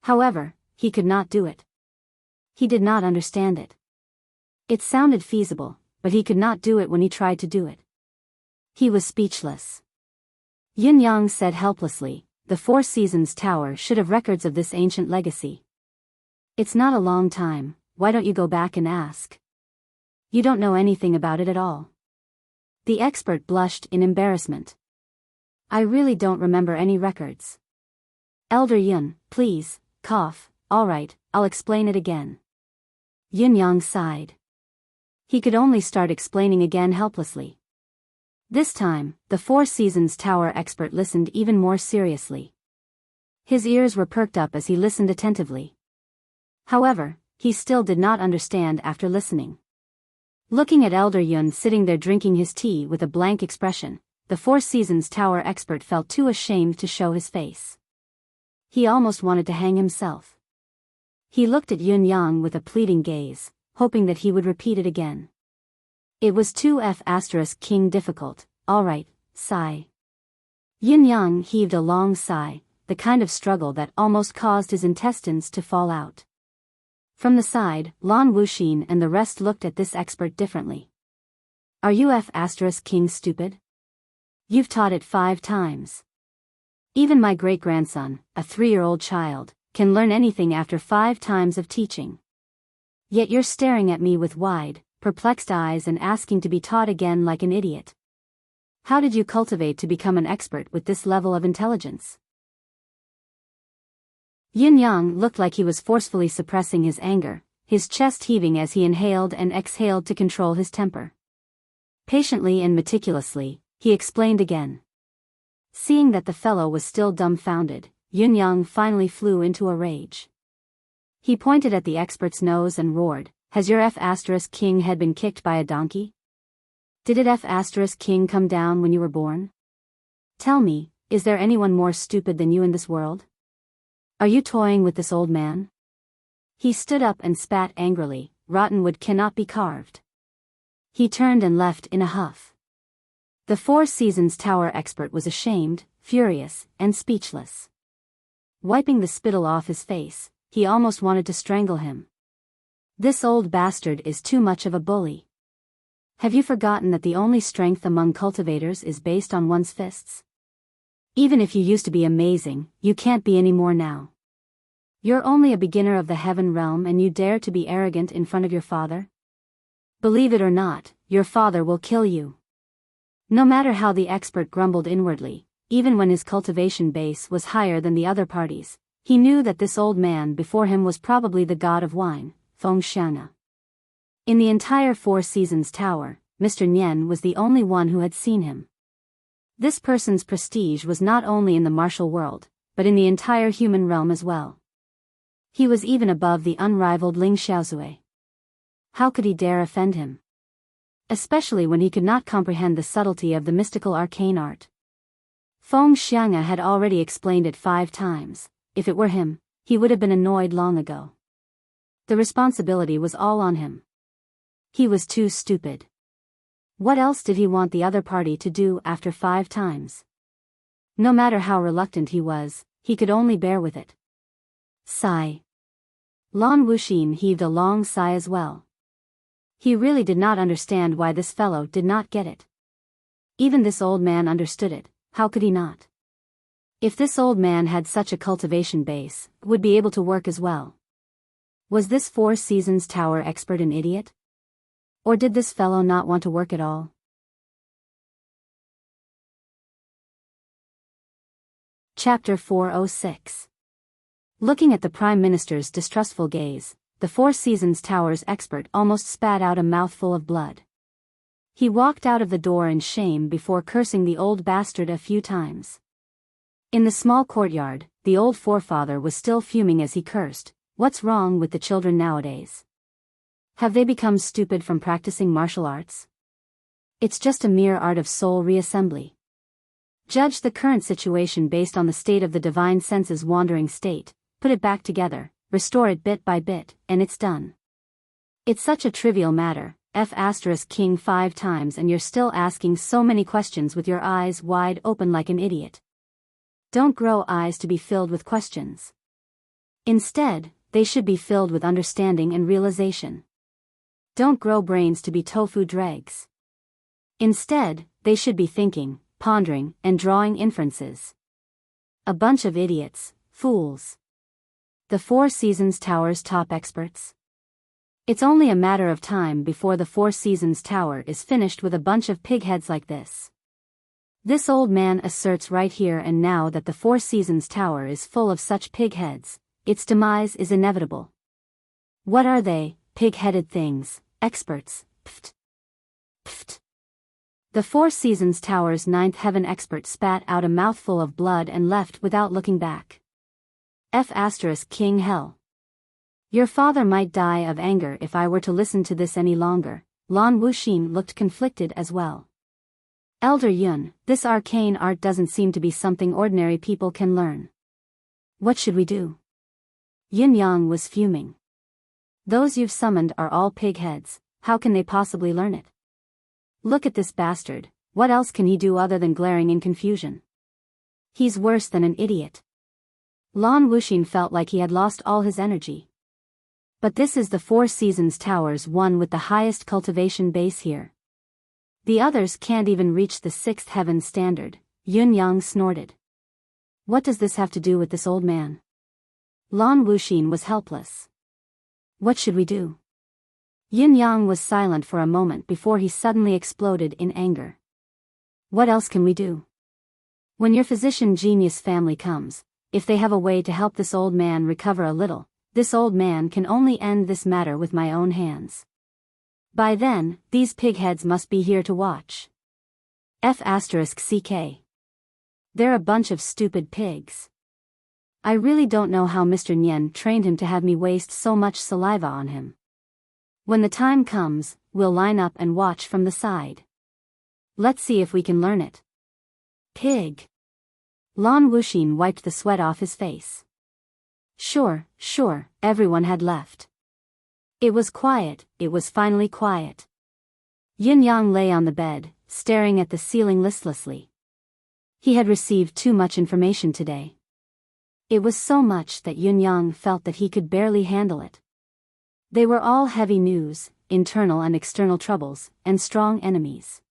However, he could not do it. He did not understand it. It sounded feasible, but he could not do it when he tried to do it. He was speechless. Yin Yang said helplessly, the Four Seasons Tower should have records of this ancient legacy. It's not a long time, why don't you go back and ask? You don't know anything about it at all. The expert blushed in embarrassment. I really don't remember any records. Elder Yun, please, cough, all right, I'll explain it again. Yin Yang sighed. He could only start explaining again helplessly. This time, the Four Seasons Tower expert listened even more seriously. His ears were perked up as he listened attentively. However, he still did not understand after listening. Looking at Elder Yun sitting there drinking his tea with a blank expression, the Four Seasons Tower expert felt too ashamed to show his face. He almost wanted to hang himself. He looked at Yin Yang with a pleading gaze, hoping that he would repeat it again. It was too King difficult, alright, sigh. Yin Yang heaved a long sigh, the kind of struggle that almost caused his intestines to fall out. From the side, Lan Wuxin and the rest looked at this expert differently. Are you King stupid? You've taught it 5 times. Even my great-grandson, a 3-year-old child, can learn anything after 5 times of teaching. Yet you're staring at me with wide, perplexed eyes and asking to be taught again like an idiot. How did you cultivate to become an expert with this level of intelligence? Yin Yang looked like he was forcefully suppressing his anger, his chest heaving as he inhaled and exhaled to control his temper. Patiently and meticulously, he explained again. Seeing that the fellow was still dumbfounded, Yin Yang finally flew into a rage. He pointed at the expert's nose and roared, has your King head been kicked by a donkey? Did it King come down when you were born? Tell me, is there anyone more stupid than you in this world? Are you toying with this old man? He stood up and spat angrily, rotten wood cannot be carved. He turned and left in a huff. The Four Seasons Tower expert was ashamed, furious, and speechless. Wiping the spittle off his face, he almost wanted to strangle him. This old bastard is too much of a bully. Have you forgotten that the only strength among cultivators is based on one's fists? Even if you used to be amazing, you can't be any more now. You're only a beginner of the heaven realm and you dare to be arrogant in front of your father? Believe it or not, your father will kill you. No matter how the expert grumbled inwardly, even when his cultivation base was higher than the other parties, he knew that this old man before him was probably the god of wine, Feng Xiana. In the entire Four Seasons Tower, Mr. Nian was the only one who had seen him. This person's prestige was not only in the martial world, but in the entire human realm as well. He was even above the unrivaled Ling Xiaozue. How could he dare offend him? especially when he could not comprehend the subtlety of the mystical arcane art. Feng Xiang'e had already explained it 5 times. If it were him, he would have been annoyed long ago. The responsibility was all on him. He was too stupid. What else did he want the other party to do after 5 times? No matter how reluctant he was, he could only bear with it. Sigh. Lan Wuxin heaved a long sigh as well. He really did not understand why this fellow did not get it. Even this old man understood it, how could he not? If this old man had such a cultivation base, would be able to work as well. Was this 4 Seasons Tower expert an idiot? Or did this fellow not want to work at all? Chapter 406. Looking at the Prime Minister's distrustful gaze, the 4 Seasons Tower's expert almost spat out a mouthful of blood. He walked out of the door in shame before cursing the old bastard a few times. In the small courtyard, the old forefather was still fuming as he cursed. What's wrong with the children nowadays? Have they become stupid from practicing martial arts? It's just a mere art of soul reassembly. Judge the current situation based on the state of the divine senses' wandering state, put it back together, restore it bit by bit, and it's done. It's such a trivial matter, King 5 times and you're still asking so many questions with your eyes wide open like an idiot. Don't grow eyes to be filled with questions. Instead, they should be filled with understanding and realization. Don't grow brains to be tofu dregs. Instead, they should be thinking, pondering, and drawing inferences. A bunch of idiots, fools. The 4 Seasons Tower's top experts. It's only a matter of time before the 4 Seasons Tower is finished with a bunch of pigheads like this. This old man asserts right here and now that the 4 Seasons Tower is full of such pigheads. Its demise is inevitable. What are they, pig-headed things, experts, pft. Pft. The 4 Seasons Tower's 9th heaven expert spat out a mouthful of blood and left without looking back. King hell. Your father might die of anger if I were to listen to this any longer. Lan Wuxin looked conflicted as well. Elder Yun, this arcane art doesn't seem to be something ordinary people can learn. What should we do? Yin Yang was fuming. Those you've summoned are all pigheads, how can they possibly learn it? Look at this bastard, what else can he do other than glaring in confusion? He's worse than an idiot. Lan Wuxin felt like he had lost all his energy. But this is the 4 Seasons Tower's one with the highest cultivation base here. The others can't even reach the 6th heaven standard, Yun Yang snorted. What does this have to do with this old man? Lan Wuxin was helpless. What should we do? Yin Yang was silent for a moment before he suddenly exploded in anger. What else can we do? When your physician genius family comes, if they have a way to help this old man recover a little, this old man can only end this matter with my own hands. By then, these pigheads must be here to watch. CK. They're a bunch of stupid pigs. I really don't know how Mr. Nian trained him to have me waste so much saliva on him. When the time comes, we'll line up and watch from the side. Let's see if we can learn it. Pig. Lan Wuxin wiped the sweat off his face. Sure, everyone had left. It was quiet, it was finally quiet. Yin Yang lay on the bed, staring at the ceiling listlessly. He had received too much information today. It was so much that Yun Yang felt that he could barely handle it. They were all heavy news, internal and external troubles, and strong enemies.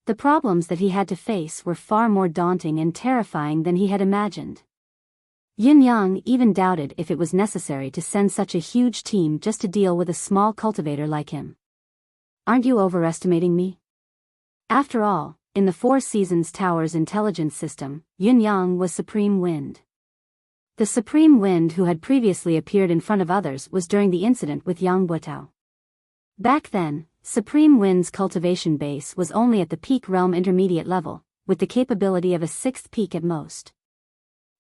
The problems that he had to face were far more daunting and terrifying than he had imagined. Yin Yang even doubted if it was necessary to send such a huge team just to deal with a small cultivator like him. Aren't you overestimating me? After all, in the 4 Seasons Tower's intelligence system, Yin Yang was Supreme Wind. The Supreme Wind who had previously appeared in front of others was during the incident with Yang Butao. Back then, Supreme Wind's cultivation base was only at the peak realm intermediate level, with the capability of a 6th peak at most.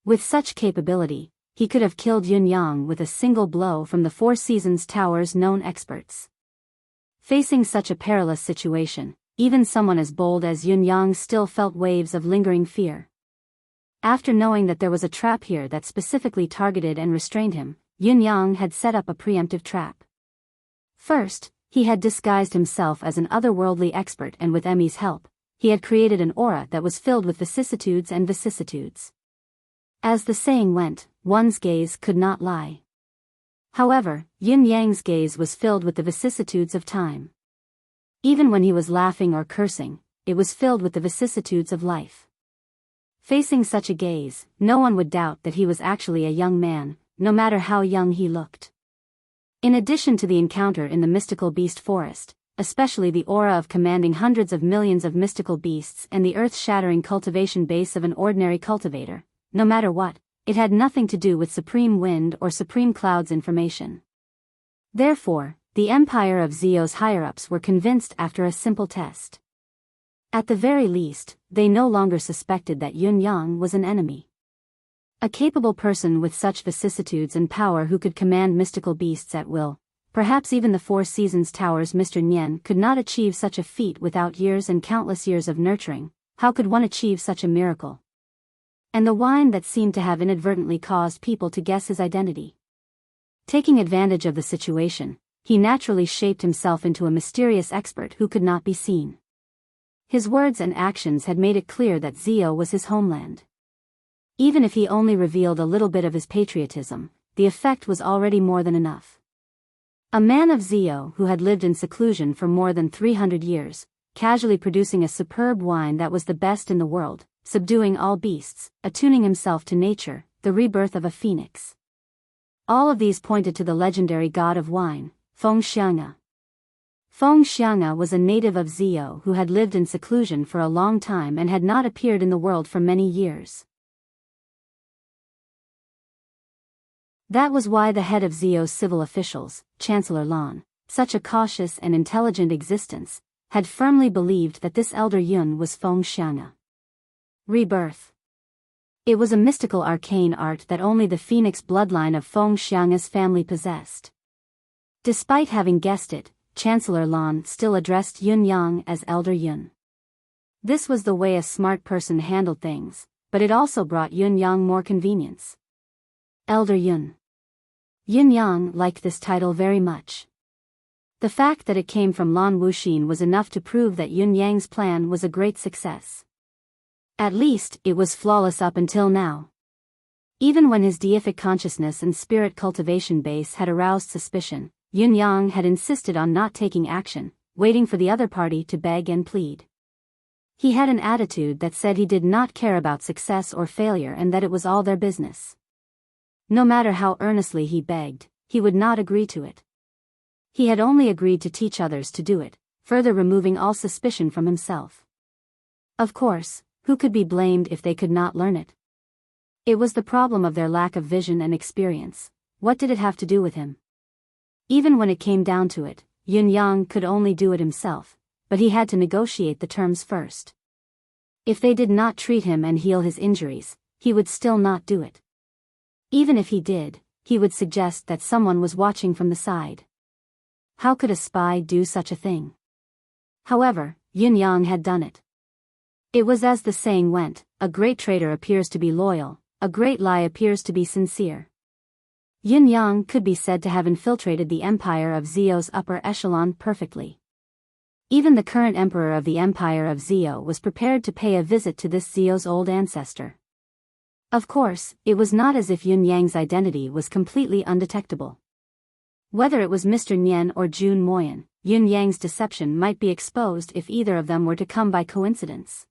With such capability, he could have killed Yun Yang with a single blow from the Four Seasons Tower's known experts. Facing such a perilous situation, even someone as bold as Yun Yang still felt waves of lingering fear. After knowing that there was a trap here that specifically targeted and restrained him, Yun Yang had set up a preemptive trap. First, he had disguised himself as an otherworldly expert, and with Emmy's help, he had created an aura that was filled with vicissitudes and vicissitudes. As the saying went, one's gaze could not lie. However, Yin Yang's gaze was filled with the vicissitudes of time. Even when he was laughing or cursing, it was filled with the vicissitudes of life. Facing such a gaze, no one would doubt that he was actually a young man, no matter how young he looked. In addition to the encounter in the mystical beast forest, especially the aura of commanding hundreds of millions of mystical beasts and the earth-shattering cultivation base of an ordinary cultivator, no matter what, it had nothing to do with Supreme Wind or Supreme Cloud's information. Therefore, the Empire of Zio's higher-ups were convinced after a simple test. At the very least, they no longer suspected that Yun Yang was an enemy. A capable person with such vicissitudes and power who could command mystical beasts at will, perhaps even the Four Seasons Tower's Mr. Nian could not achieve such a feat without years and countless years of nurturing. How could one achieve such a miracle? And the wine that seemed to have inadvertently caused people to guess his identity. Taking advantage of the situation, he naturally shaped himself into a mysterious expert who could not be seen. His words and actions had made it clear that Zio was his homeland. Even if he only revealed a little bit of his patriotism, the effect was already more than enough. A man of Zio who had lived in seclusion for more than 300 years, casually producing a superb wine that was the best in the world, subduing all beasts, attuning himself to nature, the rebirth of a phoenix. All of these pointed to the legendary god of wine, Feng Xiang'e. Feng Xiang'e was a native of Zio who had lived in seclusion for a long time and had not appeared in the world for many years. That was why the head of Zio's civil officials, Chancellor Lan, such a cautious and intelligent existence, had firmly believed that this elder Yun was Feng Xiang'e. Rebirth. It was a mystical arcane art that only the phoenix bloodline of Feng Xiang'e's family possessed. Despite having guessed it, Chancellor Lan still addressed Yun Yang as Elder Yun. This was the way a smart person handled things, but it also brought Yun Yang more convenience. Elder Yun. Yun Yang liked this title very much. The fact that it came from Lan Wuxin was enough to prove that Yun Yang's plan was a great success. At least, it was flawless up until now. Even when his deific consciousness and spirit cultivation base had aroused suspicion, Yun Yang had insisted on not taking action, waiting for the other party to beg and plead. He had an attitude that said he did not care about success or failure and that it was all their business. No matter how earnestly he begged, he would not agree to it. He had only agreed to teach others to do it, further removing all suspicion from himself. Of course, who could be blamed if they could not learn it? It was the problem of their lack of vision and experience. What did it have to do with him? Even when it came down to it, Yun Yang could only do it himself, but he had to negotiate the terms first. If they did not treat him and heal his injuries, he would still not do it. Even if he did, he would suggest that someone was watching from the side. How could a spy do such a thing? However, Yun Yang had done it. It was as the saying went, a great traitor appears to be loyal, a great lie appears to be sincere. Yun Yang could be said to have infiltrated the empire of Zio's upper echelon perfectly. Even the current emperor of the empire of Zio was prepared to pay a visit to this Zio's old ancestor. Of course, it was not as if Yun Yang's identity was completely undetectable. Whether it was Mr. Nian or Jun Moyan, Yun Yang's deception might be exposed if either of them were to come by coincidence.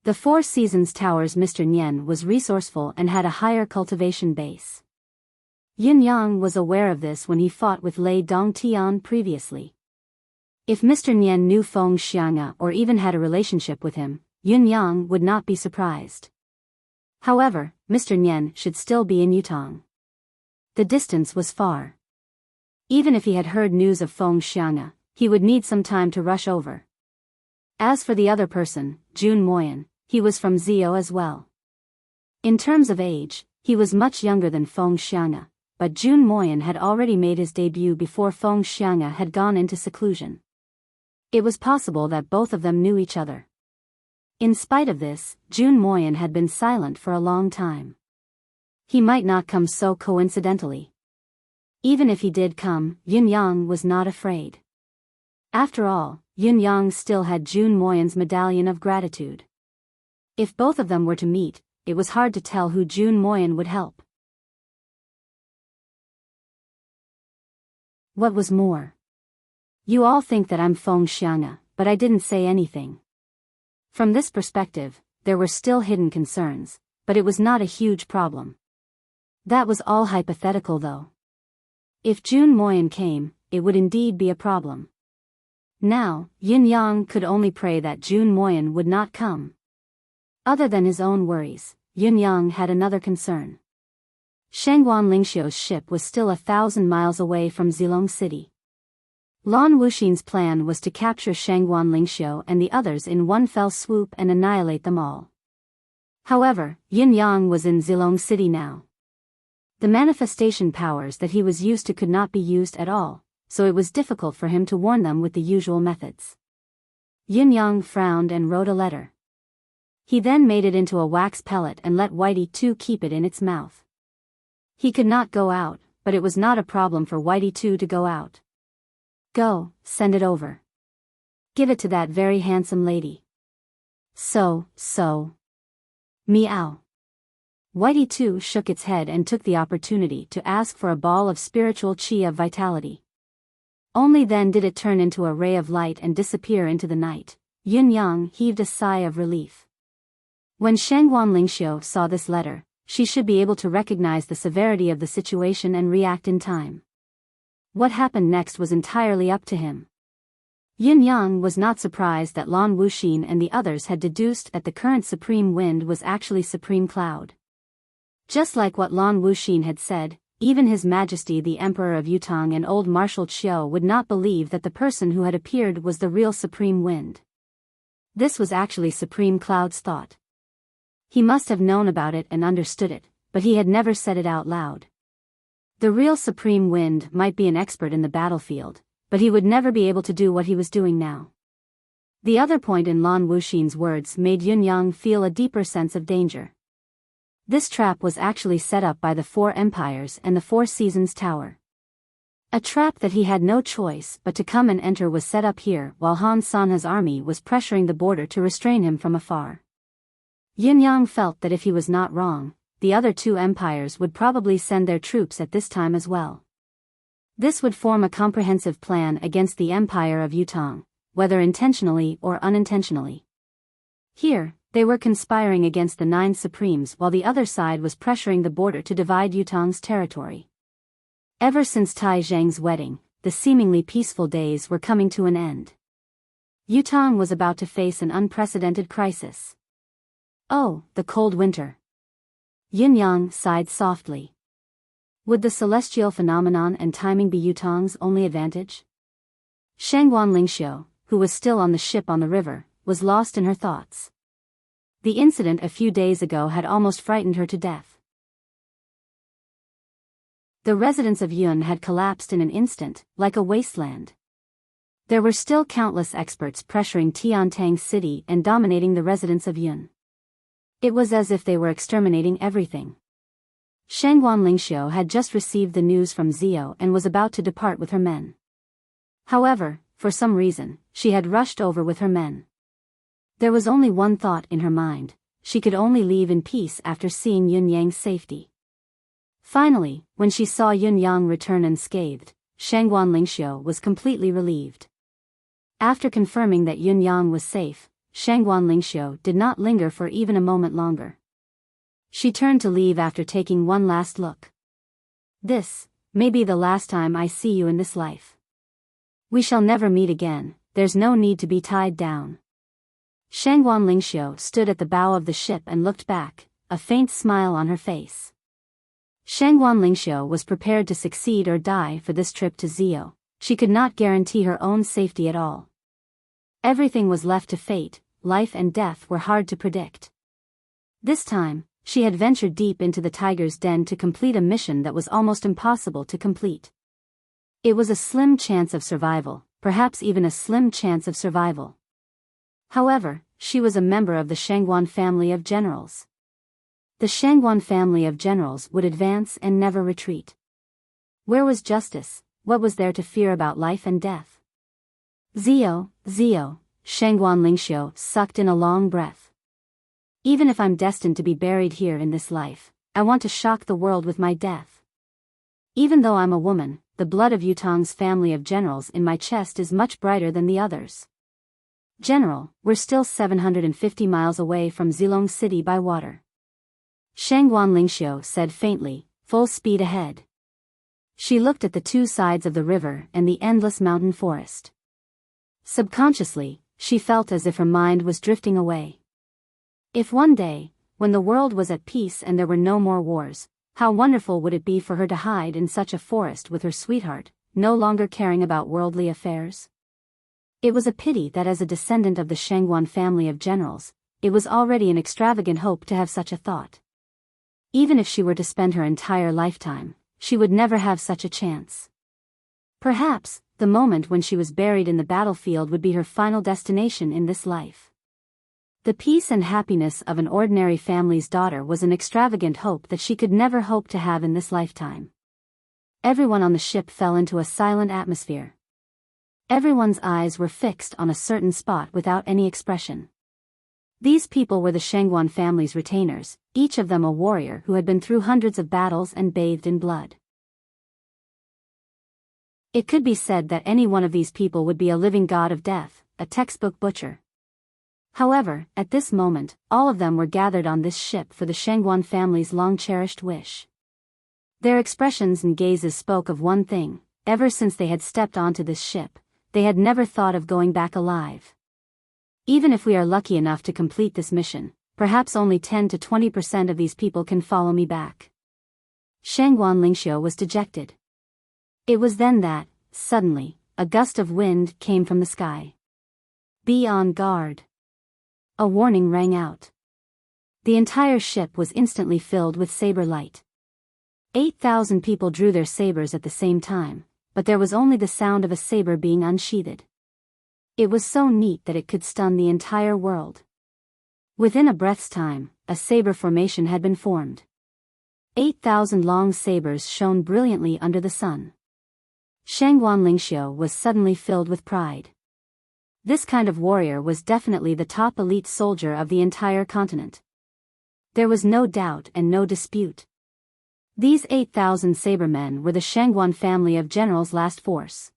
The Four Seasons Tower's Mr. Nian was resourceful and had a higher cultivation base. Yun Yang was aware of this when he fought with Lei Dongtian previously. If Mr. Nian knew Feng Xiang'e or even had a relationship with him, Yun Yang would not be surprised. However, Mr. Nian should still be in Yutong. The distance was far. Even if he had heard news of Feng Xiang'e, he would need some time to rush over. As for the other person, Jun Moyan, he was from Zio as well. In terms of age, He was much younger than Feng Xiang'e, but Jun Moyan had already made his debut before Feng Xiang'e had gone into seclusion. It was possible that both of them knew each other. In spite of this, Jun Moyan had been silent for a long time. He might not come so coincidentally. Even if he did come, Yin Yang was not afraid. After all, Yin Yang still had Jun Moyan's medallion of gratitude. If both of them were to meet, it was hard to tell who Jun Moyan would help. What was more? You all think that I'm Feng Xiang'e, but I didn't say anything. From this perspective, there were still hidden concerns, but it was not a huge problem. That was all hypothetical though. If Jun Moyan came, it would indeed be a problem. Now, Yin Yang could only pray that Jun Moyan would not come. Other than his own worries, Yin Yang had another concern. Shangguan Lingxiu's ship was still 1,000 miles away from Zilong City. Lan Wuxin's plan was to capture Shangguan Lingxiu and the others in one fell swoop and annihilate them all. However, Yin Yang was in Zilong City now. The manifestation powers that he was used to could not be used at all, so it was difficult for him to warn them with the usual methods. Yin Yang frowned and wrote a letter. He then made it into a wax pellet and let Whitey 2 keep it in its mouth. He could not go out, but it was not a problem for Whitey 2 to go out. Go, send it over. Give it to that very handsome lady. So. Meow. Whitey 2 shook its head and took the opportunity to ask for a ball of spiritual chi of vitality. Only then did it turn into a ray of light and disappear into the night. Yin Yang heaved a sigh of relief. When Shangguan Lingxiu saw this letter, she should be able to recognize the severity of the situation and react in time. What happened next was entirely up to him. Yin Yang was not surprised that Lan Wuxin and the others had deduced that the current supreme wind was actually supreme cloud. Just like what Lan Wuxin had said, even His Majesty the Emperor of Yutang and old Marshal Chiu would not believe that the person who had appeared was the real supreme wind. This was actually Supreme Cloud's thought. He must have known about it and understood it, but he had never said it out loud. The real supreme wind might be an expert in the battlefield, but he would never be able to do what he was doing now. The other point in Lan Wuxin's words made Yin Yang feel a deeper sense of danger. This trap was actually set up by the 4 empires and the 4 seasons tower. A trap that he had no choice but to come and enter was set up here while Han Sanhe's army was pressuring the border to restrain him from afar. Yin Yang felt that if he was not wrong, the other 2 empires would probably send their troops at this time as well. This would form a comprehensive plan against the Empire of Yutang, whether intentionally or unintentionally. Here, they were conspiring against the 9 Supremes while the other side was pressuring the border to divide Yutang's territory. Ever since Tai Zhang's wedding, the seemingly peaceful days were coming to an end. Yutang was about to face an unprecedented crisis. Oh, the cold winter. Yin Yang sighed softly. Would the celestial phenomenon and timing be Yutang's only advantage? Shangguan Lingxiu, who was still on the ship on the river, was lost in her thoughts. The incident a few days ago had almost frightened her to death. The residents of Yun had collapsed in an instant, like a wasteland. There were still countless experts pressuring Tiantang City and dominating the residents of Yun. It was as if they were exterminating everything. Shangguan Lingxiu had just received the news from Zio and was about to depart with her men. However, for some reason, she had rushed over with her men. There was only one thought in her mind: she could only leave in peace after seeing Yun Yang's safety. Finally, when she saw Yun Yang return unscathed, Shangguan Lingxiu was completely relieved. After confirming that Yun Yang was safe, Shangguan Lingxiu did not linger for even a moment longer. She turned to leave after taking one last look. This may be the last time I see you in this life. We shall never meet again, there's no need to be tied down. Shangguan Lingxiu stood at the bow of the ship and looked back, a faint smile on her face. Shangguan Lingxiu was prepared to succeed or die for this trip to Zio. She could not guarantee her own safety at all. Everything was left to fate, life and death were hard to predict. This time, she had ventured deep into the tiger's den to complete a mission that was almost impossible to complete. It was a slim chance of survival, perhaps even a slim chance of survival. However, she was a member of the Shangguan family of generals. The Shangguan family of generals would advance and never retreat. Where was justice? What was there to fear about life and death? Zio, Shangguan Lingxiu sucked in a long breath. Even if I'm destined to be buried here in this life, I want to shock the world with my death. Even though I'm a woman, the blood of Yutong's family of generals in my chest is much brighter than the others. General, we're still 750 miles away from Zilong City by water. Shangguan Lingxiu said faintly, full speed ahead. She looked at the two sides of the river and the endless mountain forest. Subconsciously, she felt as if her mind was drifting away. If one day, when the world was at peace and there were no more wars, how wonderful would it be for her to hide in such a forest with her sweetheart, no longer caring about worldly affairs? It was a pity that as a descendant of the Shangguan family of generals, it was already an extravagant hope to have such a thought. Even if she were to spend her entire lifetime, she would never have such a chance. Perhaps, the moment when she was buried in the battlefield would be her final destination in this life. The peace and happiness of an ordinary family's daughter was an extravagant hope that she could never hope to have in this lifetime. Everyone on the ship fell into a silent atmosphere. Everyone's eyes were fixed on a certain spot without any expression. These people were the Shangguan family's retainers, each of them a warrior who had been through hundreds of battles and bathed in blood. It could be said that any one of these people would be a living god of death, a textbook butcher. However, at this moment, all of them were gathered on this ship for the Shangguan family's long-cherished wish. Their expressions and gazes spoke of one thing: ever since they had stepped onto this ship, they had never thought of going back alive. Even if we are lucky enough to complete this mission, perhaps only 10 to 20% of these people can follow me back. Shangguan Lingxiu was dejected. It was then that, suddenly, a gust of wind came from the sky. Be on guard. A warning rang out. The entire ship was instantly filled with saber light. 8,000 people drew their sabers at the same time, but there was only the sound of a saber being unsheathed. It was so neat that it could stun the entire world. Within a breath's time, a saber formation had been formed. 8,000 long sabers shone brilliantly under the sun. Shangguan Lingxiu was suddenly filled with pride. This kind of warrior was definitely the top elite soldier of the entire continent. There was no doubt and no dispute. These 8,000 sabermen were the Shangguan family of generals' last force.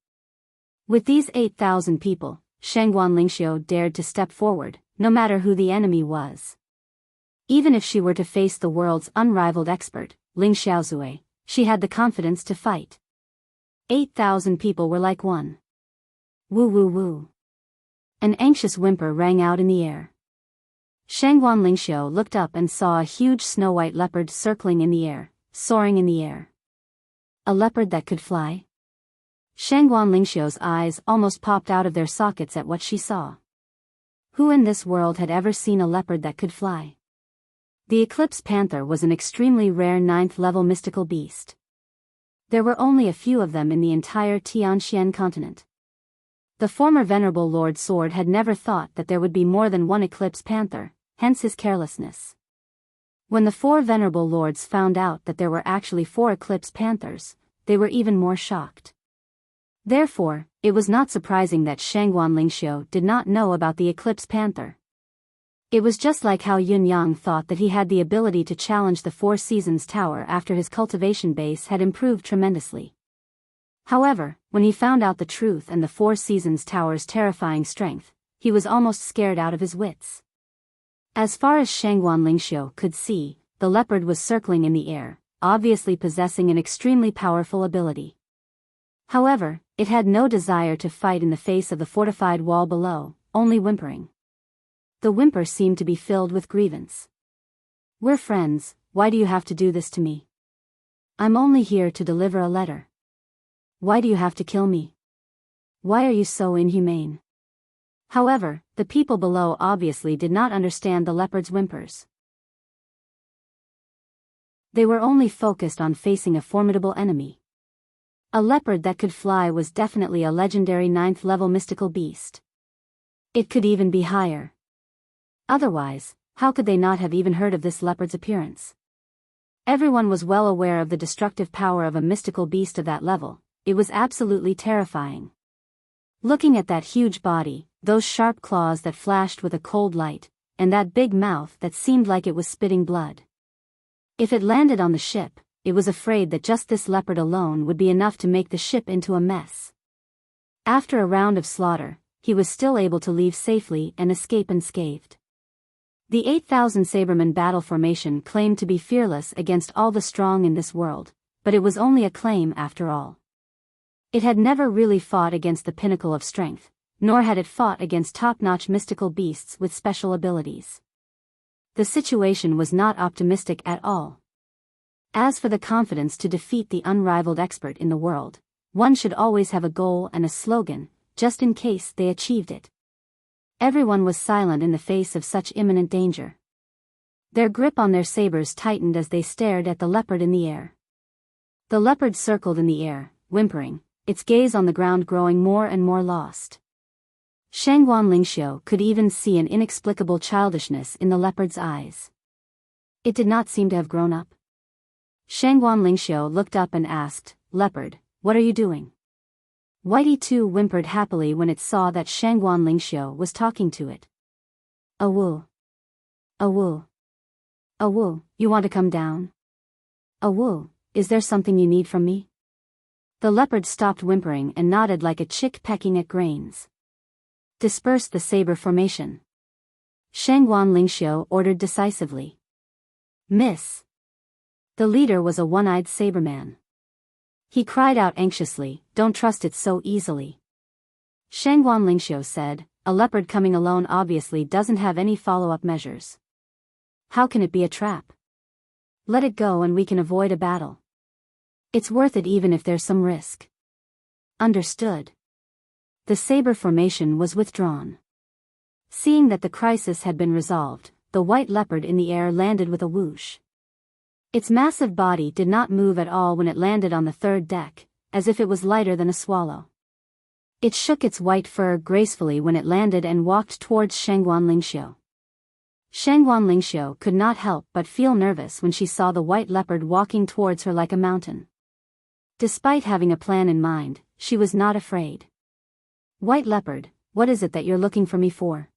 With these 8,000 people, Shangguan Lingxiu dared to step forward, no matter who the enemy was. Even if she were to face the world's unrivaled expert, Ling Xiaozui, she had the confidence to fight. 8,000 people were like one. Woo woo woo. An anxious whimper rang out in the air. Shangguan Lingxiu looked up and saw a huge snow-white leopard circling in the air, soaring in the air. A leopard that could fly? Shangguan Lingxiu's eyes almost popped out of their sockets at what she saw. Who in this world had ever seen a leopard that could fly? The eclipse panther was an extremely rare 9th-level mystical beast. There were only a few of them in the entire Tianxian continent. The former Venerable Lord Sword had never thought that there would be more than one eclipse panther, hence his carelessness. When the 4 Venerable Lords found out that there were actually 4 eclipse panthers, they were even more shocked. Therefore, it was not surprising that Shangguan Lingxiu did not know about the eclipse panther. It was just like how Yun Yang thought that he had the ability to challenge the 4 Seasons Tower after his cultivation base had improved tremendously. However, when he found out the truth and the 4 Seasons Tower's terrifying strength, he was almost scared out of his wits. As far as Shangguan Lingxiu could see, the leopard was circling in the air, obviously possessing an extremely powerful ability. However, it had no desire to fight in the face of the fortified wall below, only whimpering. The whimper seemed to be filled with grievance. We're friends, why do you have to do this to me? I'm only here to deliver a letter. Why do you have to kill me? Why are you so inhumane? However, the people below obviously did not understand the leopard's whimpers. They were only focused on facing a formidable enemy. A leopard that could fly was definitely a legendary 9th level mystical beast. It could even be higher. Otherwise, how could they not have even heard of this leopard's appearance? Everyone was well aware of the destructive power of a mystical beast of that level. It was absolutely terrifying. Looking at that huge body, those sharp claws that flashed with a cold light, and that big mouth that seemed like it was spitting blood. If it landed on the ship, it was afraid that just this leopard alone would be enough to make the ship into a mess. After a round of slaughter, he was still able to leave safely and escape unscathed. The 8,000 Saberman battle formation claimed to be fearless against all the strong in this world, but it was only a claim after all. It had never really fought against the pinnacle of strength, nor had it fought against top-notch mystical beasts with special abilities. The situation was not optimistic at all. As for the confidence to defeat the unrivaled expert in the world, one should always have a goal and a slogan, just in case they achieved it. Everyone was silent in the face of such imminent danger. Their grip on their sabers tightened as they stared at the leopard in the air. The leopard circled in the air, whimpering, its gaze on the ground growing more and more lost. Shangguan Lingxiu could even see an inexplicable childishness in the leopard's eyes. It did not seem to have grown up. Shangguan Lingxiu looked up and asked, "Leopard, what are you doing?" Whitey too whimpered happily when it saw that Shangguan Lingxiu was talking to it. "Awu. Awu. Awu, you want to come down? Awu, is there something you need from me?" The leopard stopped whimpering and nodded like a chick pecking at grains. "Disperse the saber formation," Shangguan Lingxiu ordered decisively. "Miss." The leader was a one-eyed saberman. He cried out anxiously, "Don't trust it so easily." Shangguan Lingxiu said, "A leopard coming alone obviously doesn't have any follow-up measures. How can it be a trap? Let it go and we can avoid a battle. It's worth it even if there's some risk." Understood. The saber formation was withdrawn. Seeing that the crisis had been resolved, the white leopard in the air landed with a whoosh. Its massive body did not move at all when it landed on the third deck, as if it was lighter than a swallow. It shook its white fur gracefully when it landed and walked towards Shangguan Lingxiu. Shangguan Lingxiu could not help but feel nervous when she saw the white leopard walking towards her like a mountain. Despite having a plan in mind, she was not afraid. "White leopard, what is it that you're looking for me for?"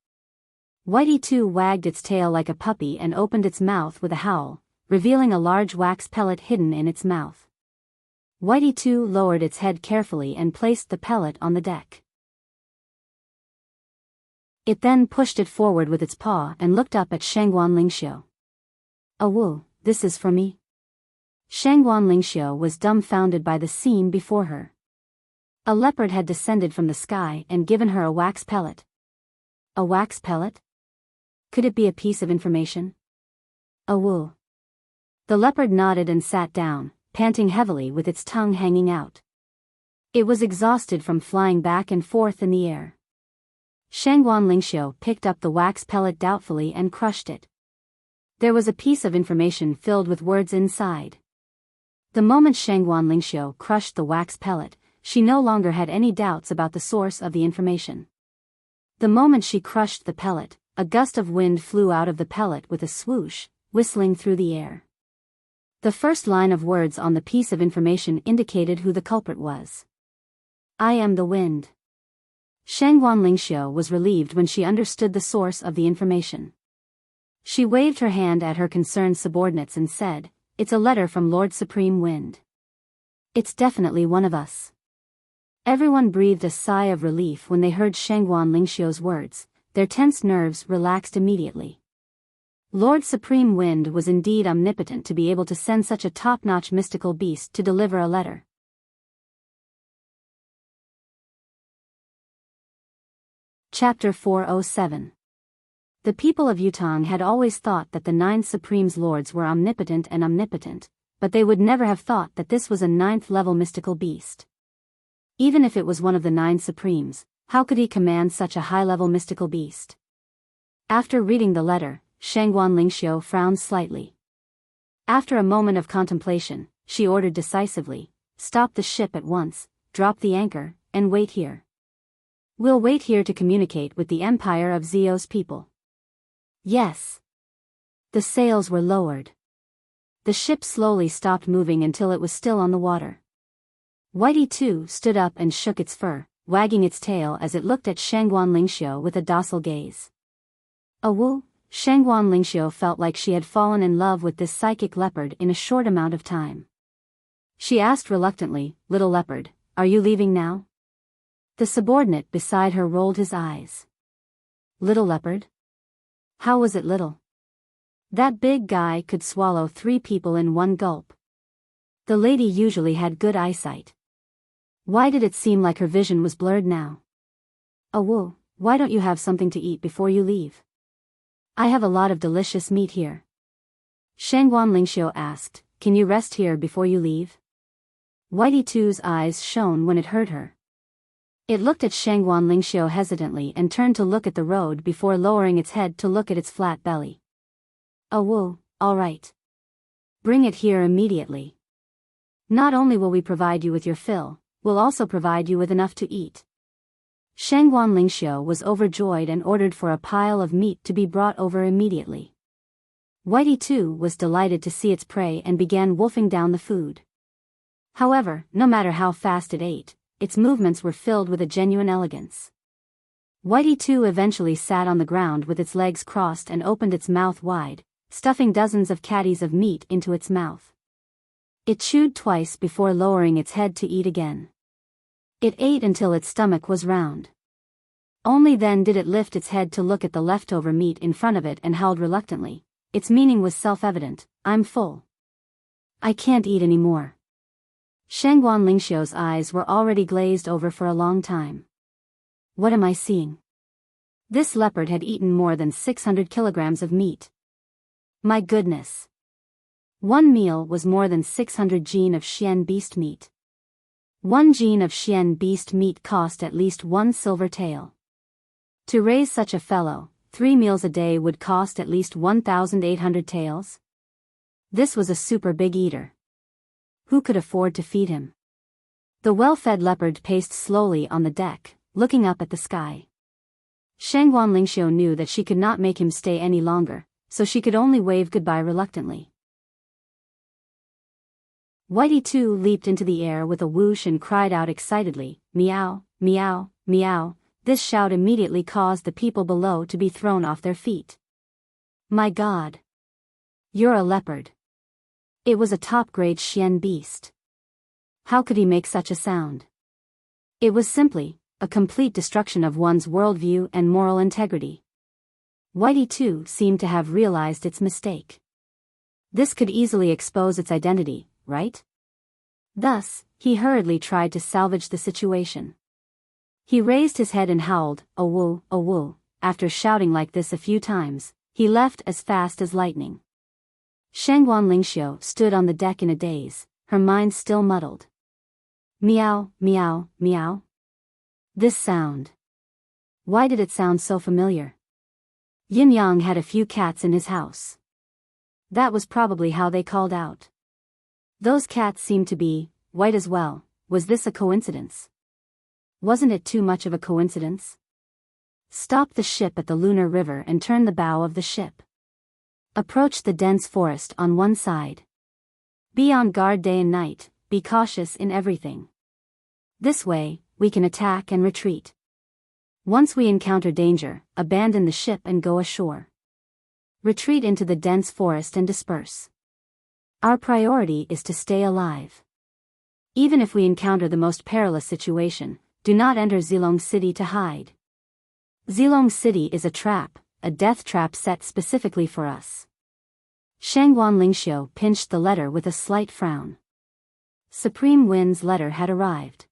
Whitey too wagged its tail like a puppy and opened its mouth with a howl, revealing a large wax pellet hidden in its mouth. Whitey too lowered its head carefully and placed the pellet on the deck. It then pushed it forward with its paw and looked up at Shangguan Lingxiu. "Awu, this is for me?" Shangguan Lingxiu was dumbfounded by the scene before her. A leopard had descended from the sky and given her a wax pellet. A wax pellet? Could it be a piece of information? "Awu." The leopard nodded and sat down, panting heavily with its tongue hanging out. It was exhausted from flying back and forth in the air. Shangguan Lingxiu picked up the wax pellet doubtfully and crushed it. There was a piece of information filled with words inside. The moment Shangguan Lingxiu crushed the wax pellet, she no longer had any doubts about the source of the information. The moment she crushed the pellet, a gust of wind flew out of the pellet with a swoosh, whistling through the air. The first line of words on the piece of information indicated who the culprit was. "I am the wind." Shangguan Lingxiu was relieved when she understood the source of the information. She waved her hand at her concerned subordinates and said, "It's a letter from Lord Supreme Wind. It's definitely one of us." Everyone breathed a sigh of relief when they heard Shangguan Lingxiu's words. Their tense nerves relaxed immediately. Lord Supreme Wind was indeed omnipotent to be able to send such a top-notch mystical beast to deliver a letter. Chapter 407. The people of Yutong had always thought that the 9 Supremes Lords were omnipotent, but they would never have thought that this was a 9th-level mystical beast. Even if it was one of the 9 Supremes, how could he command such a high-level mystical beast? After reading the letter, Shangguan Lingxiu frowned slightly. After a moment of contemplation, she ordered decisively, "Stop the ship at once, drop the anchor, and wait here. We'll wait here to communicate with the Empire of Zeo's people." Yes. The sails were lowered. The ship slowly stopped moving until it was still on the water. Whitey too stood up and shook its fur, wagging its tail as it looked at Shangguan Lingxiu with a docile gaze. Awoo, Shangguan Lingxiu felt like she had fallen in love with this psychic leopard in a short amount of time. She asked reluctantly, "Little leopard, are you leaving now?" The subordinate beside her rolled his eyes. Little leopard? How was it little? That big guy could swallow 3 people in one gulp. The lady usually had good eyesight. Why did it seem like her vision was blurred now? "Awoo, why don't you have something to eat before you leave? I have a lot of delicious meat here." Shangguan Lingxiu asked, "Can you rest here before you leave?" Whitey Too's eyes shone when it heard her. It looked at Shangguan Lingxiu hesitantly and turned to look at the road before lowering its head to look at its flat belly. "Awoo, all right. Bring it here immediately. Not only will we provide you with your fill, we'll also provide you with enough to eat." Shangguan Lingxiu was overjoyed and ordered for a pile of meat to be brought over immediately. Whitey too was delighted to see its prey and began wolfing down the food. However, no matter how fast it ate, its movements were filled with a genuine elegance. Whitey too eventually sat on the ground with its legs crossed and opened its mouth wide, stuffing dozens of caddies of meat into its mouth. It chewed twice before lowering its head to eat again. It ate until its stomach was round. Only then did it lift its head to look at the leftover meat in front of it and howled reluctantly. Its meaning was self-evident: "I'm full. I can't eat any more." Shangguan Lingxiu's eyes were already glazed over for a long time. What am I seeing? This leopard had eaten more than 600 kilograms of meat. My goodness. One meal was more than 600 jin of Xian beast meat. 1 jin of Xian beast meat cost at least 1 silver tael. To raise such a fellow, 3 meals a day would cost at least 1,800 taels. This was a super big eater. Who could afford to feed him? The well-fed leopard paced slowly on the deck, looking up at the sky. Shangguan Lingxiu knew that she could not make him stay any longer, so she could only wave goodbye reluctantly. Whitey too leaped into the air with a whoosh and cried out excitedly, "Meow, meow, meow." This shout immediately caused the people below to be thrown off their feet. My God! You're a leopard. It was a top-grade Xian beast. How could he make such a sound? It was simply a complete destruction of one's worldview and moral integrity. Whitey too seemed to have realized its mistake. This could easily expose its identity, right? Thus, he hurriedly tried to salvage the situation. He raised his head and howled, "Awoo, awoo." After shouting like this a few times, he left as fast as lightning. Shangguan Lingxiu stood on the deck in a daze, her mind still muddled. Meow, meow, meow. This sound. Why did it sound so familiar? Yin Yang had a few cats in his house. That was probably how they called out. Those cats seemed to be white as well. Was this a coincidence? Wasn't it too much of a coincidence? Stop the ship at the lunar river and turn the bow of the ship. Approach the dense forest on one side. Be on guard day and night, be cautious in everything. This way, we can attack and retreat. Once we encounter danger, abandon the ship and go ashore. Retreat into the dense forest and disperse. Our priority is to stay alive. Even if we encounter the most perilous situation, do not enter Zilong City to hide. Zilong City is a trap, a death trap set specifically for us. Shangguan Lingxiu pinched the letter with a slight frown. Supreme Wind's letter had arrived.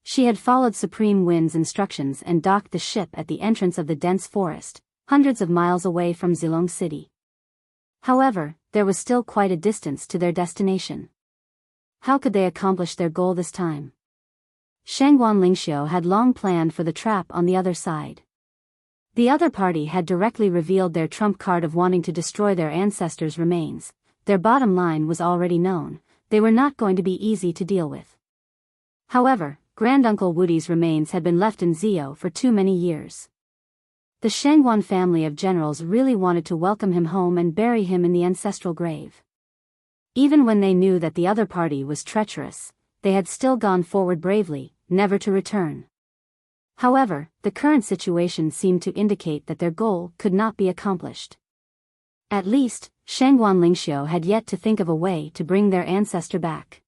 She had followed Supreme Wind's instructions and docked the ship at the entrance of the dense forest, hundreds of miles away from Zilong City. However, there was still quite a distance to their destination. How could they accomplish their goal this time? Shangguan Lingxiu had long planned for the trap on the other side. The other party had directly revealed their trump card of wanting to destroy their ancestors' remains, their bottom line was already known: they were not going to be easy to deal with. However, Granduncle Wudi's remains had been left in Zio for too many years. The Shangguan family of generals really wanted to welcome him home and bury him in the ancestral grave. Even when they knew that the other party was treacherous, they had still gone forward bravely, never to return. However, the current situation seemed to indicate that their goal could not be accomplished. At least, Shangguan Lingxiu had yet to think of a way to bring their ancestor back.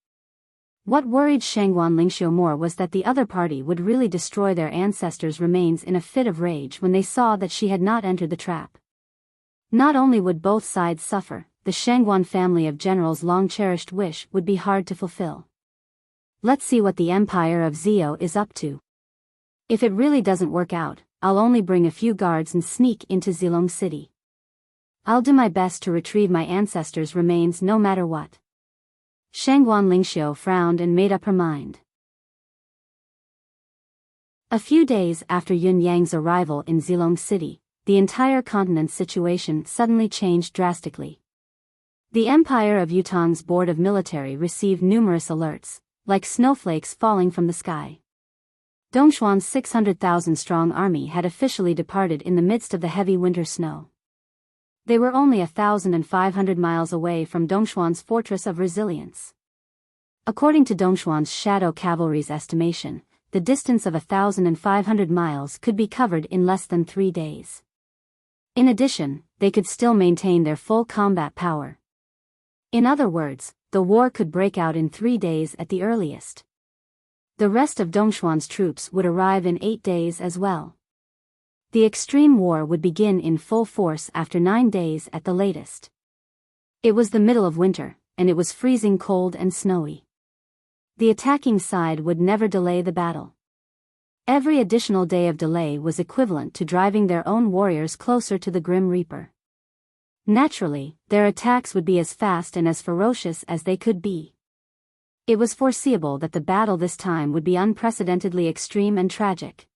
What worried Shangguan Lingxiu more was that the other party would really destroy their ancestor's remains in a fit of rage when they saw that she had not entered the trap. Not only would both sides suffer, the Shangguan family of generals' long-cherished wish would be hard to fulfill. Let's see what the Empire of Zio is up to. If it really doesn't work out, I'll only bring a few guards and sneak into Zilong City. I'll do my best to retrieve my ancestors' remains no matter what. Shangguan Lingxiu frowned and made up her mind. A few days after Yun Yang's arrival in Zilong City, the entire continent's situation suddenly changed drastically. The Empire of Yutong's Board of Military received numerous alerts, like snowflakes falling from the sky. Dongxuan's 600,000-strong army had officially departed in the midst of the heavy winter snow. They were only 1,500 miles away from Dongxuan's Fortress of Resilience. According to Dongxuan's Shadow Cavalry's estimation, the distance of 1,500 miles could be covered in less than 3 days. In addition, they could still maintain their full combat power. In other words, the war could break out in 3 days at the earliest. The rest of Dongxuan's troops would arrive in 8 days as well. The extreme war would begin in full force after 9 days at the latest. It was the middle of winter, and it was freezing cold and snowy. The attacking side would never delay the battle. Every additional day of delay was equivalent to driving their own warriors closer to the Grim Reaper. Naturally, their attacks would be as fast and as ferocious as they could be. It was foreseeable that the battle this time would be unprecedentedly extreme and tragic.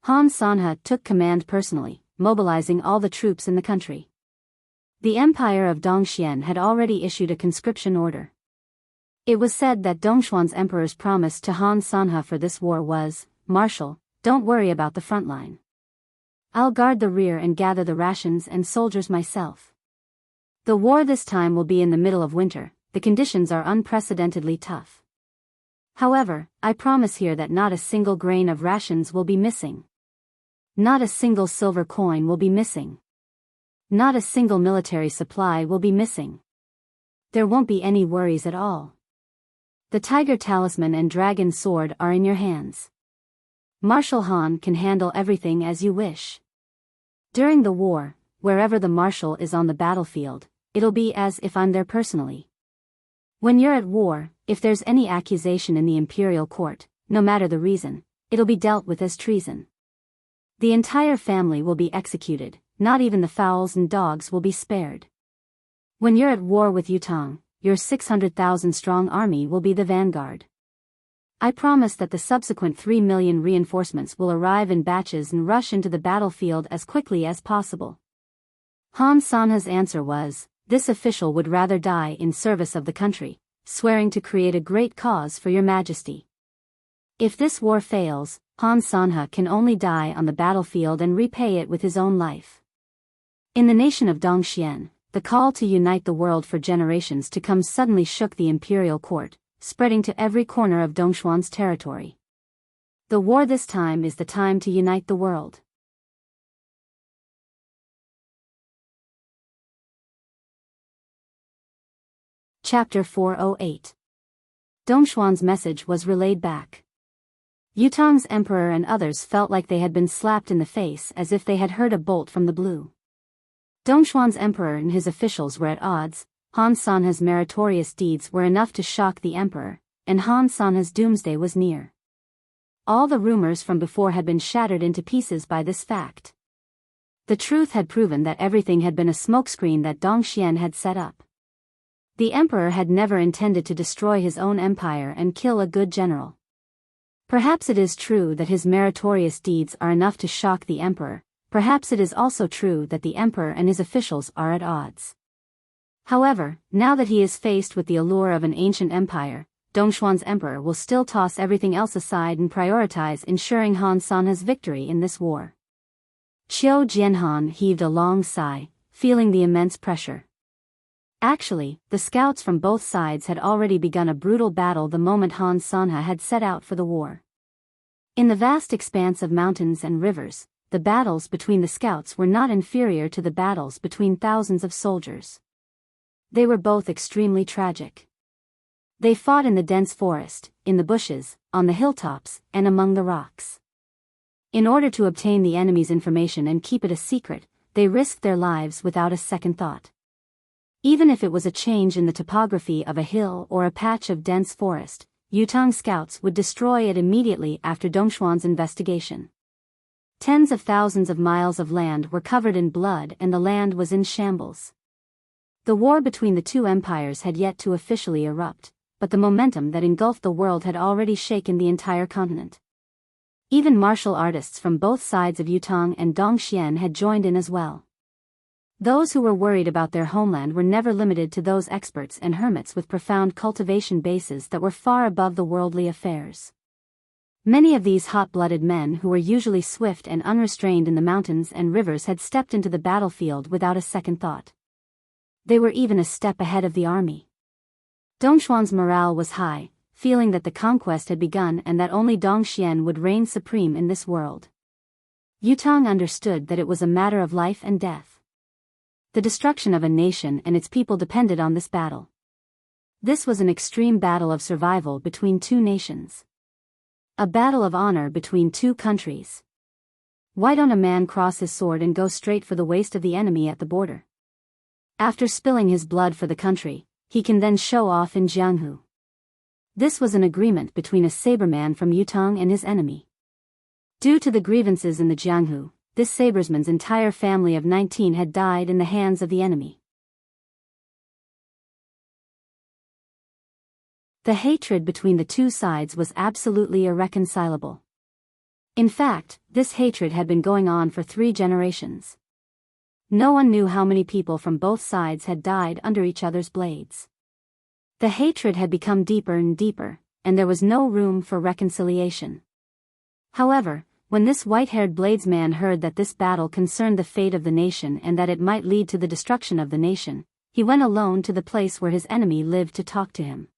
Han Sanhe took command personally, mobilizing all the troops in the country. The Empire of Dongxian had already issued a conscription order. It was said that Dongxuan's emperor's promise to Han Sanhe for this war was, "Marshal, don't worry about the front line. I'll guard the rear and gather the rations and soldiers myself. The war this time will be in the middle of winter, the conditions are unprecedentedly tough. However, I promise here that not a single grain of rations will be missing. Not a single silver coin will be missing. Not a single military supply will be missing. There won't be any worries at all. The Tiger Talisman and Dragon Sword are in your hands. Marshal Han can handle everything as you wish. During the war, wherever the marshal is on the battlefield, it'll be as if I'm there personally. When you're at war, if there's any accusation in the imperial court, no matter the reason, it'll be dealt with as treason. The entire family will be executed, not even the fowls and dogs will be spared. When you're at war with Yutong, your 600,000-strong army will be the vanguard. I promise that the subsequent 3 million reinforcements will arrive in batches and rush into the battlefield as quickly as possible. Han Sanhe's answer was, this official would rather die in service of the country, swearing to create a great cause for your majesty. If this war fails, Han Sanhe can only die on the battlefield and repay it with his own life. In the nation of Dongxian, the call to unite the world for generations to come suddenly shook the imperial court, spreading to every corner of Dongxuan's territory. The war this time is the time to unite the world. Chapter 408. Dongxuan's message was relayed back. Yutong's emperor and others felt like they had been slapped in the face as if they had heard a bolt from the blue. Dongxuan's emperor and his officials were at odds. Han Sanhe's meritorious deeds were enough to shock the emperor, and Han Sanhe's doomsday was near. All the rumors from before had been shattered into pieces by this fact. The truth had proven that everything had been a smokescreen that Dongxian had set up. The emperor had never intended to destroy his own empire and kill a good general. Perhaps it is true that his meritorious deeds are enough to shock the emperor, perhaps it is also true that the emperor and his officials are at odds. However, now that he is faced with the allure of an ancient empire, Dongxuan's emperor will still toss everything else aside and prioritize ensuring Han San's victory in this war. Qiu Jianhan heaved a long sigh, feeling the immense pressure. Actually, the scouts from both sides had already begun a brutal battle the moment Han Sanha had set out for the war. In the vast expanse of mountains and rivers, the battles between the scouts were not inferior to the battles between thousands of soldiers. They were both extremely tragic. They fought in the dense forest, in the bushes, on the hilltops, and among the rocks. In order to obtain the enemy's information and keep it a secret, they risked their lives without a second thought. Even if it was a change in the topography of a hill or a patch of dense forest, Yutang scouts would destroy it immediately after Dongxuan's investigation. Tens of thousands of miles of land were covered in blood and the land was in shambles. The war between the two empires had yet to officially erupt, but the momentum that engulfed the world had already shaken the entire continent. Even martial artists from both sides of Yutang and Dongxian had joined in as well. Those who were worried about their homeland were never limited to those experts and hermits with profound cultivation bases that were far above the worldly affairs. Many of these hot-blooded men who were usually swift and unrestrained in the mountains and rivers had stepped into the battlefield without a second thought. They were even a step ahead of the army. Dongxuan's morale was high, feeling that the conquest had begun and that only Dongxian would reign supreme in this world. Yutang understood that it was a matter of life and death. The destruction of a nation and its people depended on this battle. This was an extreme battle of survival between two nations. A battle of honor between two countries. Why don't a man cross his sword and go straight for the waist of the enemy at the border? After spilling his blood for the country, he can then show off in Jianghu. This was an agreement between a saberman from Yutang and his enemy. Due to the grievances in the Jianghu, this sabersman's entire family of 19 had died in the hands of the enemy. The hatred between the two sides was absolutely irreconcilable. In fact, this hatred had been going on for 3 generations. No one knew how many people from both sides had died under each other's blades. The hatred had become deeper and deeper, and there was no room for reconciliation. However, when this white-haired bladesman heard that this battle concerned the fate of the nation and that it might lead to the destruction of the nation, he went alone to the place where his enemy lived to talk to him.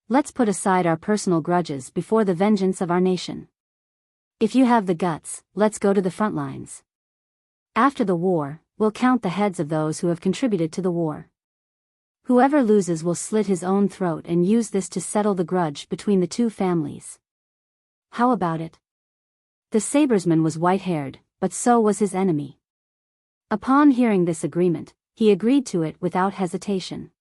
Let's put aside our personal grudges before the vengeance of our nation. If you have the guts, let's go to the front lines. After the war, we'll count the heads of those who have contributed to the war. Whoever loses will slit his own throat and use this to settle the grudge between the two families. How about it? The sabersman was white-haired, but so was his enemy. Upon hearing this agreement, he agreed to it without hesitation.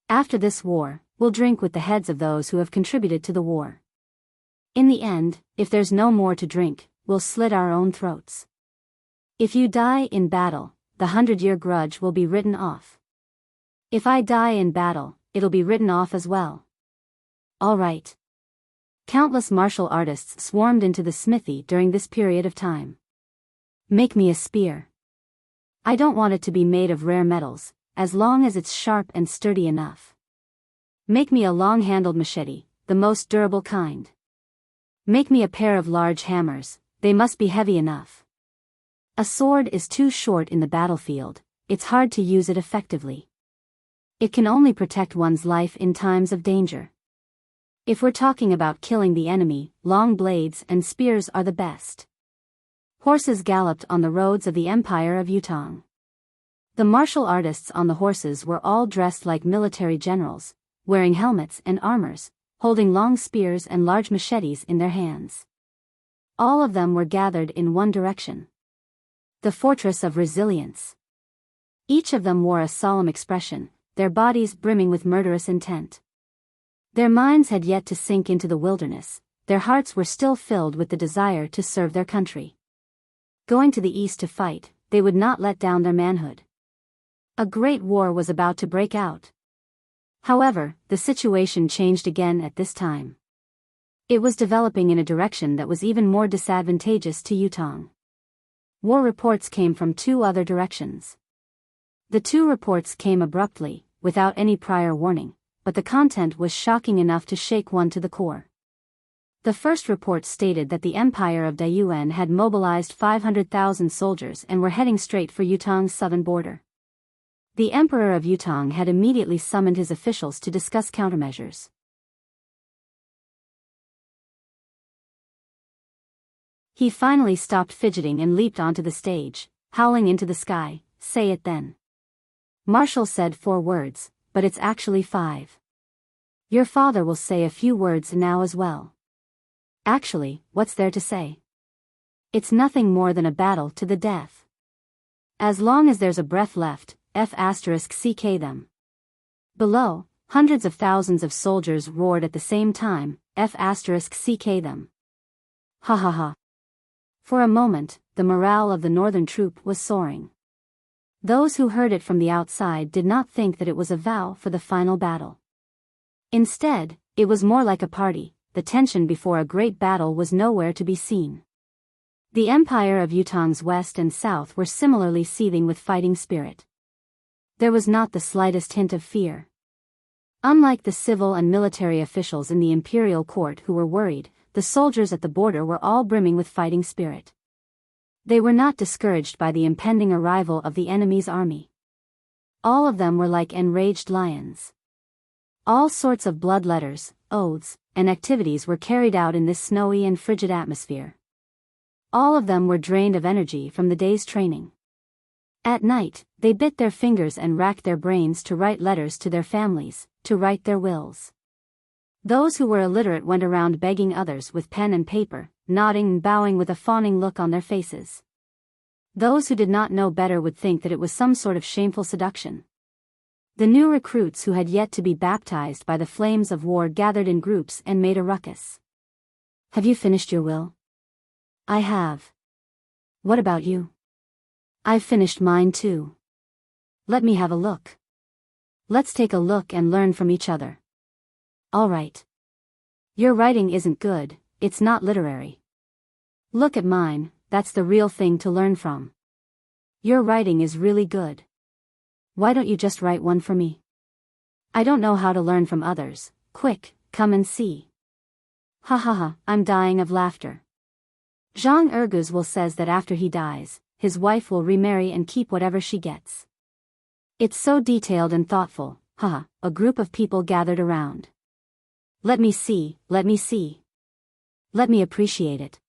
After this war, we'll drink with the heads of those who have contributed to the war. In the end, if there's no more to drink, we'll slit our own throats. If you die in battle, the 100-year grudge will be written off. If I die in battle, it'll be written off as well. All right. Countless martial artists swarmed into the smithy during this period of time. Make me a spear. I don't want it to be made of rare metals, as long as it's sharp and sturdy enough. Make me a long-handled machete, the most durable kind. Make me a pair of large hammers, they must be heavy enough. A sword is too short in the battlefield, it's hard to use it effectively. It can only protect one's life in times of danger. If we're talking about killing the enemy, long blades and spears are the best. Horses galloped on the roads of the Empire of Yutang. The martial artists on the horses were all dressed like military generals, wearing helmets and armors, holding long spears and large machetes in their hands. All of them were gathered in one direction. The fortress of resilience. Each of them wore a solemn expression, their bodies brimming with murderous intent. Their minds had yet to sink into the wilderness, their hearts were still filled with the desire to serve their country. Going to the east to fight, they would not let down their manhood. A great war was about to break out. However, the situation changed again at this time. It was developing in a direction that was even more disadvantageous to Yutang. War reports came from 2 other directions. The two reports came abruptly, without any prior warning, but the content was shocking enough to shake one to the core. The first report stated that the Empire of Dayuan had mobilized 500,000 soldiers and were heading straight for Yutong's southern border. The Emperor of Yutong had immediately summoned his officials to discuss countermeasures. He finally stopped fidgeting and leaped onto the stage, howling into the sky, "Say it then." Marshal said 4 words, but it's actually 5. Your father will say a few words now as well. Actually, what's there to say? It's nothing more than a battle to the death. As long as there's a breath left, F***ck them. Below, hundreds of thousands of soldiers roared at the same time, F***ck them. Ha ha ha. For a moment, the morale of the northern troop was soaring. Those who heard it from the outside did not think that it was a vow for the final battle. Instead, it was more like a party. The tension before a great battle was nowhere to be seen. The Empire of Yutong's west and south were similarly seething with fighting spirit. There was not the slightest hint of fear. Unlike the civil and military officials in the imperial court who were worried, the soldiers at the border were all brimming with fighting spirit. They were not discouraged by the impending arrival of the enemy's army. All of them were like enraged lions. All sorts of blood letters, oaths, and activities were carried out in this snowy and frigid atmosphere. All of them were drained of energy from the day's training. At night, they bit their fingers and racked their brains to write letters to their families, to write their wills. Those who were illiterate went around begging others with pen and paper, nodding and bowing with a fawning look on their faces. Those who did not know better would think that it was some sort of shameful seduction. The new recruits who had yet to be baptized by the flames of war gathered in groups and made a ruckus. Have you finished your will? I have. What about you? I've finished mine too. Let me have a look. Let's take a look and learn from each other. All right. Your writing isn't good, it's not literary. Look at mine, that's the real thing to learn from. Your writing is really good. Why don't you just write one for me? I don't know how to learn from others. Quick, come and see. Ha ha ha, I'm dying of laughter. Zhang Erguz will says that after he dies, his wife will remarry and keep whatever she gets. It's so detailed and thoughtful, haha, a group of people gathered around. Let me see, let me see. Let me appreciate it.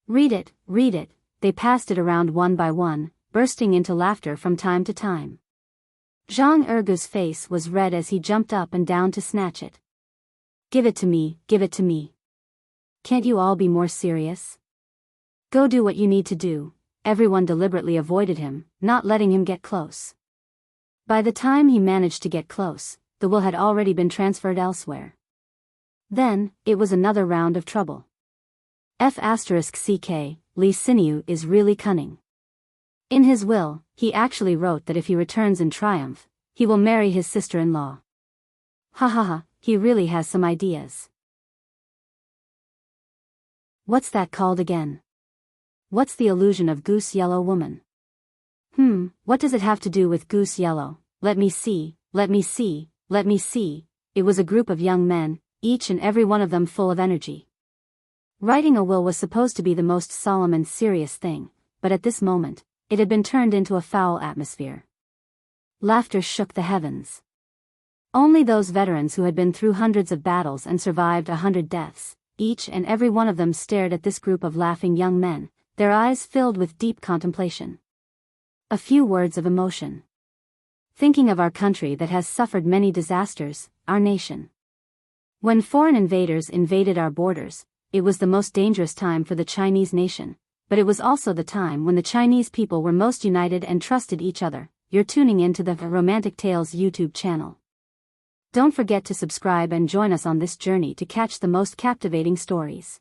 Read it, they passed it around one by one, bursting into laughter from time to time. Zhang Erguz's face was red as he jumped up and down to snatch it. Give it to me, give it to me. Can't you all be more serious? Go do what you need to do. Everyone deliberately avoided him, not letting him get close. By the time he managed to get close, the will had already been transferred elsewhere. Then, it was another round of trouble. F***ck, Li Xinyu is really cunning. In his will, he actually wrote that if he returns in triumph, he will marry his sister-in-law. Ha ha ha, he really has some ideas. What's that called again? What's the illusion of Goose Yellow Woman? What does it have to do with Goose Yellow? Let me see, let me see, let me see. It was a group of young men, each and every one of them full of energy. Writing a will was supposed to be the most solemn and serious thing, but at this moment, it had been turned into a foul atmosphere. Laughter shook the heavens. Only those veterans who had been through hundreds of battles and survived 100 deaths, each and every one of them stared at this group of laughing young men, their eyes filled with deep contemplation. A few words of emotion. Thinking of our country that has suffered many disasters, our nation. When foreign invaders invaded our borders, it was the most dangerous time for the Chinese nation, but it was also the time when the Chinese people were most united and trusted each other. You're tuning in to the Romantic Tales YouTube channel. Don't forget to subscribe and join us on this journey to catch the most captivating stories.